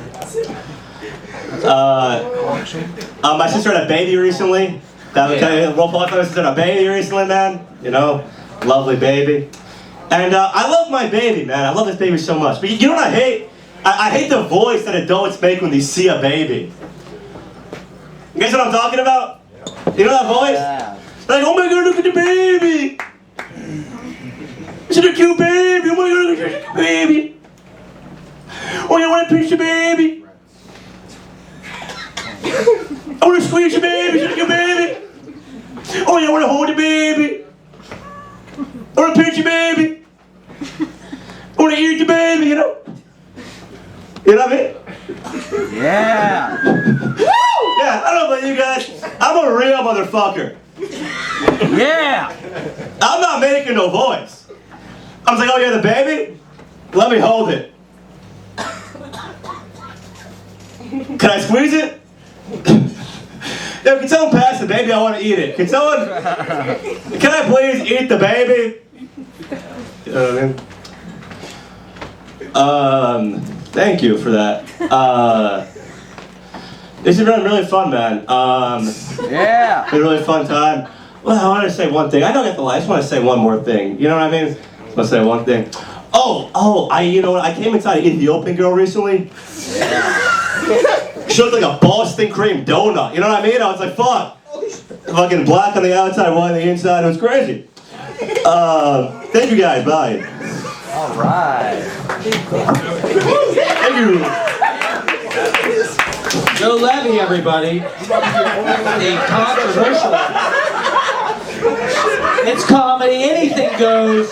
My sister had a baby recently. That was kind of role play. I thought I was a baby recently, man. You know, lovely baby. And I love my baby, man. I love this baby so much. But you know what I hate? I hate the voice that adults make when they see a baby. You guys know what I'm talking about? You know that voice? Yeah. Like, oh my god, look at the baby! It's a cute baby! Oh my god, look at the cute baby! Oh, you want to pinch the baby? I want to squeeze the baby, it's a cute baby! Oh, you want to hold the baby? I want to pinch the baby! I want to eat the baby, you know? You know what I mean? Yeah. Yeah, I don't know about you guys. I'm a real motherfucker. Yeah. I'm not making no voice. I was like, oh, you're the baby? Let me hold it. Can I squeeze it? Yo, can someone pass the baby? I want to eat it. Can I please eat the baby? You know what I mean? Thank you for that. This has been really fun, man. Yeah. It's been a really fun time. Well, I want to say one thing. I don't get the light. I just want to say one more thing. You know what I mean? I want to say one thing. You know what? I came inside an Ethiopian girl recently. She looked like a Boston cream donut. You know what I mean? I was like, fuck. Fucking black on the outside, white on the inside. It was crazy. Thank you guys. Bye. All right. Thank you. Joe Levy, everybody. A controversial. It's comedy, anything goes.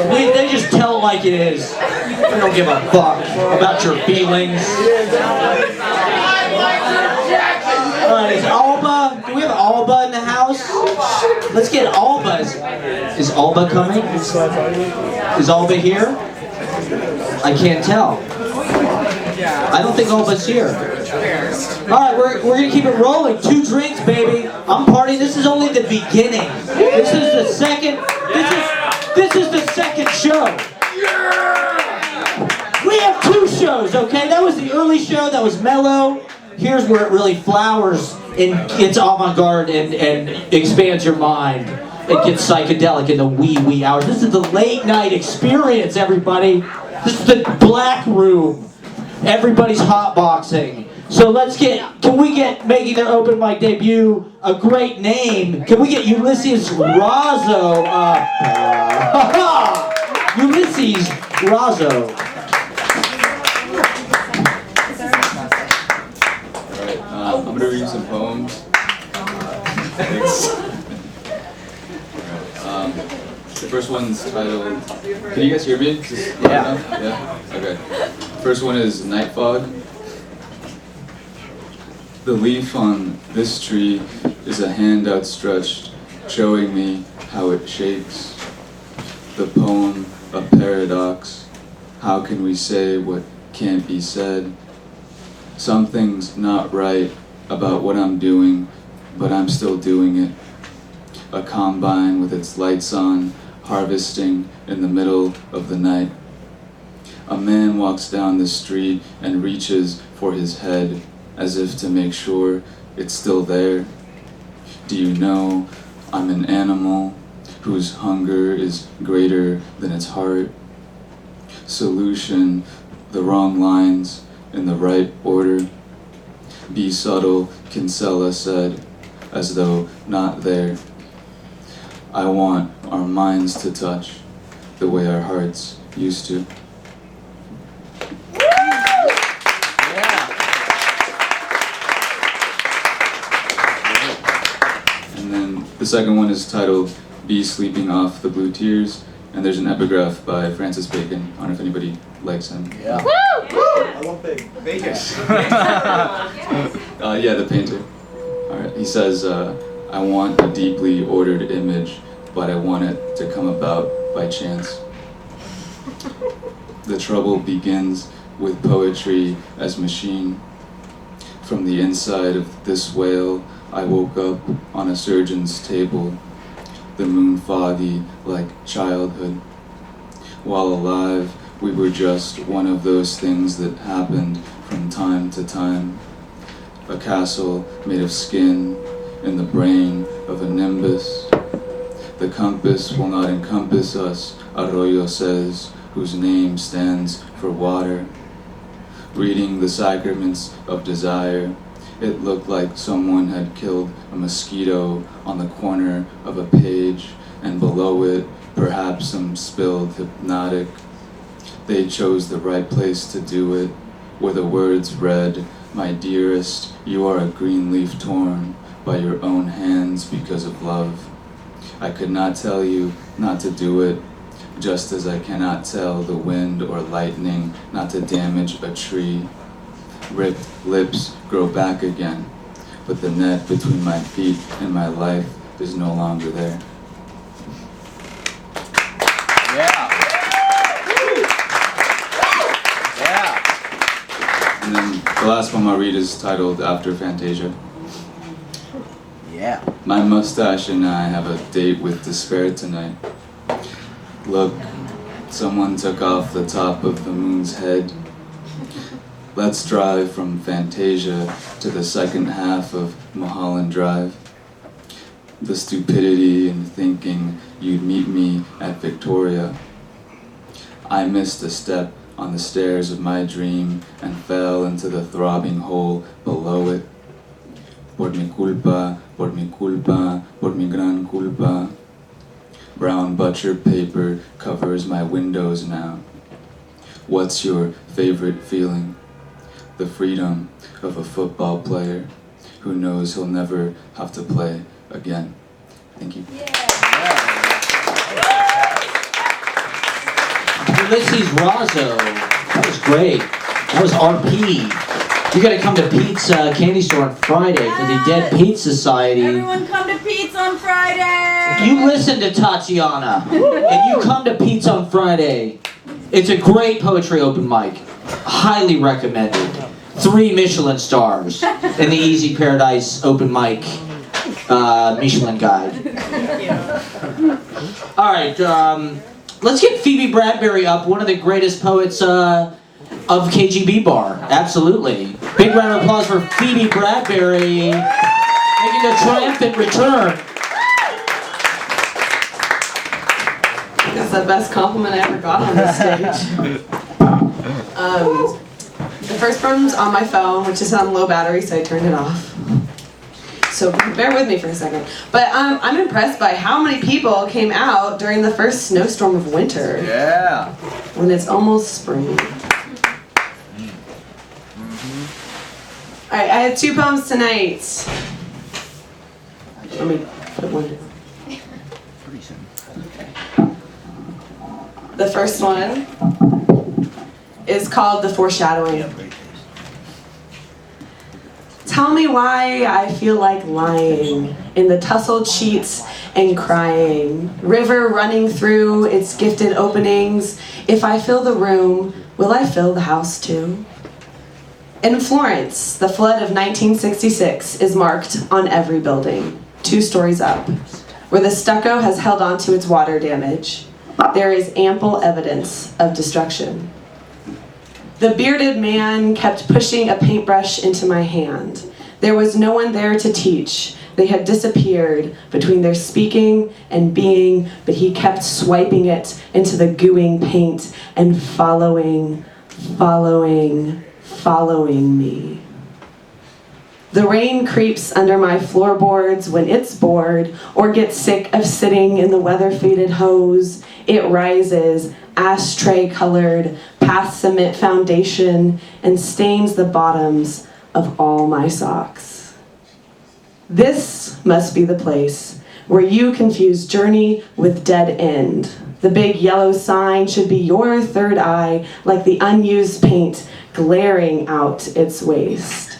They just tell it like it is. They don't give a fuck about your feelings. Alright, is Alba, do we have Alba in the house? Let's get Alba. Is Alba coming? Is Alba here? I can't tell. I don't think Alba's here. Alright, we're gonna keep it rolling. 2 drinks, baby. I'm partying. This is only the beginning. This is the second. This is the second show. We have 2 shows, okay? That was the early show. That was mellow. Here's where it really flowers and gets avant-garde and expands your mind. It gets psychedelic in the wee hours. This is the late night experience, everybody. This is the black room. Everybody's hotboxing. So can we get, making their open mic debut, a great name? Can we get Ulyses Razo? Ulyses Razo. I'm going to read some poems. The first one's titled, can you guys hear me? Yeah. Yeah? Okay. First one is Night Fog. The leaf on this tree is a hand outstretched, showing me how it shakes. The poem, a paradox. How can we say what can't be said? Something's not right about what I'm doing, but I'm still doing it. A combine with its lights on, harvesting in the middle of the night. A man walks down the street and reaches for his head, as if to make sure it's still there. Do you know I'm an animal whose hunger is greater than its heart? Solution, the wrong lines in the right order. Be subtle, Kinsella said, as though not there. I want our minds to touch the way our hearts used to. And then the second one is titled Be Sleeping Off the Blue Tears, and there's an epigraph by Francis Bacon. I don't know if anybody likes him. Yeah. Woo! I love Bacon. Yeah, the painter. All right. He says, I want a deeply ordered image, but I want it to come about by chance. The trouble begins with poetry as machine. From the inside of this whale, I woke up on a surgeon's table, the moon foggy like childhood. While alive, we were just one of those things that happened from time to time. a castle made of skin in the brain of a nimbus. The compass will not encompass us, Arroyo says, whose name stands for water. Reading the sacraments of desire, it looked like someone had killed a mosquito on the corner of a page, and below it, perhaps some spilled hypnotic. They chose the right place to do it, where the words read, "My dearest, you are a green leaf torn by your own hands because of love." I could not tell you not to do it, just as I cannot tell the wind or lightning not to damage a tree. Ripped lips grow back again, but the net between my feet and my life is no longer there. Yeah. And then the last poem I'll read is titled After Fantasia. Yeah. My mustache and I have a date with despair tonight. Look, someone took off the top of the moon's head. Let's drive from Fantasia to the second half of Mulholland Drive. The stupidity in thinking you'd meet me at Victoria. I missed a step on the stairs of my dream and fell into the throbbing hole below it. Por mi culpa, por mi culpa, por mi gran culpa. Brown butcher paper covers my windows now. What's your favorite feeling? The freedom of a football player who knows he'll never have to play again. Thank you. Ulyses Razo. That was great. That was RP. You gotta come to Pete's candy store on Friday for the Dead Pete Society. Everyone come to Pete's on Friday! You listen to Tatyana, and you come to Pete's on Friday. It's a great poetry open mic. Highly recommended. 3 Michelin stars in the Easy Paradise open mic Michelin guide. Alright, let's get Phoebe Bradbury up, one of the greatest poets of KGB Bar. Absolutely. Big round of applause for Phoebe Bradbury making a triumphant return. That's the best compliment I ever got on this stage. The first poem's on my phone, which is on low battery, so I turned it off. So bear with me for a second. But I'm impressed by how many people came out during the first snowstorm of winter. Yeah. When it's almost spring. Alright, I have 2 poems tonight. Let me put one down. The first one is called The Foreshadowing. Tell me why I feel like lying in the tussled sheets and crying. River running through its gifted openings. If I fill the room, will I fill the house too? In Florence, the flood of 1966 is marked on every building, 2 stories up, where the stucco has held on to its water damage. There is ample evidence of destruction. The bearded man kept pushing a paintbrush into my hand. There was no one there to teach. They had disappeared between their speaking and being, but he kept swiping it into the gooing paint and following me. The rain creeps under my floorboards when it's bored or gets sick of sitting in the weather-faded hose. It rises, ashtray-colored, past cement foundation, and stains the bottoms of all my socks. This must be the place where you confuse journey with dead end. The big yellow sign should be your third eye, like the unused paint glaring out its waste.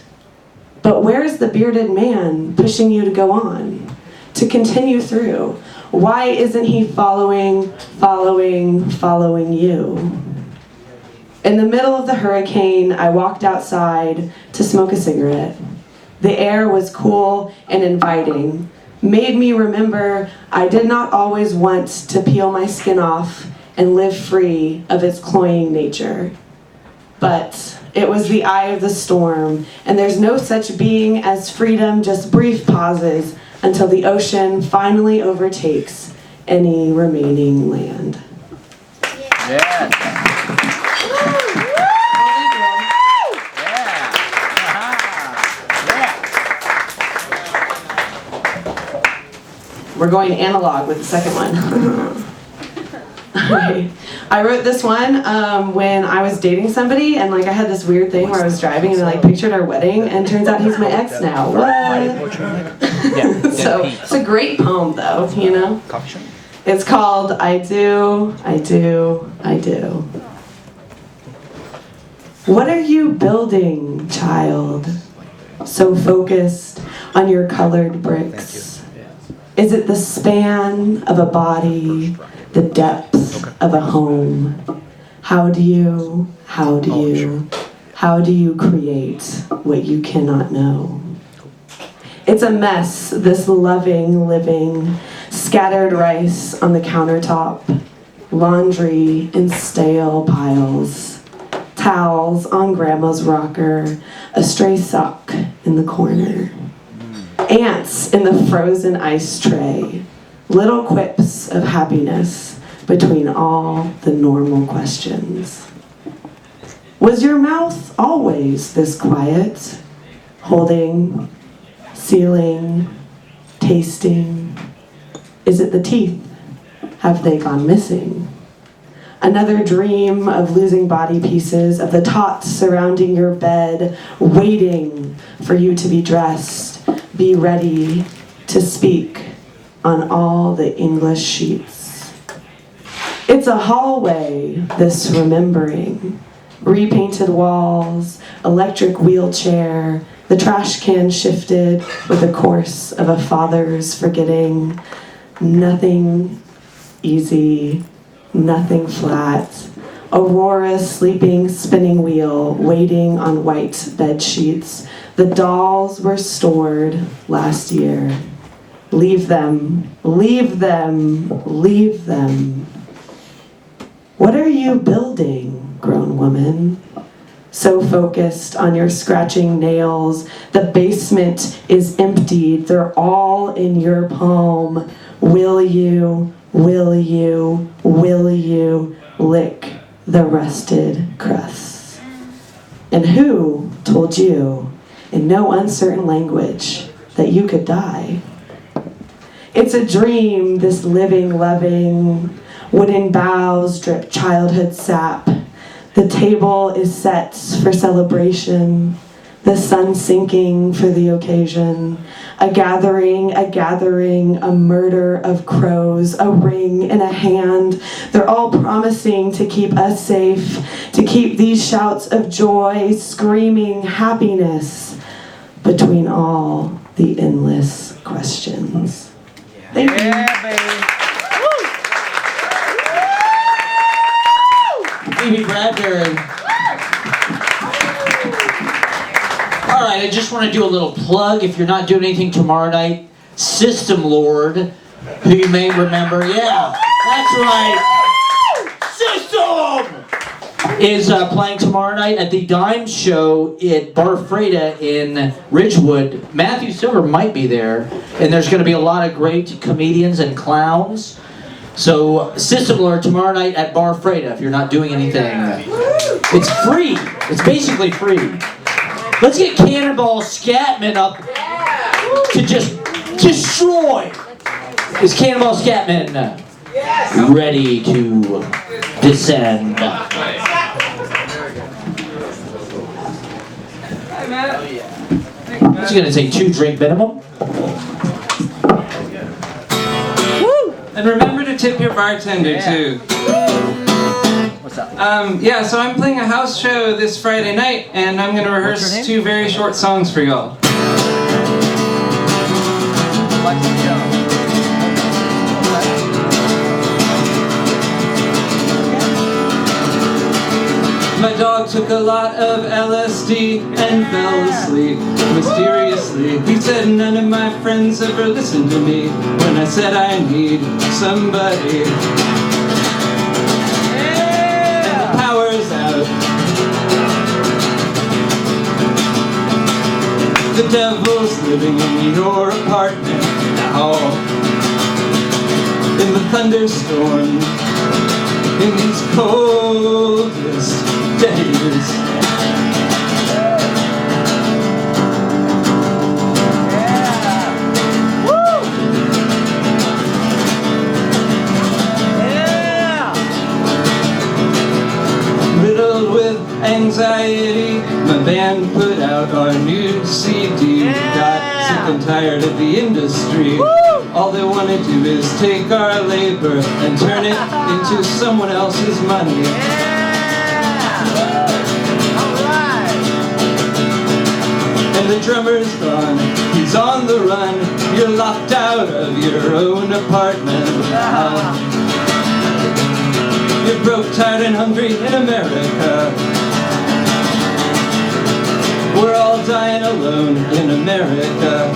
But where's the bearded man pushing you to go on, to continue through? Why isn't he following you? In the middle of the hurricane, I walked outside to smoke a cigarette. The air was cool and inviting, made me remember I did not always want to peel my skin off and live free of its cloying nature. But It was the eye of the storm, and there's no such being as freedom, just brief pauses until the ocean finally overtakes any remaining land. Yeah. We're going analog with the second one. I wrote this one when I was dating somebody, and like I had this weird thing where I was driving and I like pictured our wedding, and turns out he's my ex now. What? So it's a great poem though, you know? It's called I Do, I Do, I Do. What are you building, child? So focused on your colored bricks. Is it the span of a body, the depth of a home? How do you create what you cannot know? It's a mess, this loving, living, scattered rice on the countertop, laundry in stale piles, towels on grandma's rocker, a stray sock in the corner. Ants in the frozen ice tray, little quips of happiness between all the normal questions. Was your mouth always this quiet, holding, sealing, tasting? Is it the teeth? Have they gone missing? Another dream of losing body pieces, of the tots surrounding your bed, waiting for you to be dressed, be ready to speak on all the English sheets. It's a hallway, this remembering. Repainted walls, electric wheelchair, the trash can shifted with the course of a father's forgetting. Nothing easy, nothing flat. Aurora's sleeping spinning wheel, waiting on white bed sheets. The dolls were stored last year. Leave them, leave them, leave them. What are you building, grown woman? So focused on your scratching nails, the basement is emptied. They're all in your palm. Will you lick the rusted crusts? And who told you, in no uncertain language, that you could die? It's a dream, this living, loving, wooden boughs drip childhood sap. The table is set for celebration, the sun sinking for the occasion. A gathering, a murder of crows, a ring in a hand. They're all promising to keep us safe, to keep these shouts of joy, screaming happiness between all the endless questions. Thank you. Baby Bradbury. All right, I just want to do a little plug. If you're not doing anything tomorrow night, System Lord, who you may remember, yeah, that's right, System, is playing tomorrow night at the Dime Show at Bar Freda in Ridgewood. Matthew Silver might be there, and there's going to be a lot of great comedians and clowns. So, System Lord tomorrow night at Bar Freda, if you're not doing anything. It's free. It's basically free. Let's get Cannonball Scatman up to just destroy. Is Cannonball Scatman ready to descend? It's going to take 2 drink minimum. And remember to tip your bartender too. What's up? Yeah, so I'm playing a house show this Friday night, and I'm going to rehearse 2 very short songs for y'all. My dog took a lot of LSD and fell asleep mysteriously. He said none of my friends ever listened to me when I said I need somebody. And the power's out. The devil's living in your apartment now. In the thunderstorm, in these coldest days. Riddled with anxiety, my band put out our new CD. Got sick and tired of the industry. All they want to do is take our labor and turn it into someone else's money. And the drummer's gone, he's on the run. You're locked out of your own apartment now. You're broke, tired, and hungry in America. We're all dying alone in America.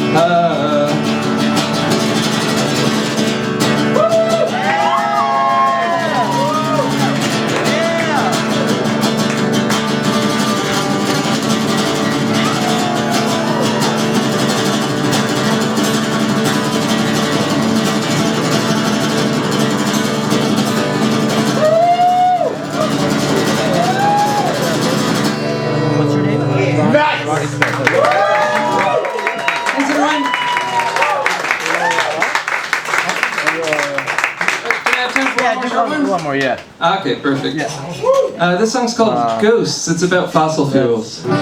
One more, yeah. Okay, perfect. This song's called Ghosts. It's about fossil fuels. A lot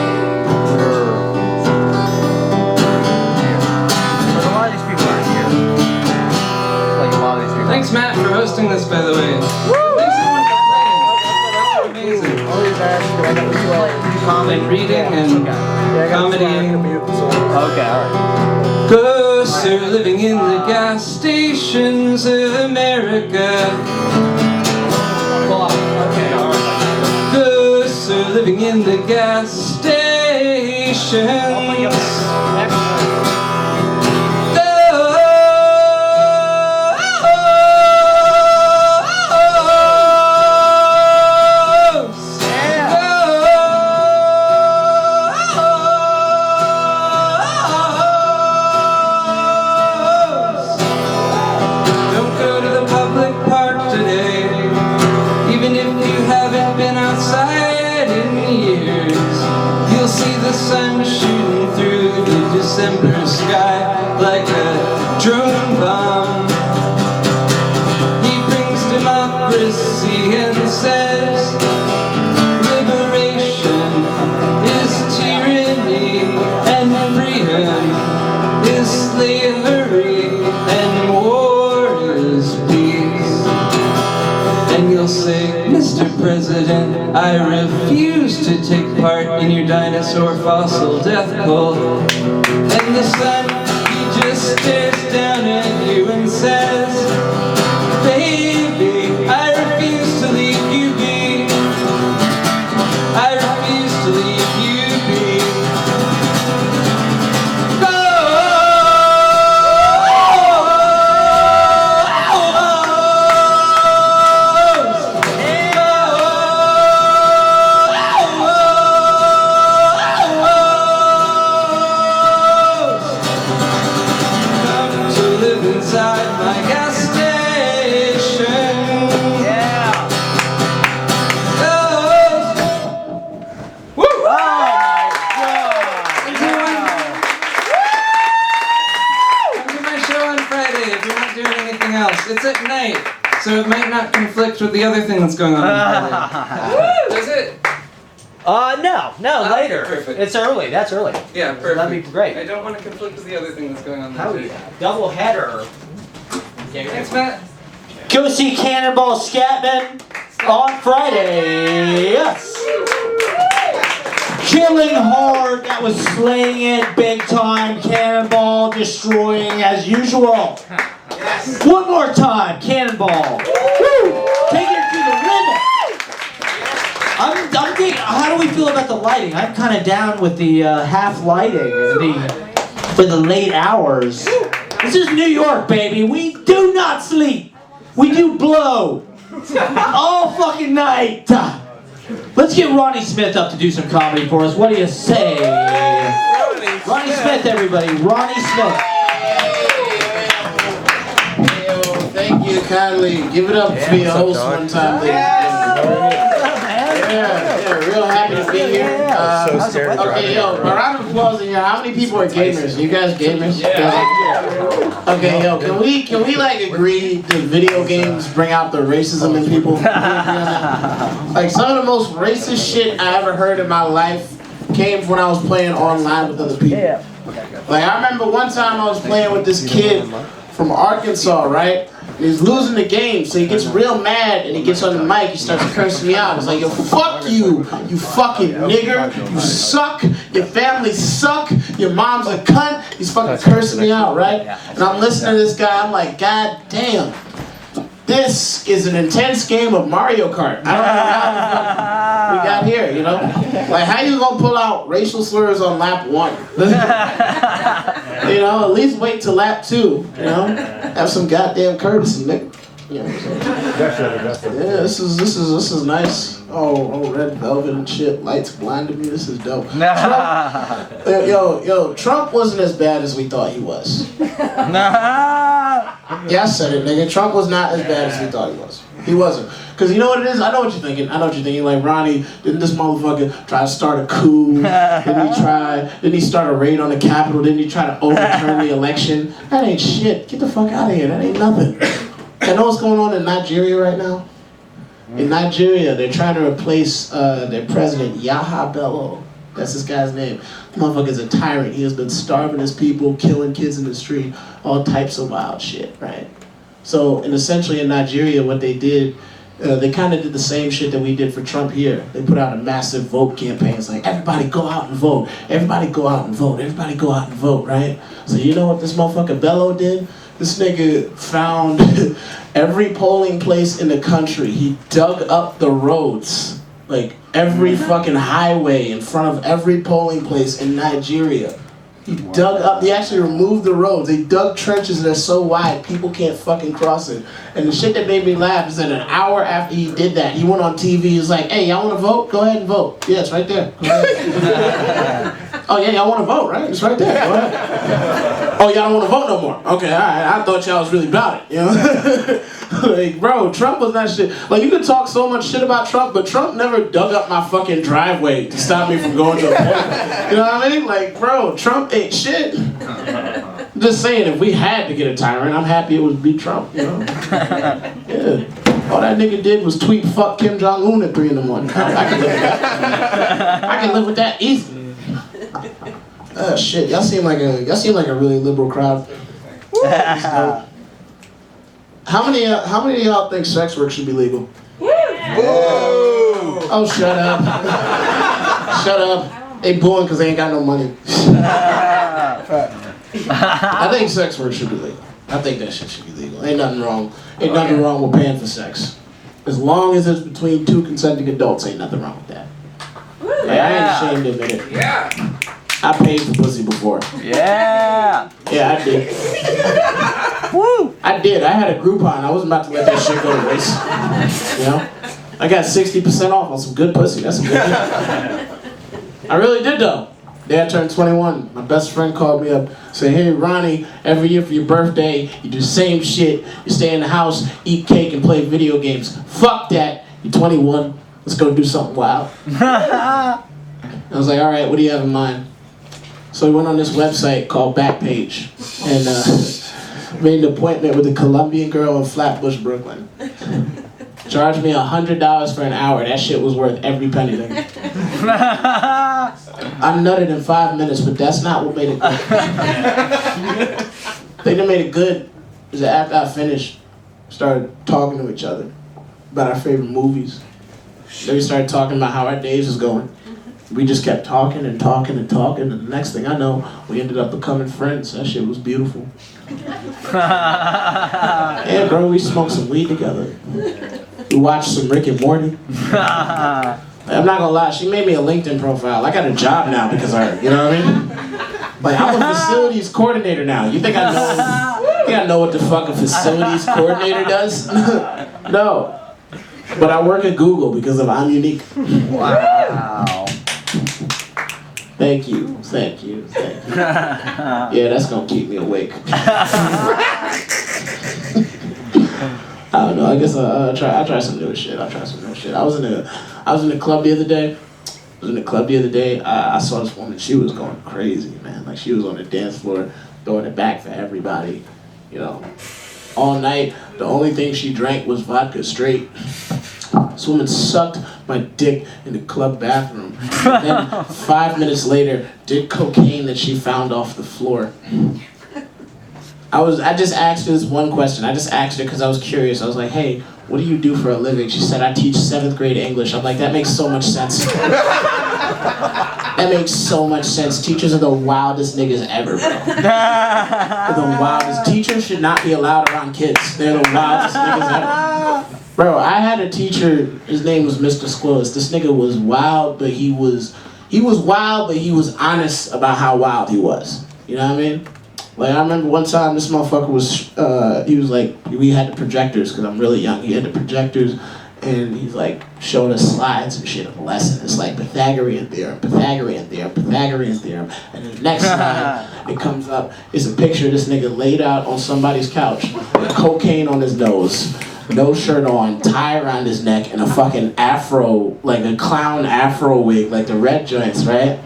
of these people aren't here. Like a lot of these people. Thanks, Matt, for hosting this, by the way. Thanks, everyone, for playing. Amazing. And reading and comedying. Okay, alright. Ghosts are living in the gas stations of America. Ghosts are living in the gas stations. December sky like a drone bomb. He brings democracy and says liberation is tyranny and freedom is slavery and war is peace. And you'll say, Mr. President, I refuse to take part in your dinosaur fossil death cult. And the sun, he just stares down at you and says, baby, I refuse to leave you be. I refuse to leave you be. Inside my gas station. Yeah. Woo! Oh my God! Come to my show on Friday if you're not doing anything else. It's at night, so it might not conflict with the other thing that's going on Friday. Does it? No, later. Perfect. It's early. That's early. Yeah, perfect. That'd be great. I don't want to conflict with the other thing that's going on Hell Friday. yeah. Double header. Thanks, Matt. Go see Cannonball Scatman on Friday. Yes. Killing hard. That was slaying it big time. Cannonball destroying as usual. Yes. One more time. Cannonball. Woo. Take it to the limit. I'm thinking, how do we feel about the lighting? I'm kind of down with the half lighting for the late hours. This is New York, baby. We do not sleep. We do blow all fucking night. Let's get Ronnie Smith up to do some comedy for us. What do you say? Ronnie Smith, everybody. Ronnie Smith. Thank you kindly. Give it up for being a host one time, ladies and gentlemen. Yeah, real happy to be here. Okay, yo, a round of applause in here. How many people are gamers? You guys gamers? Yeah. Okay, yo, can we like agree that video games bring out the racism in people? Like some of the most racist shit I ever heard in my life came from when I was playing online with other people. Like I remember one time I was playing with this kid from Arkansas, right? And he's losing the game, so he gets real mad and he gets on the mic, he starts cursing me out. He's like, yo, fuck you, you fucking nigger, you suck, your family suck, your mom's a cunt. He's fucking cursing me out, right? And I'm listening to this guy, I'm like, God damn, this is an intense game of Mario Kart. I don't know how we got here, you know? Like, how you gonna pull out racial slurs on lap 1? You know, at least wait till lap 2, you know? Have some goddamn courtesy, nigga. You know what I'm saying? Yeah, this is nice. Oh, red velvet and shit. Lights blinded me. This is dope. Trump, yo, Trump wasn't as bad as we thought he was. Yeah, I said it, nigga. Trump was not as bad as we thought he was. He wasn't. Because you know what it is? I know what you're thinking. Like, Ronnie, didn't this motherfucker try to start a coup? Didn't he start a raid on the Capitol? Didn't he try to overturn the election? That ain't shit. Get the fuck out of here. That ain't nothing. You know what's going on in Nigeria right now? In Nigeria, they're trying to replace their president, Yaha Bello. That's this guy's name. The motherfucker's a tyrant. He has been starving his people, killing kids in the street, all types of wild shit, right? So, and essentially in Nigeria, what they did, they kind of did the same shit that we did for Trump here. They put out a massive vote campaign. It's like, everybody go out and vote. Everybody go out and vote. Everybody go out and vote, right? So you know what this motherfucker Bello did? This nigga found every polling place in the country. He dug up the roads. Like, every fucking highway in front of every polling place in Nigeria. He dug up, they actually removed the roads. They dug trenches that are so wide, people can't fucking cross it. And the shit that made me laugh is that an hour after he did that, he went on TV, he was like, hey, y'all wanna vote? Go ahead and vote. Yeah, it's right there. Go ahead. Oh yeah, y'all wanna vote, right? It's right there. Go ahead. Oh, y'all don't wanna vote no more? Okay, alright, I thought y'all was really about it, you know? Like, bro, Trump was not shit. Like, you could talk so much shit about Trump, but Trump never dug up my fucking driveway to stop me from going to a point. You know what I mean? Like, bro, Trump ain't shit. I'm just saying, if we had to get a tyrant, I'm happy it would be Trump, you know? Yeah. All that nigga did was tweet fuck Kim Jong-un at 3 in the morning. I can live with that. I can live with that easily. Shit, y'all seem like a really liberal crowd. How many of y'all think sex work should be legal? Whoa. Oh, shut up. Shut up. They booing because they ain't got no money. I think sex work should be legal. I think that shit should be legal. Ain't nothing wrong. Ain't nothing wrong with paying for sex. As long as it's between 2 consenting adults, ain't nothing wrong with that. Like, I ain't ashamed to admit it. Yeah. I paid for pussy before. Yeah. Yeah, I did. Woo. I did. I had a Groupon. I wasn't about to let that shit go to waste. You know? I got 60% off on some good pussy. That's a good deal. I really did though. Day I turned 21, my best friend called me up, said, hey Ronnie, every year for your birthday, you do the same shit. You stay in the house, eat cake, and play video games. Fuck that. You're 21. Let's go do something wild. I was like, all right, what do you have in mind? So we went on this website called Backpage and made an appointment with a Colombian girl in Flatbush, Brooklyn. Charged me $100 for an hour. That shit was worth every penny. I nutted in 5 minutes, but that's not what made it good. The thing that made it good is that after I finished, started talking to each other about our favorite movies. Then we started talking about how our days was going. We just kept talking and talking and talking, and the next thing I know, we ended up becoming friends. That shit was beautiful. Yeah, bro, we smoked some weed together. We watched some Rick and Morty. I'm not gonna lie, she made me a LinkedIn profile. I got a job now because of her, you know what I mean? Like, I'm a facilities coordinator now. You think I know what the fuck a facilities coordinator does? No. But I work at Google because of I'm unique. Wow. Thank you. Yeah, that's gonna keep me awake. I don't know. I guess I'll try some new shit. I was in the club the other day. I saw this woman. She was going crazy, man. Like she was on the dance floor, throwing it back for everybody. You know, all night. The only thing she drank was vodka straight. This woman sucked my dick in the club bathroom. And then 5 minutes later, did cocaine that she found off the floor. I just asked her this one question. I just asked her because I was curious. I was like, hey, what do you do for a living? She said, I teach 7th grade English. I'm like, that makes so much sense. That makes so much sense. Teachers are the wildest niggas ever, bro. They're the wildest. Teachers should not be allowed around kids. They're the wildest niggas ever. Bro, I had a teacher, his name was Mr. Squills. This nigga was wild, but he was wild, but he was honest about how wild he was. You know what I mean? Like, I remember one time this motherfucker was, he was like, we had the projectors, because I'm really young. He had the projectors, and he's like, showing us slides and shit of a lesson. It's like Pythagorean theorem, Pythagorean theorem, Pythagorean theorem. And the next slide, it comes up, it's a picture of this nigga laid out on somebody's couch, with cocaine on his nose, no shirt on, tie around his neck, and a fucking afro, like a clown afro wig, like the red joints, right?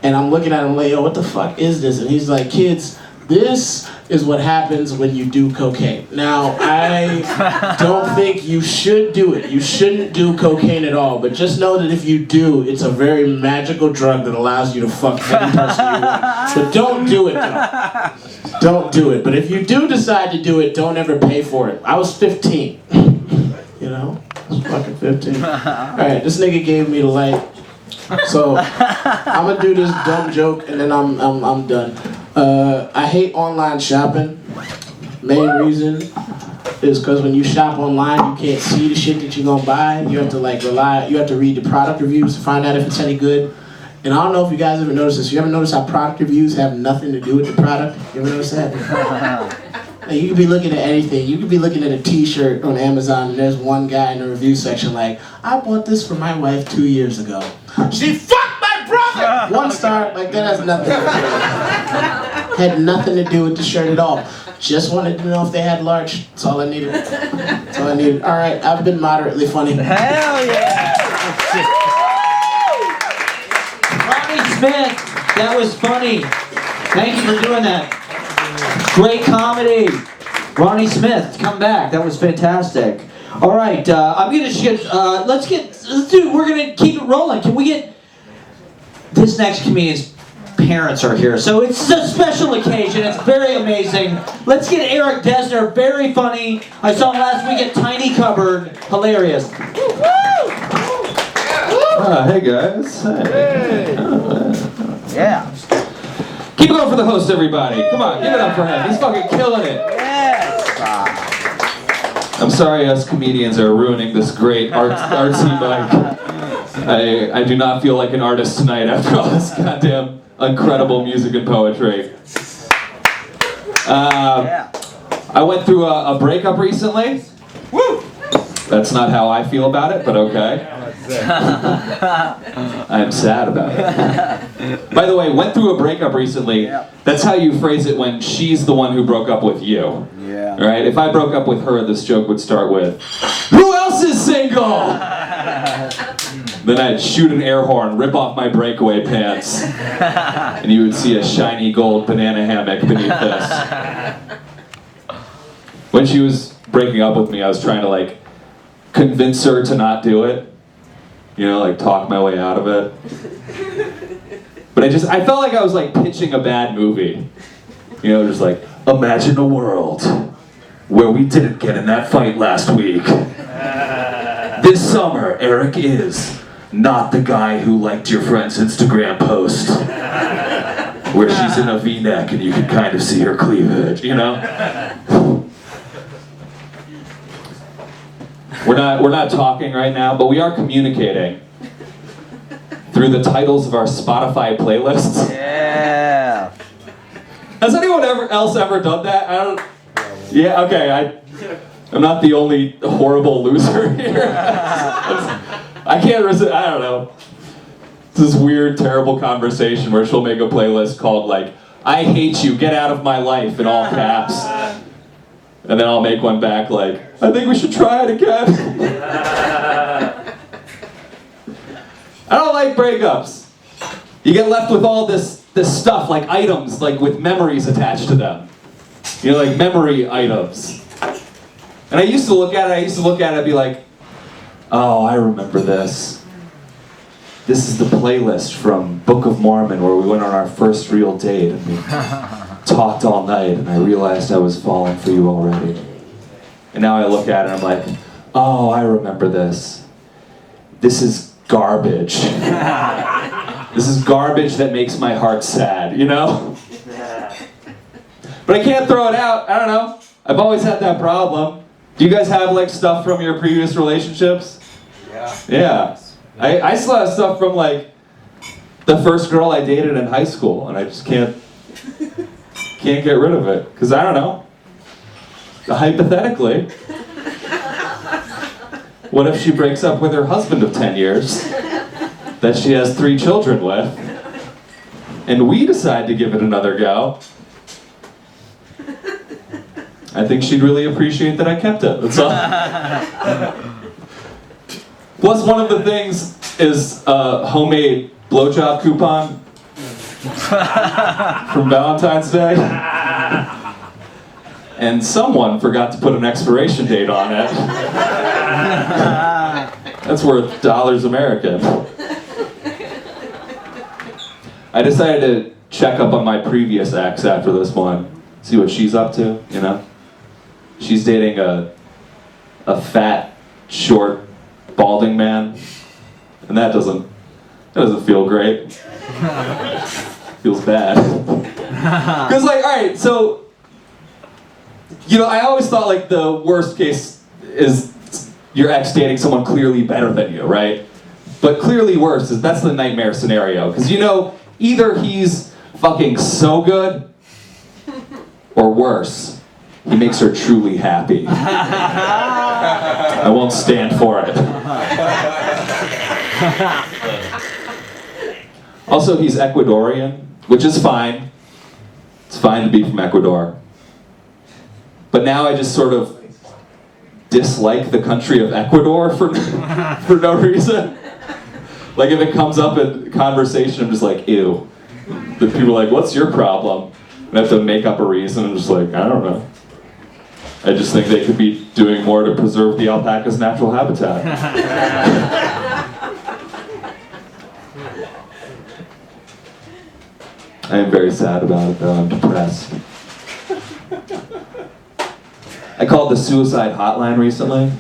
And I'm looking at him like, yo, what the fuck is this? And he's like, kids, this is what happens when you do cocaine. Now, I don't think you should do it. You shouldn't do cocaine at all, but just know that if you do, it's a very magical drug that allows you to fuck any person you want. But don't do it, though. Don't do it. But if you do decide to do it, don't ever pay for it. I was 15. You know? I was fucking 15. Alright, this nigga gave me the light. So, I'm gonna do this dumb joke and then I'm done. I hate online shopping. Main reason is because when you shop online, you can't see the shit that you're gonna buy. You have to you have to read the product reviews to find out if it's any good. And I don't know if you guys ever noticed this. You ever notice how product reviews have nothing to do with the product? You ever notice that? Like, you could be looking at anything. You could be looking at a t-shirt on Amazon and there's one guy in the review section like, I bought this for my wife 2 years ago. She fucked my brother! 1 star, like that has nothing to do with it. Had nothing to do with the shirt at all. Just wanted to know if they had large. That's all I needed. That's all I needed. All right, I've been moderately funny. Hell yeah! Ronnie Smith, that was funny. Thank you for doing that. Great comedy. Ronnie Smith, come back. That was fantastic. All right, I'm gonna we're gonna keep it rolling. Can we get this next comedian's parents are here, so it's a special occasion. It's very amazing. Let's get Eric Desner, very funny. I saw him last week at Tiny Cupboard, hilarious. Hey guys. Hey. Yeah. Keep it going for the host, everybody. Come on, give it up for him. He's fucking killing it. Yes. I'm sorry us comedians are ruining this great artsy mic. I do not feel like an artist tonight after all this goddamn incredible music and poetry. I went through a breakup recently. Woo! That's not how I feel about it, but okay. I'm sad about it. By the way, went through a breakup recently. That's how you phrase it when she's the one who broke up with you. Yeah. Right? If I broke up with her, this joke would start with, "Who else is single?" Then I'd shoot an air horn, rip off my breakaway pants, and you would see a shiny gold banana hammock beneath this. When she was breaking up with me, I was trying to convince her to not do it. You know, talk my way out of it. But I felt like I was pitching a bad movie. You know, just imagine a world where we didn't get in that fight last week. This summer, Eric is not the guy who liked your friend's Instagram post, where she's in a V-neck and you can kind of see her cleavage, you know? We're not talking right now, but we are communicating through the titles of our Spotify playlists. Yeah. Has anyone else ever done that? Yeah. Okay. I'm not the only horrible loser here. I can't resist. I don't know. this weird, terrible conversation where she'll make a playlist called like, I hate you, get out of my life, in all caps. And then I'll make one back like, I think we should try it again. I don't like breakups. You get left with all this stuff, like items, like with memories attached to them. You know, like memory items. And I used to look at it and be like, oh, I remember this. This is the playlist from Book of Mormon where we went on our first real date and we talked all night and I realized I was falling for you already. And now I look at it and I'm like, oh, I remember this. This is garbage. This is garbage that makes my heart sad, you know? But I can't throw it out. I don't know. I've always had that problem. Do you guys have like stuff from your previous relationships? Yeah. I still have stuff from like the first girl I dated in high school, and I just can't get rid of it because I don't know. Hypothetically, what if she breaks up with her husband of 10 years that she has 3 children with, and we decide to give it another go? I think she'd really appreciate that I kept it. That's all. Plus, one of the things is a homemade blowjob coupon from Valentine's Day. And someone forgot to put an expiration date on it. That's worth dollars American. I decided to check up on my previous ex after this one, see what she's up to, you know? She's dating a fat, short, balding man, and that doesn't feel great. Feels bad. Because like, all right, so, you know, I always thought like the worst case is your ex dating someone clearly better than you, right? But clearly worse is that's the nightmare scenario, because you know, either he's fucking so good, or worse, he makes her truly happy. I won't stand for it. Also, he's Ecuadorian, which is fine. It's fine to be from Ecuador. But now I just sort of dislike the country of Ecuador for no reason. Like if it comes up in conversation, I'm just like, ew. The people are like, what's your problem? And I have to make up a reason. I'm just like, I don't know. I just think they could be doing more to preserve the alpaca's natural habitat. I am very sad about it though, I'm depressed. I called the suicide hotline recently.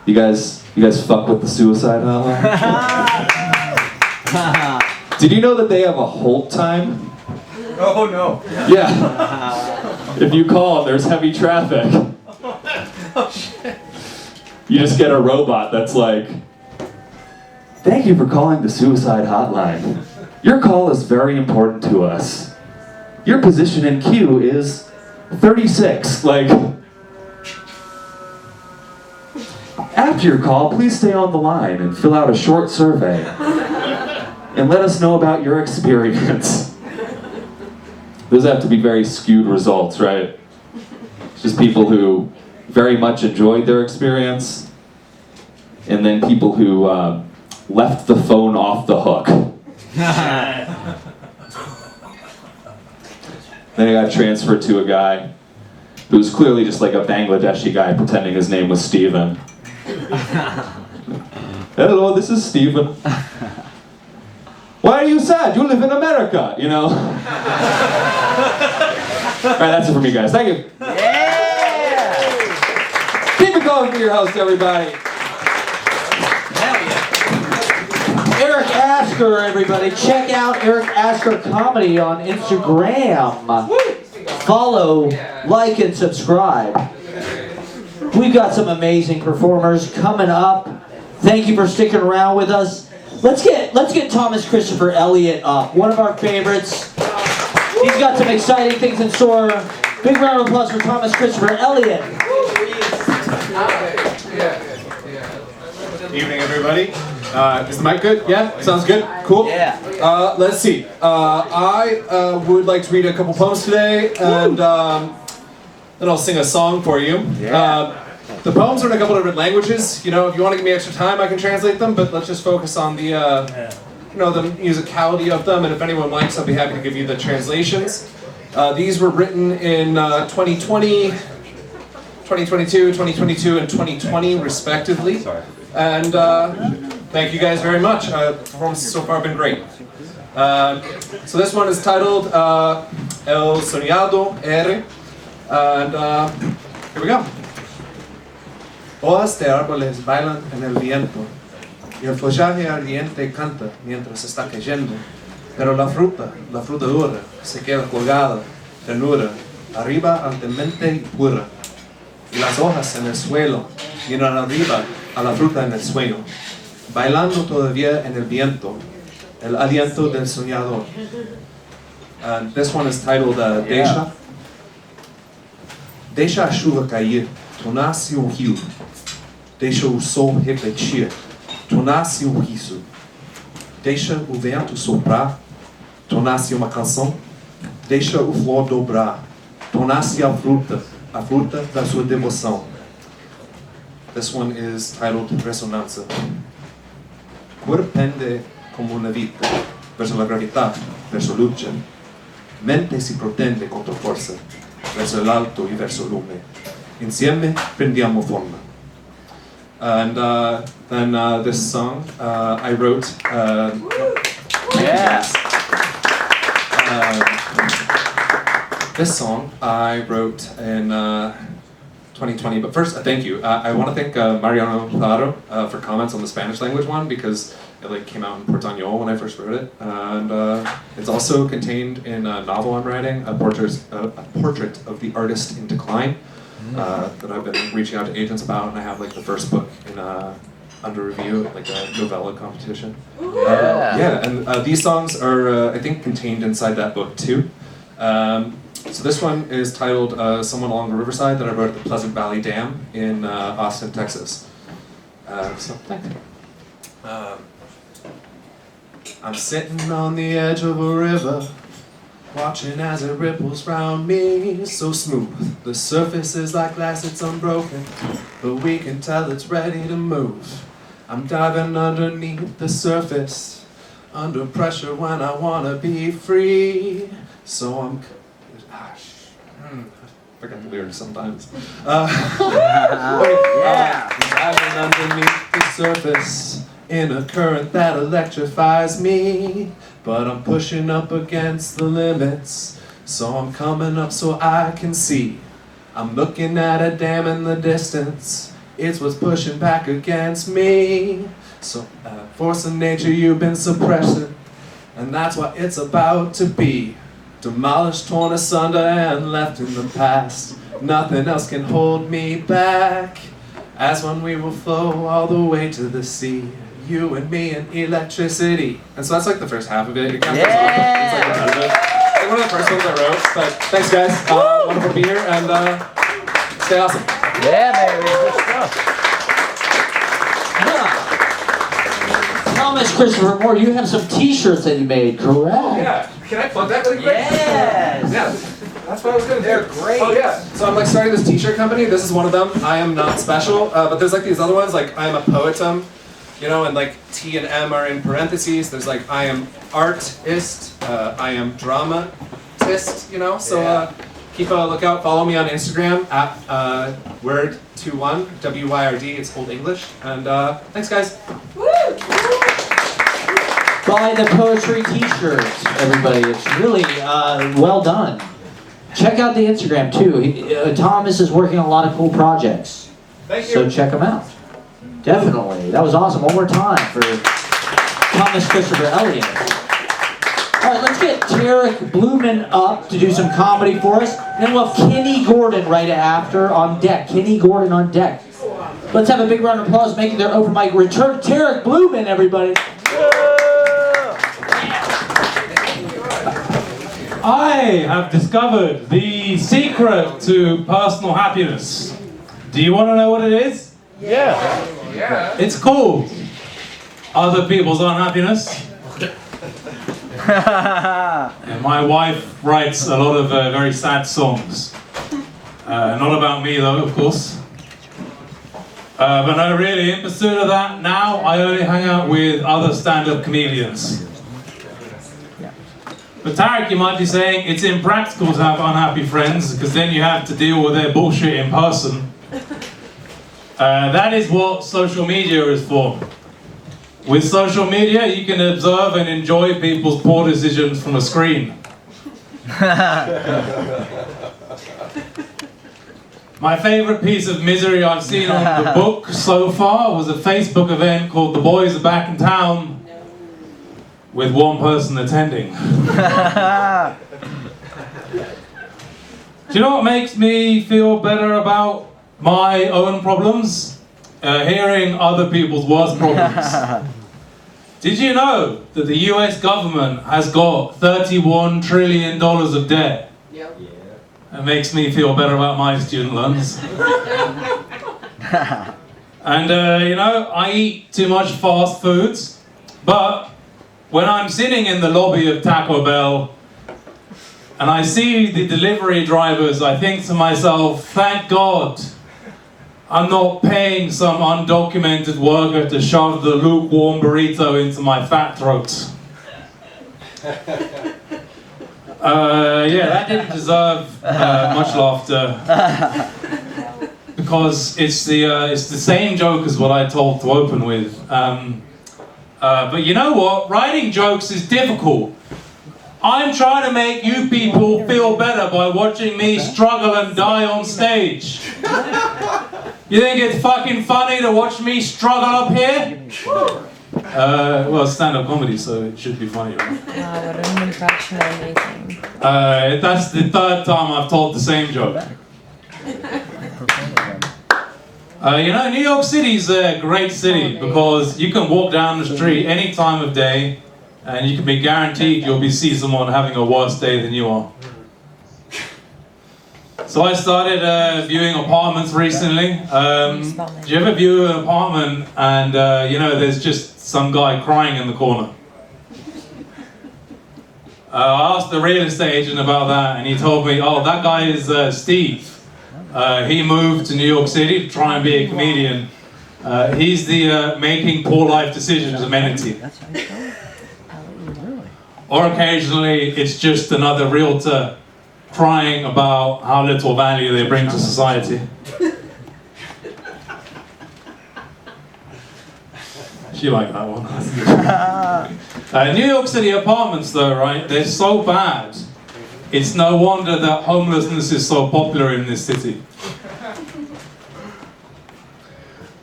You guys fuck with the suicide hotline? Did you know that they have a hold time? Oh no. Yeah. If you call, there's heavy traffic. Oh shit. You just get a robot that's like, thank you for calling the suicide hotline. Your call is very important to us. Your position in queue is 36. Like, after your call, please stay on the line and fill out a short survey. And let us know about your experience. Those have to be very skewed results, right? It's just people who very much enjoyed their experience, and then people who left the phone off the hook. Then I got transferred to a guy who was clearly just like a Bangladeshi guy pretending his name was Steven. Hello, this is Steven. Why are you sad? You live in America, you know? Alright, that's it for me, guys. Thank you. Yeah! Keep it going for your host, everybody. Eric Asker, everybody. Check out Eric Asker Comedy on Instagram. Follow, like, and subscribe. We've got some amazing performers coming up. Thank you for sticking around with us. Let's get Thomas Christopher Eliot up. One of our favorites. He's got some exciting things in store. Big round of applause for Thomas Christopher Eliot. Evening, everybody. Is the mic good? Yeah? Sounds good? Cool? Yeah. Let's see. I would like to read a couple poems today, and then I'll sing a song for you. Yeah. The poems are in a couple different languages. You know, if you want to give me extra time, I can translate them, but let's just focus on the, you know, the musicality of them, and if anyone likes, I'll be happy to give you the translations. These were written in 2020, 2022, 2022, and 2020, respectively. And thank you guys very much. The performances so far have been great. So this one is titled El Soñado R. And here we go. Hojas de árboles bailan en el viento y el follaje ardiente canta mientras está cayendo. Pero la fruta dura, se queda colgada, ternura, arriba altemente y pura. Y las hojas en el suelo miran arriba a la fruta en el sueño, bailando todavía en el viento, el aliento del soñador. And this one is titled Deixa. Deixa a chuva cair, tornar-se um rio. Deixa o sol refletir, tornar-se um riso. Deixa o vento soprar, tornar-se uma canção. Deixa o flor dobrar, tornar-se a fruta da sua devoção. This one is titled Resonanza. Cor pende como una vita, verso la gravità, verso luce. Mente si protende contro forza, verso l'alto e verso lume. Insieme prendiamo forma. And then this song I wrote. This song I wrote in 2020. But first, thank you. I want to thank Mariano Claro for comments on the Spanish language one because it came out in Portuñol when I first wrote it, and it's also contained in a novel I'm writing, a portrait of the artist in decline. That I've been reaching out to agents about, and I have the first book in under review, a novella competition. And these songs are I think contained inside that book too. So this one is titled "Someone Along the Riverside" that I wrote at the Pleasant Valley Dam in Austin, Texas. So thank you. I'm sitting on the edge of a river, watching as it ripples round me, so smooth. The surface is like glass, it's unbroken, but we can tell it's ready to move. I'm diving underneath the surface, under pressure when I wanna be free. So I'm... I forget the lyrics sometimes. I'm diving underneath the surface, in a current that electrifies me. But I'm pushing up against the limits, so I'm coming up so I can see. I'm looking at a dam in the distance, it's what's pushing back against me. So, force of nature you've been suppressing, and that's what it's about to be. Demolished, torn asunder, and left in the past. Nothing else can hold me back, as when we will flow all the way to the sea. You and me and electricity. And so that's the first half of it. It kind of goes on. It's repetitive. It's one of the first ones I wrote. But thanks, guys. Wonderful to be here, and stay awesome. Yeah, baby. Good stuff. Thomas Christopher Moore, you have some T-shirts that you made, correct? Yeah. Can I plug that really quick? Yes. Yeah. That's what I was gonna do. They're great. Oh yeah. So I'm starting this T-shirt company. This is one of them. I am not special, but there's these other ones I am a poetum. You know, and T and M are in parentheses. There's I am artist, I am dramatist, you know, so keep a lookout. Follow me on Instagram at word21, WYRD, it's Old English. And thanks, guys. Buy the poetry T-shirts, everybody. It's really well done. Check out the Instagram too. Thomas is working on a lot of cool projects. Thank you. So check him out. Definitely. That was awesome. One more time for Thomas Christopher Eliot. All right, let's get Tarek Blumen up to do some comedy for us. And then we'll have Kenny Gordon right after on deck. Kenny Gordon on deck. Let's have a big round of applause making their open mic return. Tarek Blumen, everybody. I have discovered the secret to personal happiness. Do you want to know what it is? Yeah. It's called other people's unhappiness. And my wife writes a lot of very sad songs. Not about me though, of course. But no, really, in pursuit of that, now I only hang out with other stand-up comedians. But Tarek, you might be saying, it's impractical to have unhappy friends, because then you have to deal with their bullshit in person. That is what social media is for. With social media, you can observe and enjoy people's poor decisions from a screen. My favorite piece of misery I've seen on the book so far was a Facebook event called The Boys Are Back in Town, with one person attending. Do you know what makes me feel better about my own problems? Hearing other people's worst problems. Did you know that the US government has got $31 trillion of debt? Yep. That makes me feel better about my student loans. And you know, I eat too much fast foods, but when I'm sitting in the lobby of Taco Bell and I see the delivery drivers, I think to myself, thank God I'm not paying some undocumented worker to shove the lukewarm burrito into my fat throat. Yeah, that didn't deserve much laughter. Because it's the same joke as what I told to open with. But you know what? Writing jokes is difficult. I'm trying to make you people feel better by watching me struggle and die on stage. You think it's fucking funny to watch me struggle up here? Well, it's stand-up comedy, so it should be funny, right? What an impression I'm making. That's the third time I've told the same joke. You know, New York City's a great city because you can walk down the street any time of day and you can be guaranteed you'll see someone having a worse day than you are. So I started viewing apartments recently. Do you ever view an apartment and you know, there's just some guy crying in the corner? I asked the real estate agent about that and he told me, oh, that guy is Steve. He moved to New York City to try and be a comedian. He's the making poor life decisions amenity. Or occasionally it's just another realtor crying about how little value they bring to society. She liked that one. New York City apartments though, right? They're so bad. It's no wonder that homelessness is so popular in this city.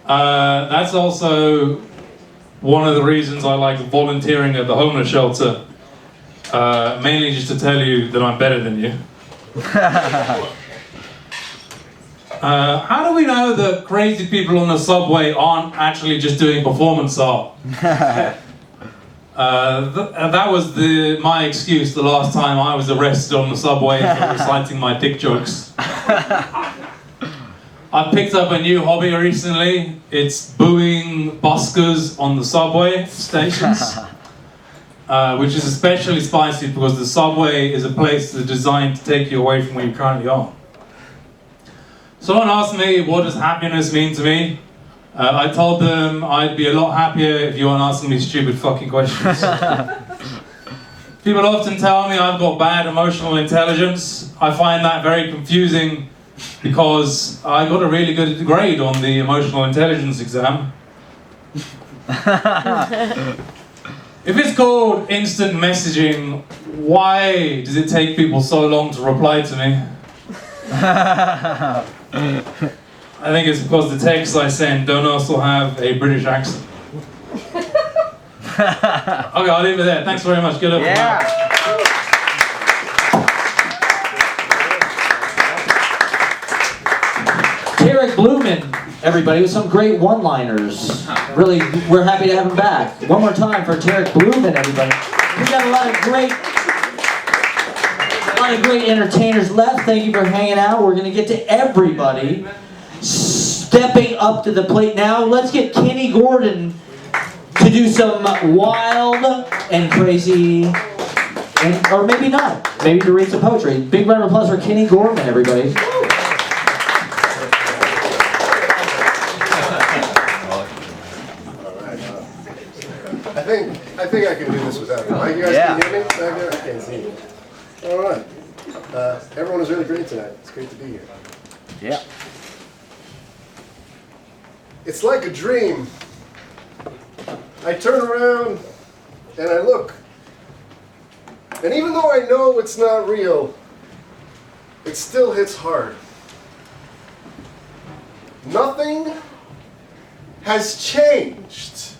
That's also one of the reasons I like volunteering at the homeless shelter. Mainly just to tell you that I'm better than you. How do we know that crazy people on the subway aren't actually just doing performance art? That was my excuse the last time I was arrested on the subway for reciting my dick jokes. I picked up a new hobby recently. It's booing buskers on the subway stations. Which is especially spicy because the subway is a place that's designed to take you away from where you currently are. Someone asked me, what does happiness mean to me? I told them I'd be a lot happier if you weren't asking me stupid fucking questions. People often tell me I've got bad emotional intelligence. I find that very confusing because I got a really good grade on the emotional intelligence exam. If it's called instant messaging, why does it take people so long to reply to me? I think it's because the texts I send don't also have a British accent. Okay, I'll leave it there. Thanks very much. Good luck. Tarek Blumen, everybody, with some great one-liners. Really, we're happy to have him back. One more time for Tarek Blumen, everybody. We got a lot of great entertainers left. Thank you for hanging out. We're going to get to everybody stepping up to the plate now. Let's get Kenny Gordon to to do some wild and crazy, or maybe not, maybe to read some poetry. Big round of applause for Kenny Gorman, everybody. I think I can do this without it. You guys can hear me back there? I can't see you. All right. Everyone was really great tonight. It's great to be here. Yeah. It's like a dream. I turn around and I look. And even though I know it's not real, it still hits hard. Nothing has changed.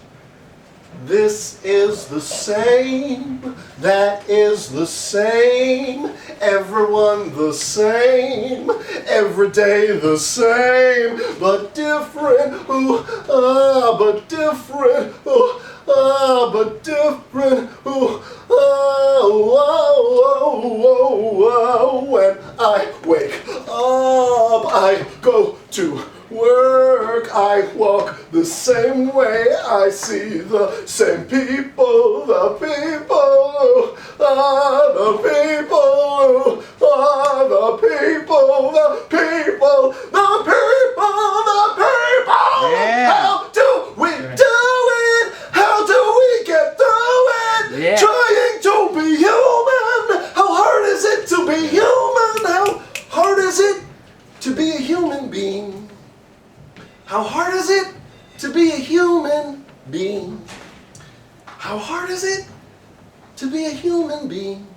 This is the same, that is the same, everyone the same, every day the same, but different, ooh, but different, ooh, but different, ooh, when I wake up, I go to work, I walk the same way, I see the same people, the people, the people, the people, the people, the people, the people. Yeah. How do we do it? How do we get through it? Yeah. Trying to be human. How hard is it to be human? How hard is it to be a human being? How hard is it to be a human being? How hard is it to be a human being?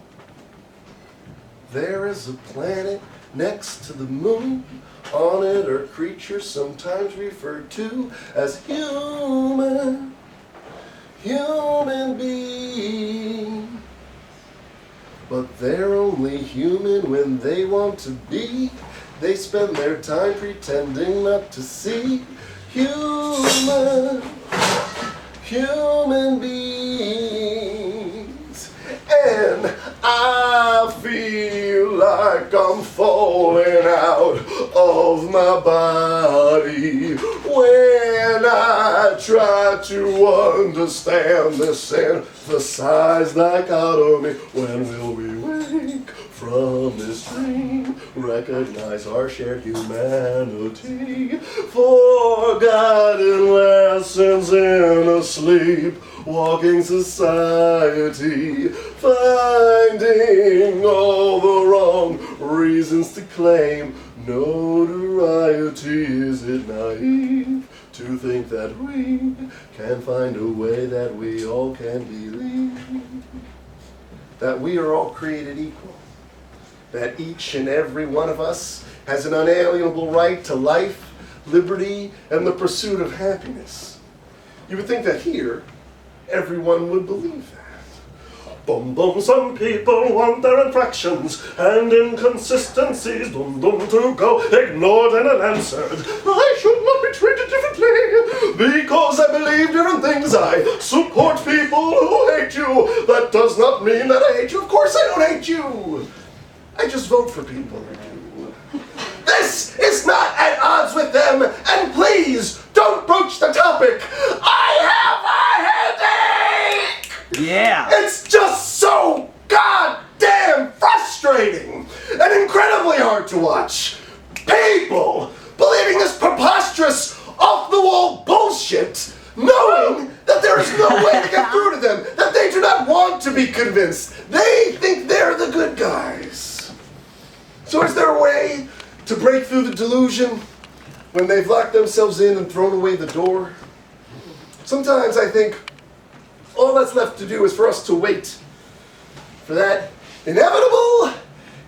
There is a planet next to the moon. On it are creatures sometimes referred to as human beings. But they're only human when they want to be. They spend their time pretending not to see human beings. And I feel like I'm falling out of my body when I try to understand this emphasized dichotomy. When will we wake from this dream, recognize our shared humanity, forgotten lessons in a sleepwalking society, finding all the wrong reasons to claim notoriety. Is it naive to think that we can find a way that we all can believe that we are all created equal? That each and every one of us has an unalienable right to life, liberty, and the pursuit of happiness. You would think that here, everyone would believe that. Bum bum, some people want their infractions and inconsistencies, to go ignored and unanswered. I should not be treated differently because I believe different things. I support people who hate you. That does not mean that I hate you. Of course I don't hate you. I just vote for people who do. This is not at odds with them, and please don't broach the topic. I have a headache! Yeah. It's just so goddamn frustrating and incredibly hard to watch. People believing this preposterous, off-the-wall bullshit, knowing that there is no way to get through to them, that they do not want to be convinced. They think they're the good guys. So is there a way to break through the delusion when they've locked themselves in and thrown away the door? Sometimes I think all that's left to do is for us to wait for that inevitable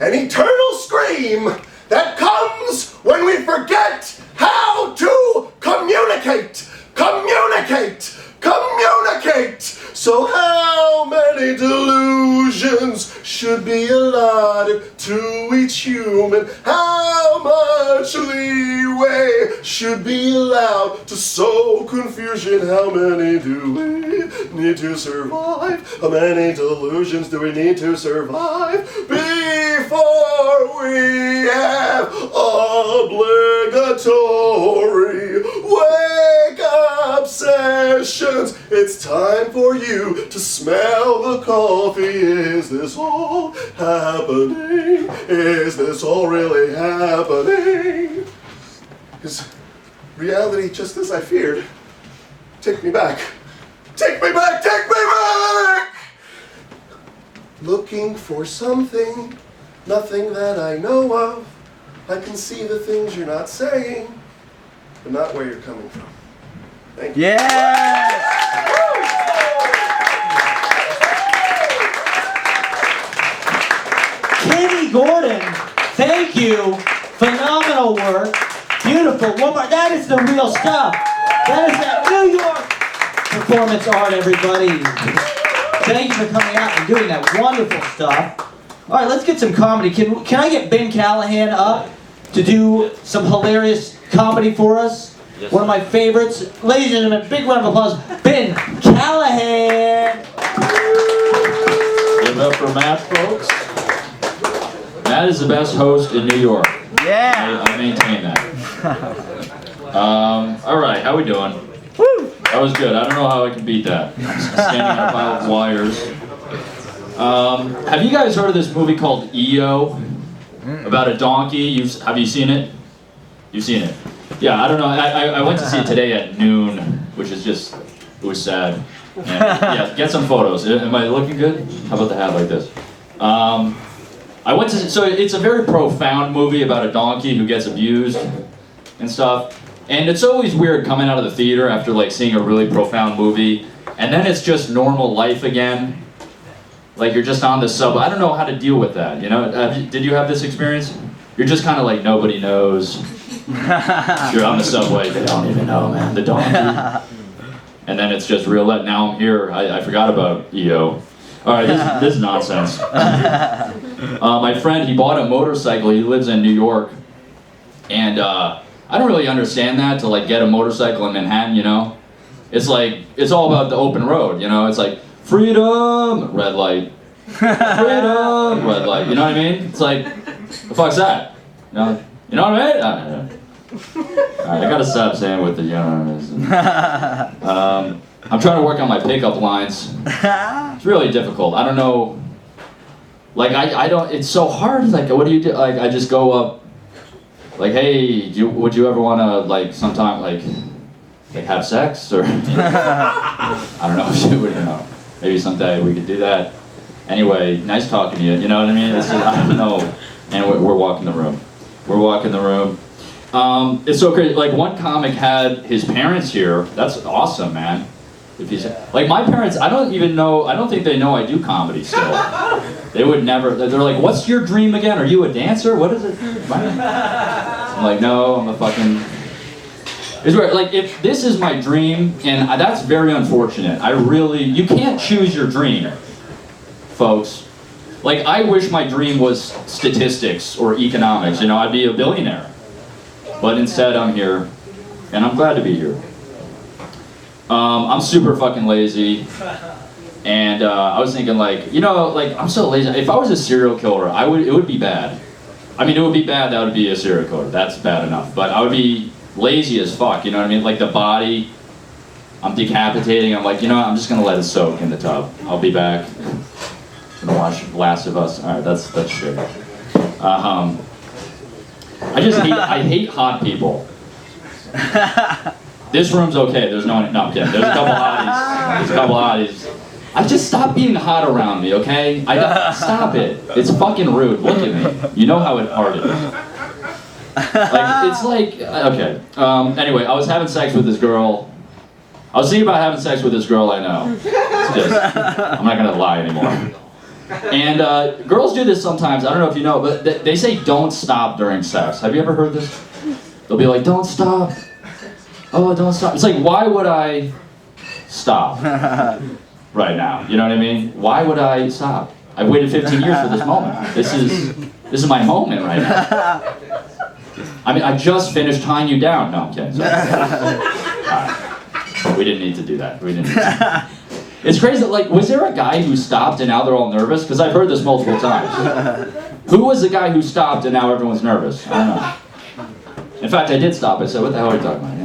and eternal scream that comes when we forget how to communicate. Communicate! Communicate! So how many delusions should be allotted to each human? How much leeway should be allowed to sow confusion? How many do we need to survive? How many delusions do we need to survive before we have obligatory wake-up sessions? musicians, it's time for you to smell the coffee. Is this all happening? Is this all really happening? Is reality just as I feared? Take me back. Take me back! Take me back! Looking for something, nothing that I know of. I can see the things you're not saying, but not where you're coming from. Thank you. Yeah! Kenny Gordon, thank you. Phenomenal work. Beautiful. One more. That is the real stuff. That is that New York performance art, everybody. Thank you for coming out and doing that wonderful stuff. All right, let's get some comedy. Can I get Ben Callahan up to do some hilarious comedy for us? Yes. One of my favorites. Ladies and gentlemen, big round of applause. Ben Callahan. Give it up for Matt, folks. Matt is the best host in New York. Yeah. I maintain that. All right, how we doing? Woo! That was good. I don't know how I can beat that. I'm standing on a pile of wires. Have you guys heard of this movie called EO? About a donkey? Have you seen it? You've seen it? Yeah, I don't know. I went to see it today at noon, which is just, it was sad. And, yeah, get some photos. Am I looking good? How about the hat like this? So it's a very profound movie about a donkey who gets abused and stuff. And it's always weird coming out of the theater after like seeing a really profound movie, and then it's just normal life again. Like you're just on the subway. I don't know how to deal with that, you know? Did you have this experience? You're just kind of like, nobody knows. You're on the subway, they don't even know, man, the donkey. And then it's just real, now I'm here, I forgot about EO. All right, this is nonsense. My friend, he bought a motorcycle, he lives in New York, and I don't really understand that, to like get a motorcycle in Manhattan, you know? It's like, it's all about the open road, you know? It's like, freedom, red light. Freedom, red light, you know what I mean? It's like, the fuck's that? You know what I mean? Alright, I gotta stop saying with the, you know what I mean? I'm trying to work on my pickup lines. It's really difficult. I don't know, like I don't, it's so hard, like what do you do? Like I just go up, like, hey, would you ever want to, like, sometime, like have sex, or, I don't know, you know, maybe someday we could do that. Anyway, nice talking to you, you know what I mean? It's just, I don't know, and we're walking the room. We're walking the room. It's so crazy, like, one comic had his parents here. That's awesome, man. If he's, like, my parents, I don't think they know I do comedy still. They would never, they're like, what's your dream again? Are you a dancer? What is it? I'm like, no, I'm a fucking, it's weird. Like, if this is my dream, and that's very unfortunate. You can't choose your dream, folks. Like, I wish my dream was statistics or economics, you know, I'd be a billionaire. But instead, I'm here, and I'm glad to be here. I'm super fucking lazy, and I was thinking, like, you know, like, I'm so lazy. If I was a serial killer, it would be bad. I mean, it would be bad that I would be a serial killer. That's bad enough. But I would be lazy as fuck, you know what I mean? Like, the body, I'm decapitating. I'm like, you know what? I'm just gonna let it soak in the tub. I'll be back. I'm gonna watch Last of Us. All right, that's shit. I hate hot people. This room's okay. There's no, I'm kidding. There's a couple hotties. I just stop being hot around me, okay? Stop it. It's fucking rude. Look at me. You know how hard it is. Like, it's like, okay. Anyway, I was having sex with this girl. I was thinking about having sex with this girl I know. I'm not gonna lie anymore. And girls do this sometimes. I don't know if you know, but they say don't stop during sex. Have you ever heard this? They'll be like, don't stop. Oh, don't stop. It's like, why would I stop right now? You know what I mean? Why would I stop? I've waited 15 years for this moment. This is my moment right now. I mean, I just finished tying you down. No, I'm kidding. We didn't need to do that. It's crazy that, like, was there a guy who stopped and now they're all nervous? Because I've heard this multiple times. Who was the guy who stopped and now everyone's nervous? I don't know. In fact, I did stop. I said, what the hell are you talking about? Yeah?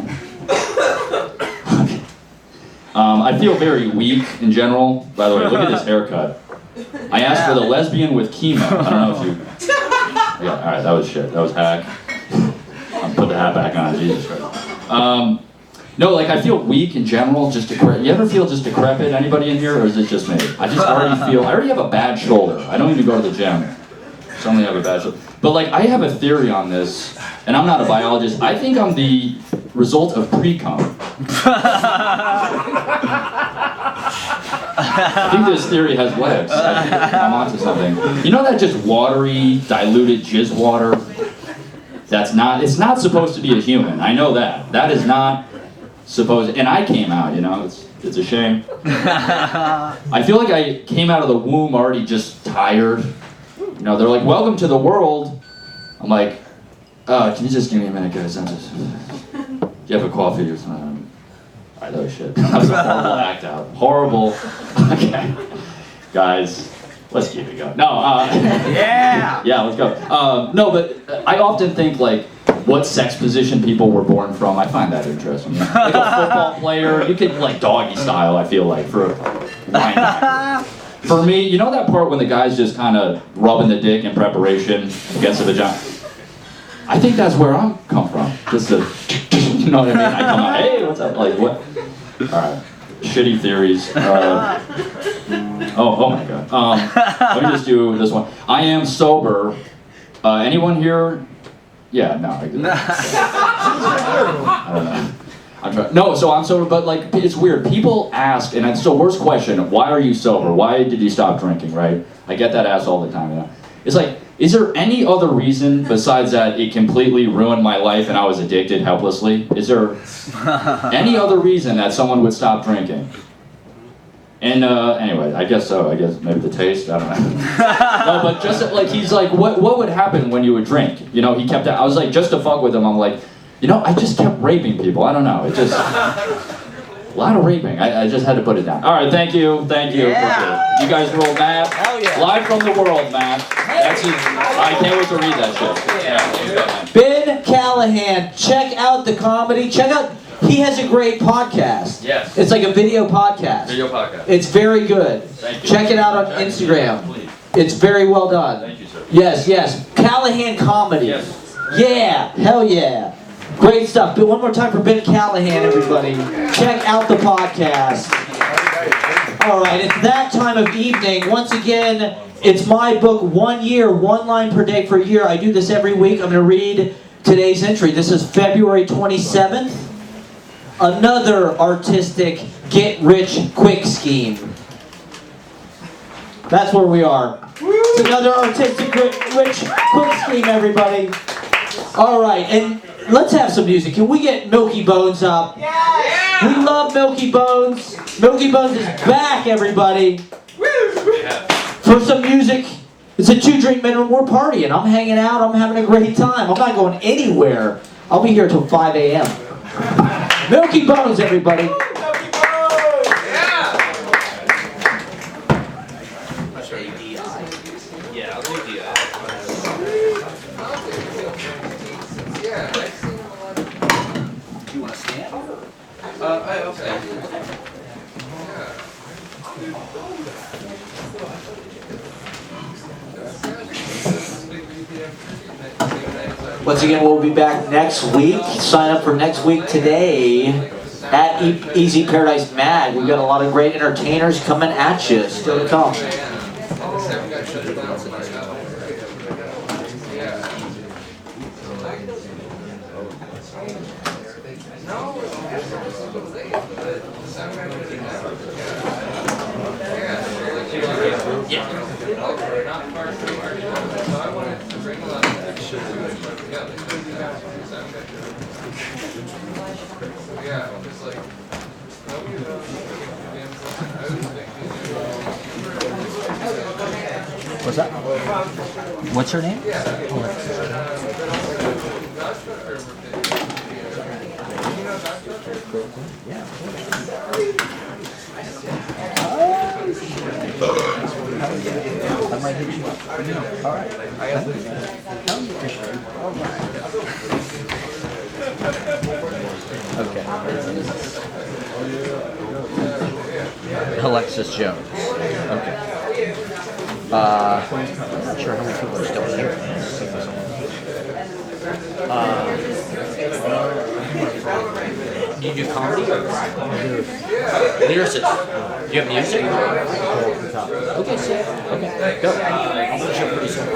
I feel very weak in general. By the way, look at this haircut. I asked for the lesbian with chemo. I don't know if you... Yeah, alright, that was shit. That was hack. I'll put the hat back on, Jesus Christ. No, like I feel weak in general, just decrepit. You ever feel just decrepit? Anybody in here, or is it just me? I just I already have a bad shoulder. I don't even go to the gym. Suddenly have a bad shoulder. But like, I have a theory on this, and I'm not a biologist. I think I'm the result of pre-cum. I think this theory has legs. I think I'm onto something. You know that just watery, diluted jizz water? It's not supposed to be a human. I know that. That is not supposed, and I came out, you know, it's a shame. I feel like I came out of the womb already just tired. You know, they're like, welcome to the world. I'm like, can you just give me a minute, guys? Do you have a coffee or something? Alright, that was shit. That was a horrible act out. Horrible. Okay. Guys, let's keep it going. No, Yeah! Yeah, let's go. No, but I often think, like, what sex position people were born from. I find that interesting. You know? Like a football player, you could, like, doggy style, I feel like, for a linebacker. For me, you know that part when the guy's just kind of rubbing the dick in preparation against the vagina? I think that's where I'm come from. Just to, you know what I mean? I come out, hey, what's up? Like, what? Alright. Shitty theories. Oh my god. Let me just do this one. I am sober. Anyone here? Yeah, no. I don't know. No, so I'm sober, but like, it's weird. People ask, and it's the worst question, why are you sober? Why did you stop drinking, right? I get that asked all the time, you know? It's like, is there any other reason besides that it completely ruined my life and I was addicted helplessly? Is there any other reason that someone would stop drinking? And anyway, I guess so. I guess maybe the taste, I don't know. No, but just like, he's like, what would happen when you would drink? You know, he kept, I was like, just to fuck with him, I'm like, you know, I just kept raping people. I don't know. It just, a lot of raping. I just had to put it down. All right, thank you. Yeah. You guys roll, Matt. Hell yeah. Live from the world, Matt. That's it. I can't wait to read that shit. Yeah. Ben Callahan, check out the comedy. He has a great podcast. Yes. It's like a video podcast. Video podcast. It's very good. Thank you. Check it out on Instagram. Please. It's very well done. Thank you, sir. Yes. Callahan Comedy. Yes. Yeah, hell yeah. Great stuff. But one more time for Ben Callahan, everybody. Check out the podcast. All right, it's that time of evening. Once again, it's my book, 1 year, 1 line per day for a year. I do this every week. I'm going to read today's entry. This is February 27th. Another artistic get-rich-quick scheme. That's where we are. It's another artistic get-rich-quick scheme, everybody. All right, and let's have some music. Can we get Milky Bones up? Yes! We love Milky Bones. Milky Bones is back, everybody. For some music. It's a 2-drink minimum. We're partying. I'm hanging out. I'm having a great time. I'm not going anywhere. I'll be here till 5 a.m. Milky Bones, everybody. Milky Bones! Yeah! Yeah, I'll take DI. You want to stand? Okay. Once again, we'll be back next week. Sign up for next week today at Easy Paradise Mag. We've got a lot of great entertainers coming at you. Still to come. What's that? What's her name? I might hit you up. All right. Okay. Alexis Jones. Okay. I'm not sure how many people are still here. Do you do comedy or lyricist? Do you have music? Okay, sick. Okay, go. I'll put you up pretty soon.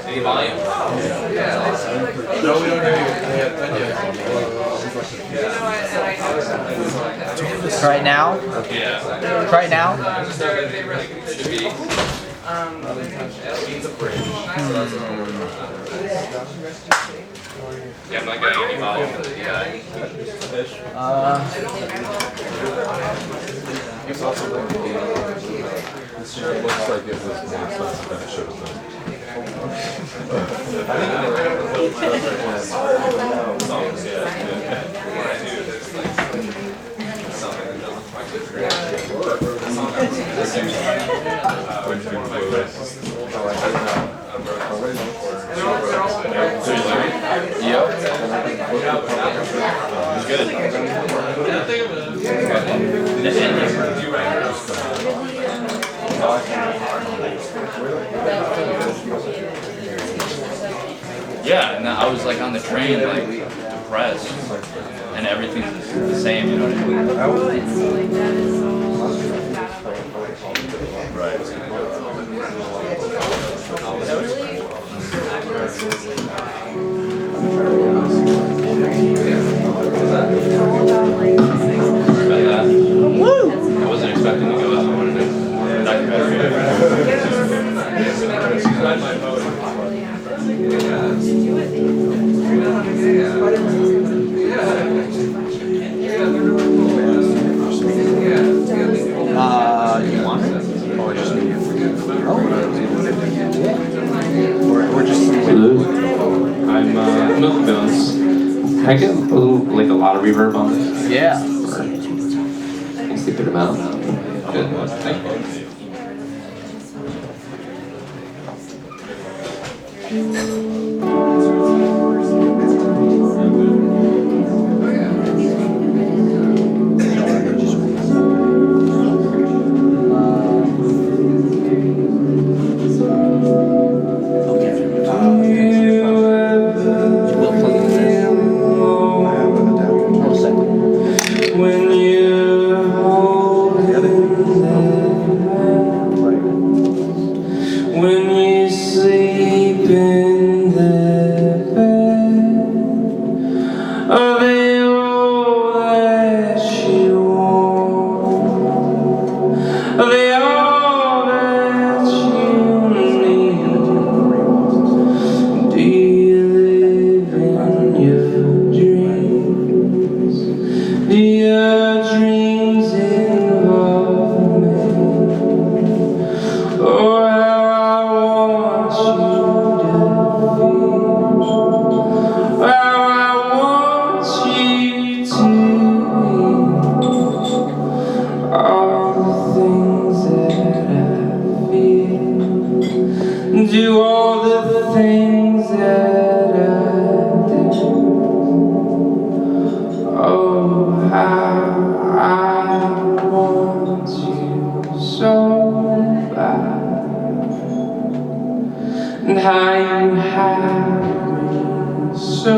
Any volume? No, we don't have Try it now? Yeah. Try it now? Should be. Yeah, I'm not getting any volume. It's also like it looks like it was more expensive than it should have been. Yeah, and I was like on the train, like depressed, and everything's the same. You know what I mean? I wasn't expecting to go as I wanted to. You want it? Or just me? Or just I'm Milk Bones. Can I get a lot of reverb on this? Yeah. Or sleep it amount? Good. Thank When you sleep in the bed, are they all that you want? Are they all that you need? Do you live in your dreams? Do your dreams involve me? Oh, do all the things that I do. Oh, how I want you so bad, and how you have me so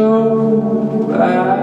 bad.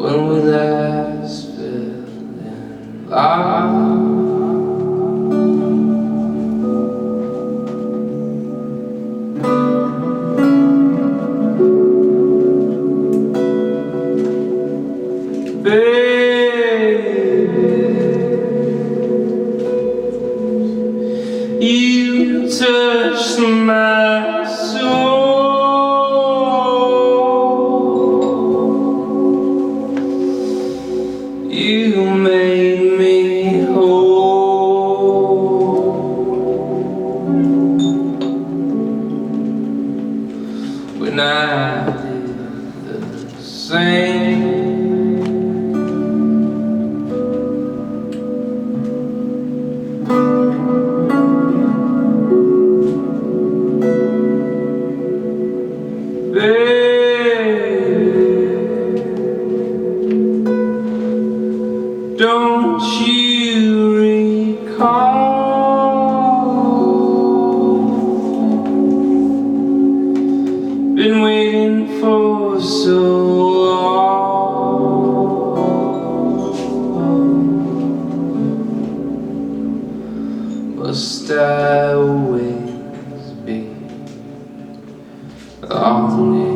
when we last fell in love. You touched my soul. You made me whole. When I did the same. Don't you recall? Been waiting for so long. Must I always be longing?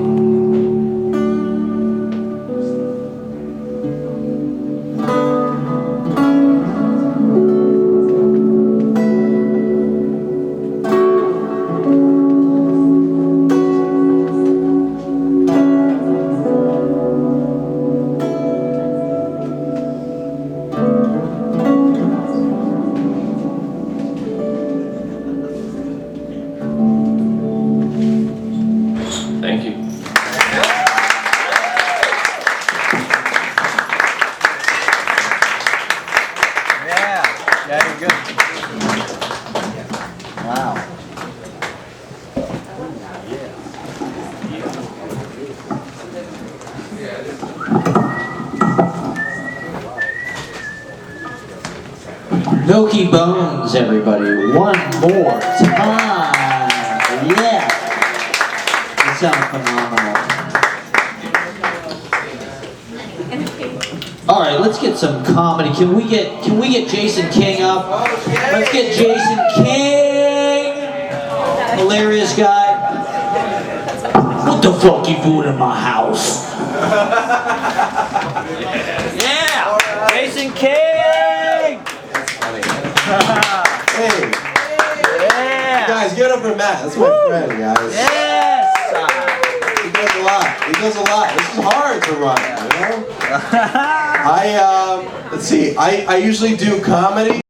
Thank you. Yeah, you're good. Wow. Milky Bones, everybody. One more time. Yeah. It sounds phenomenal. All right, let's get some comedy. Can we get Jason King up? Let's get Jason King. Hilarious guy. What the fuck you doing in my house? Yeah. Jason King. Hey. Yeah. Guys, get up for Matt. That's my friend, guys. Yes. He does a lot. He does a lot. This is hard to run, you know? Let's see. I usually do comedy.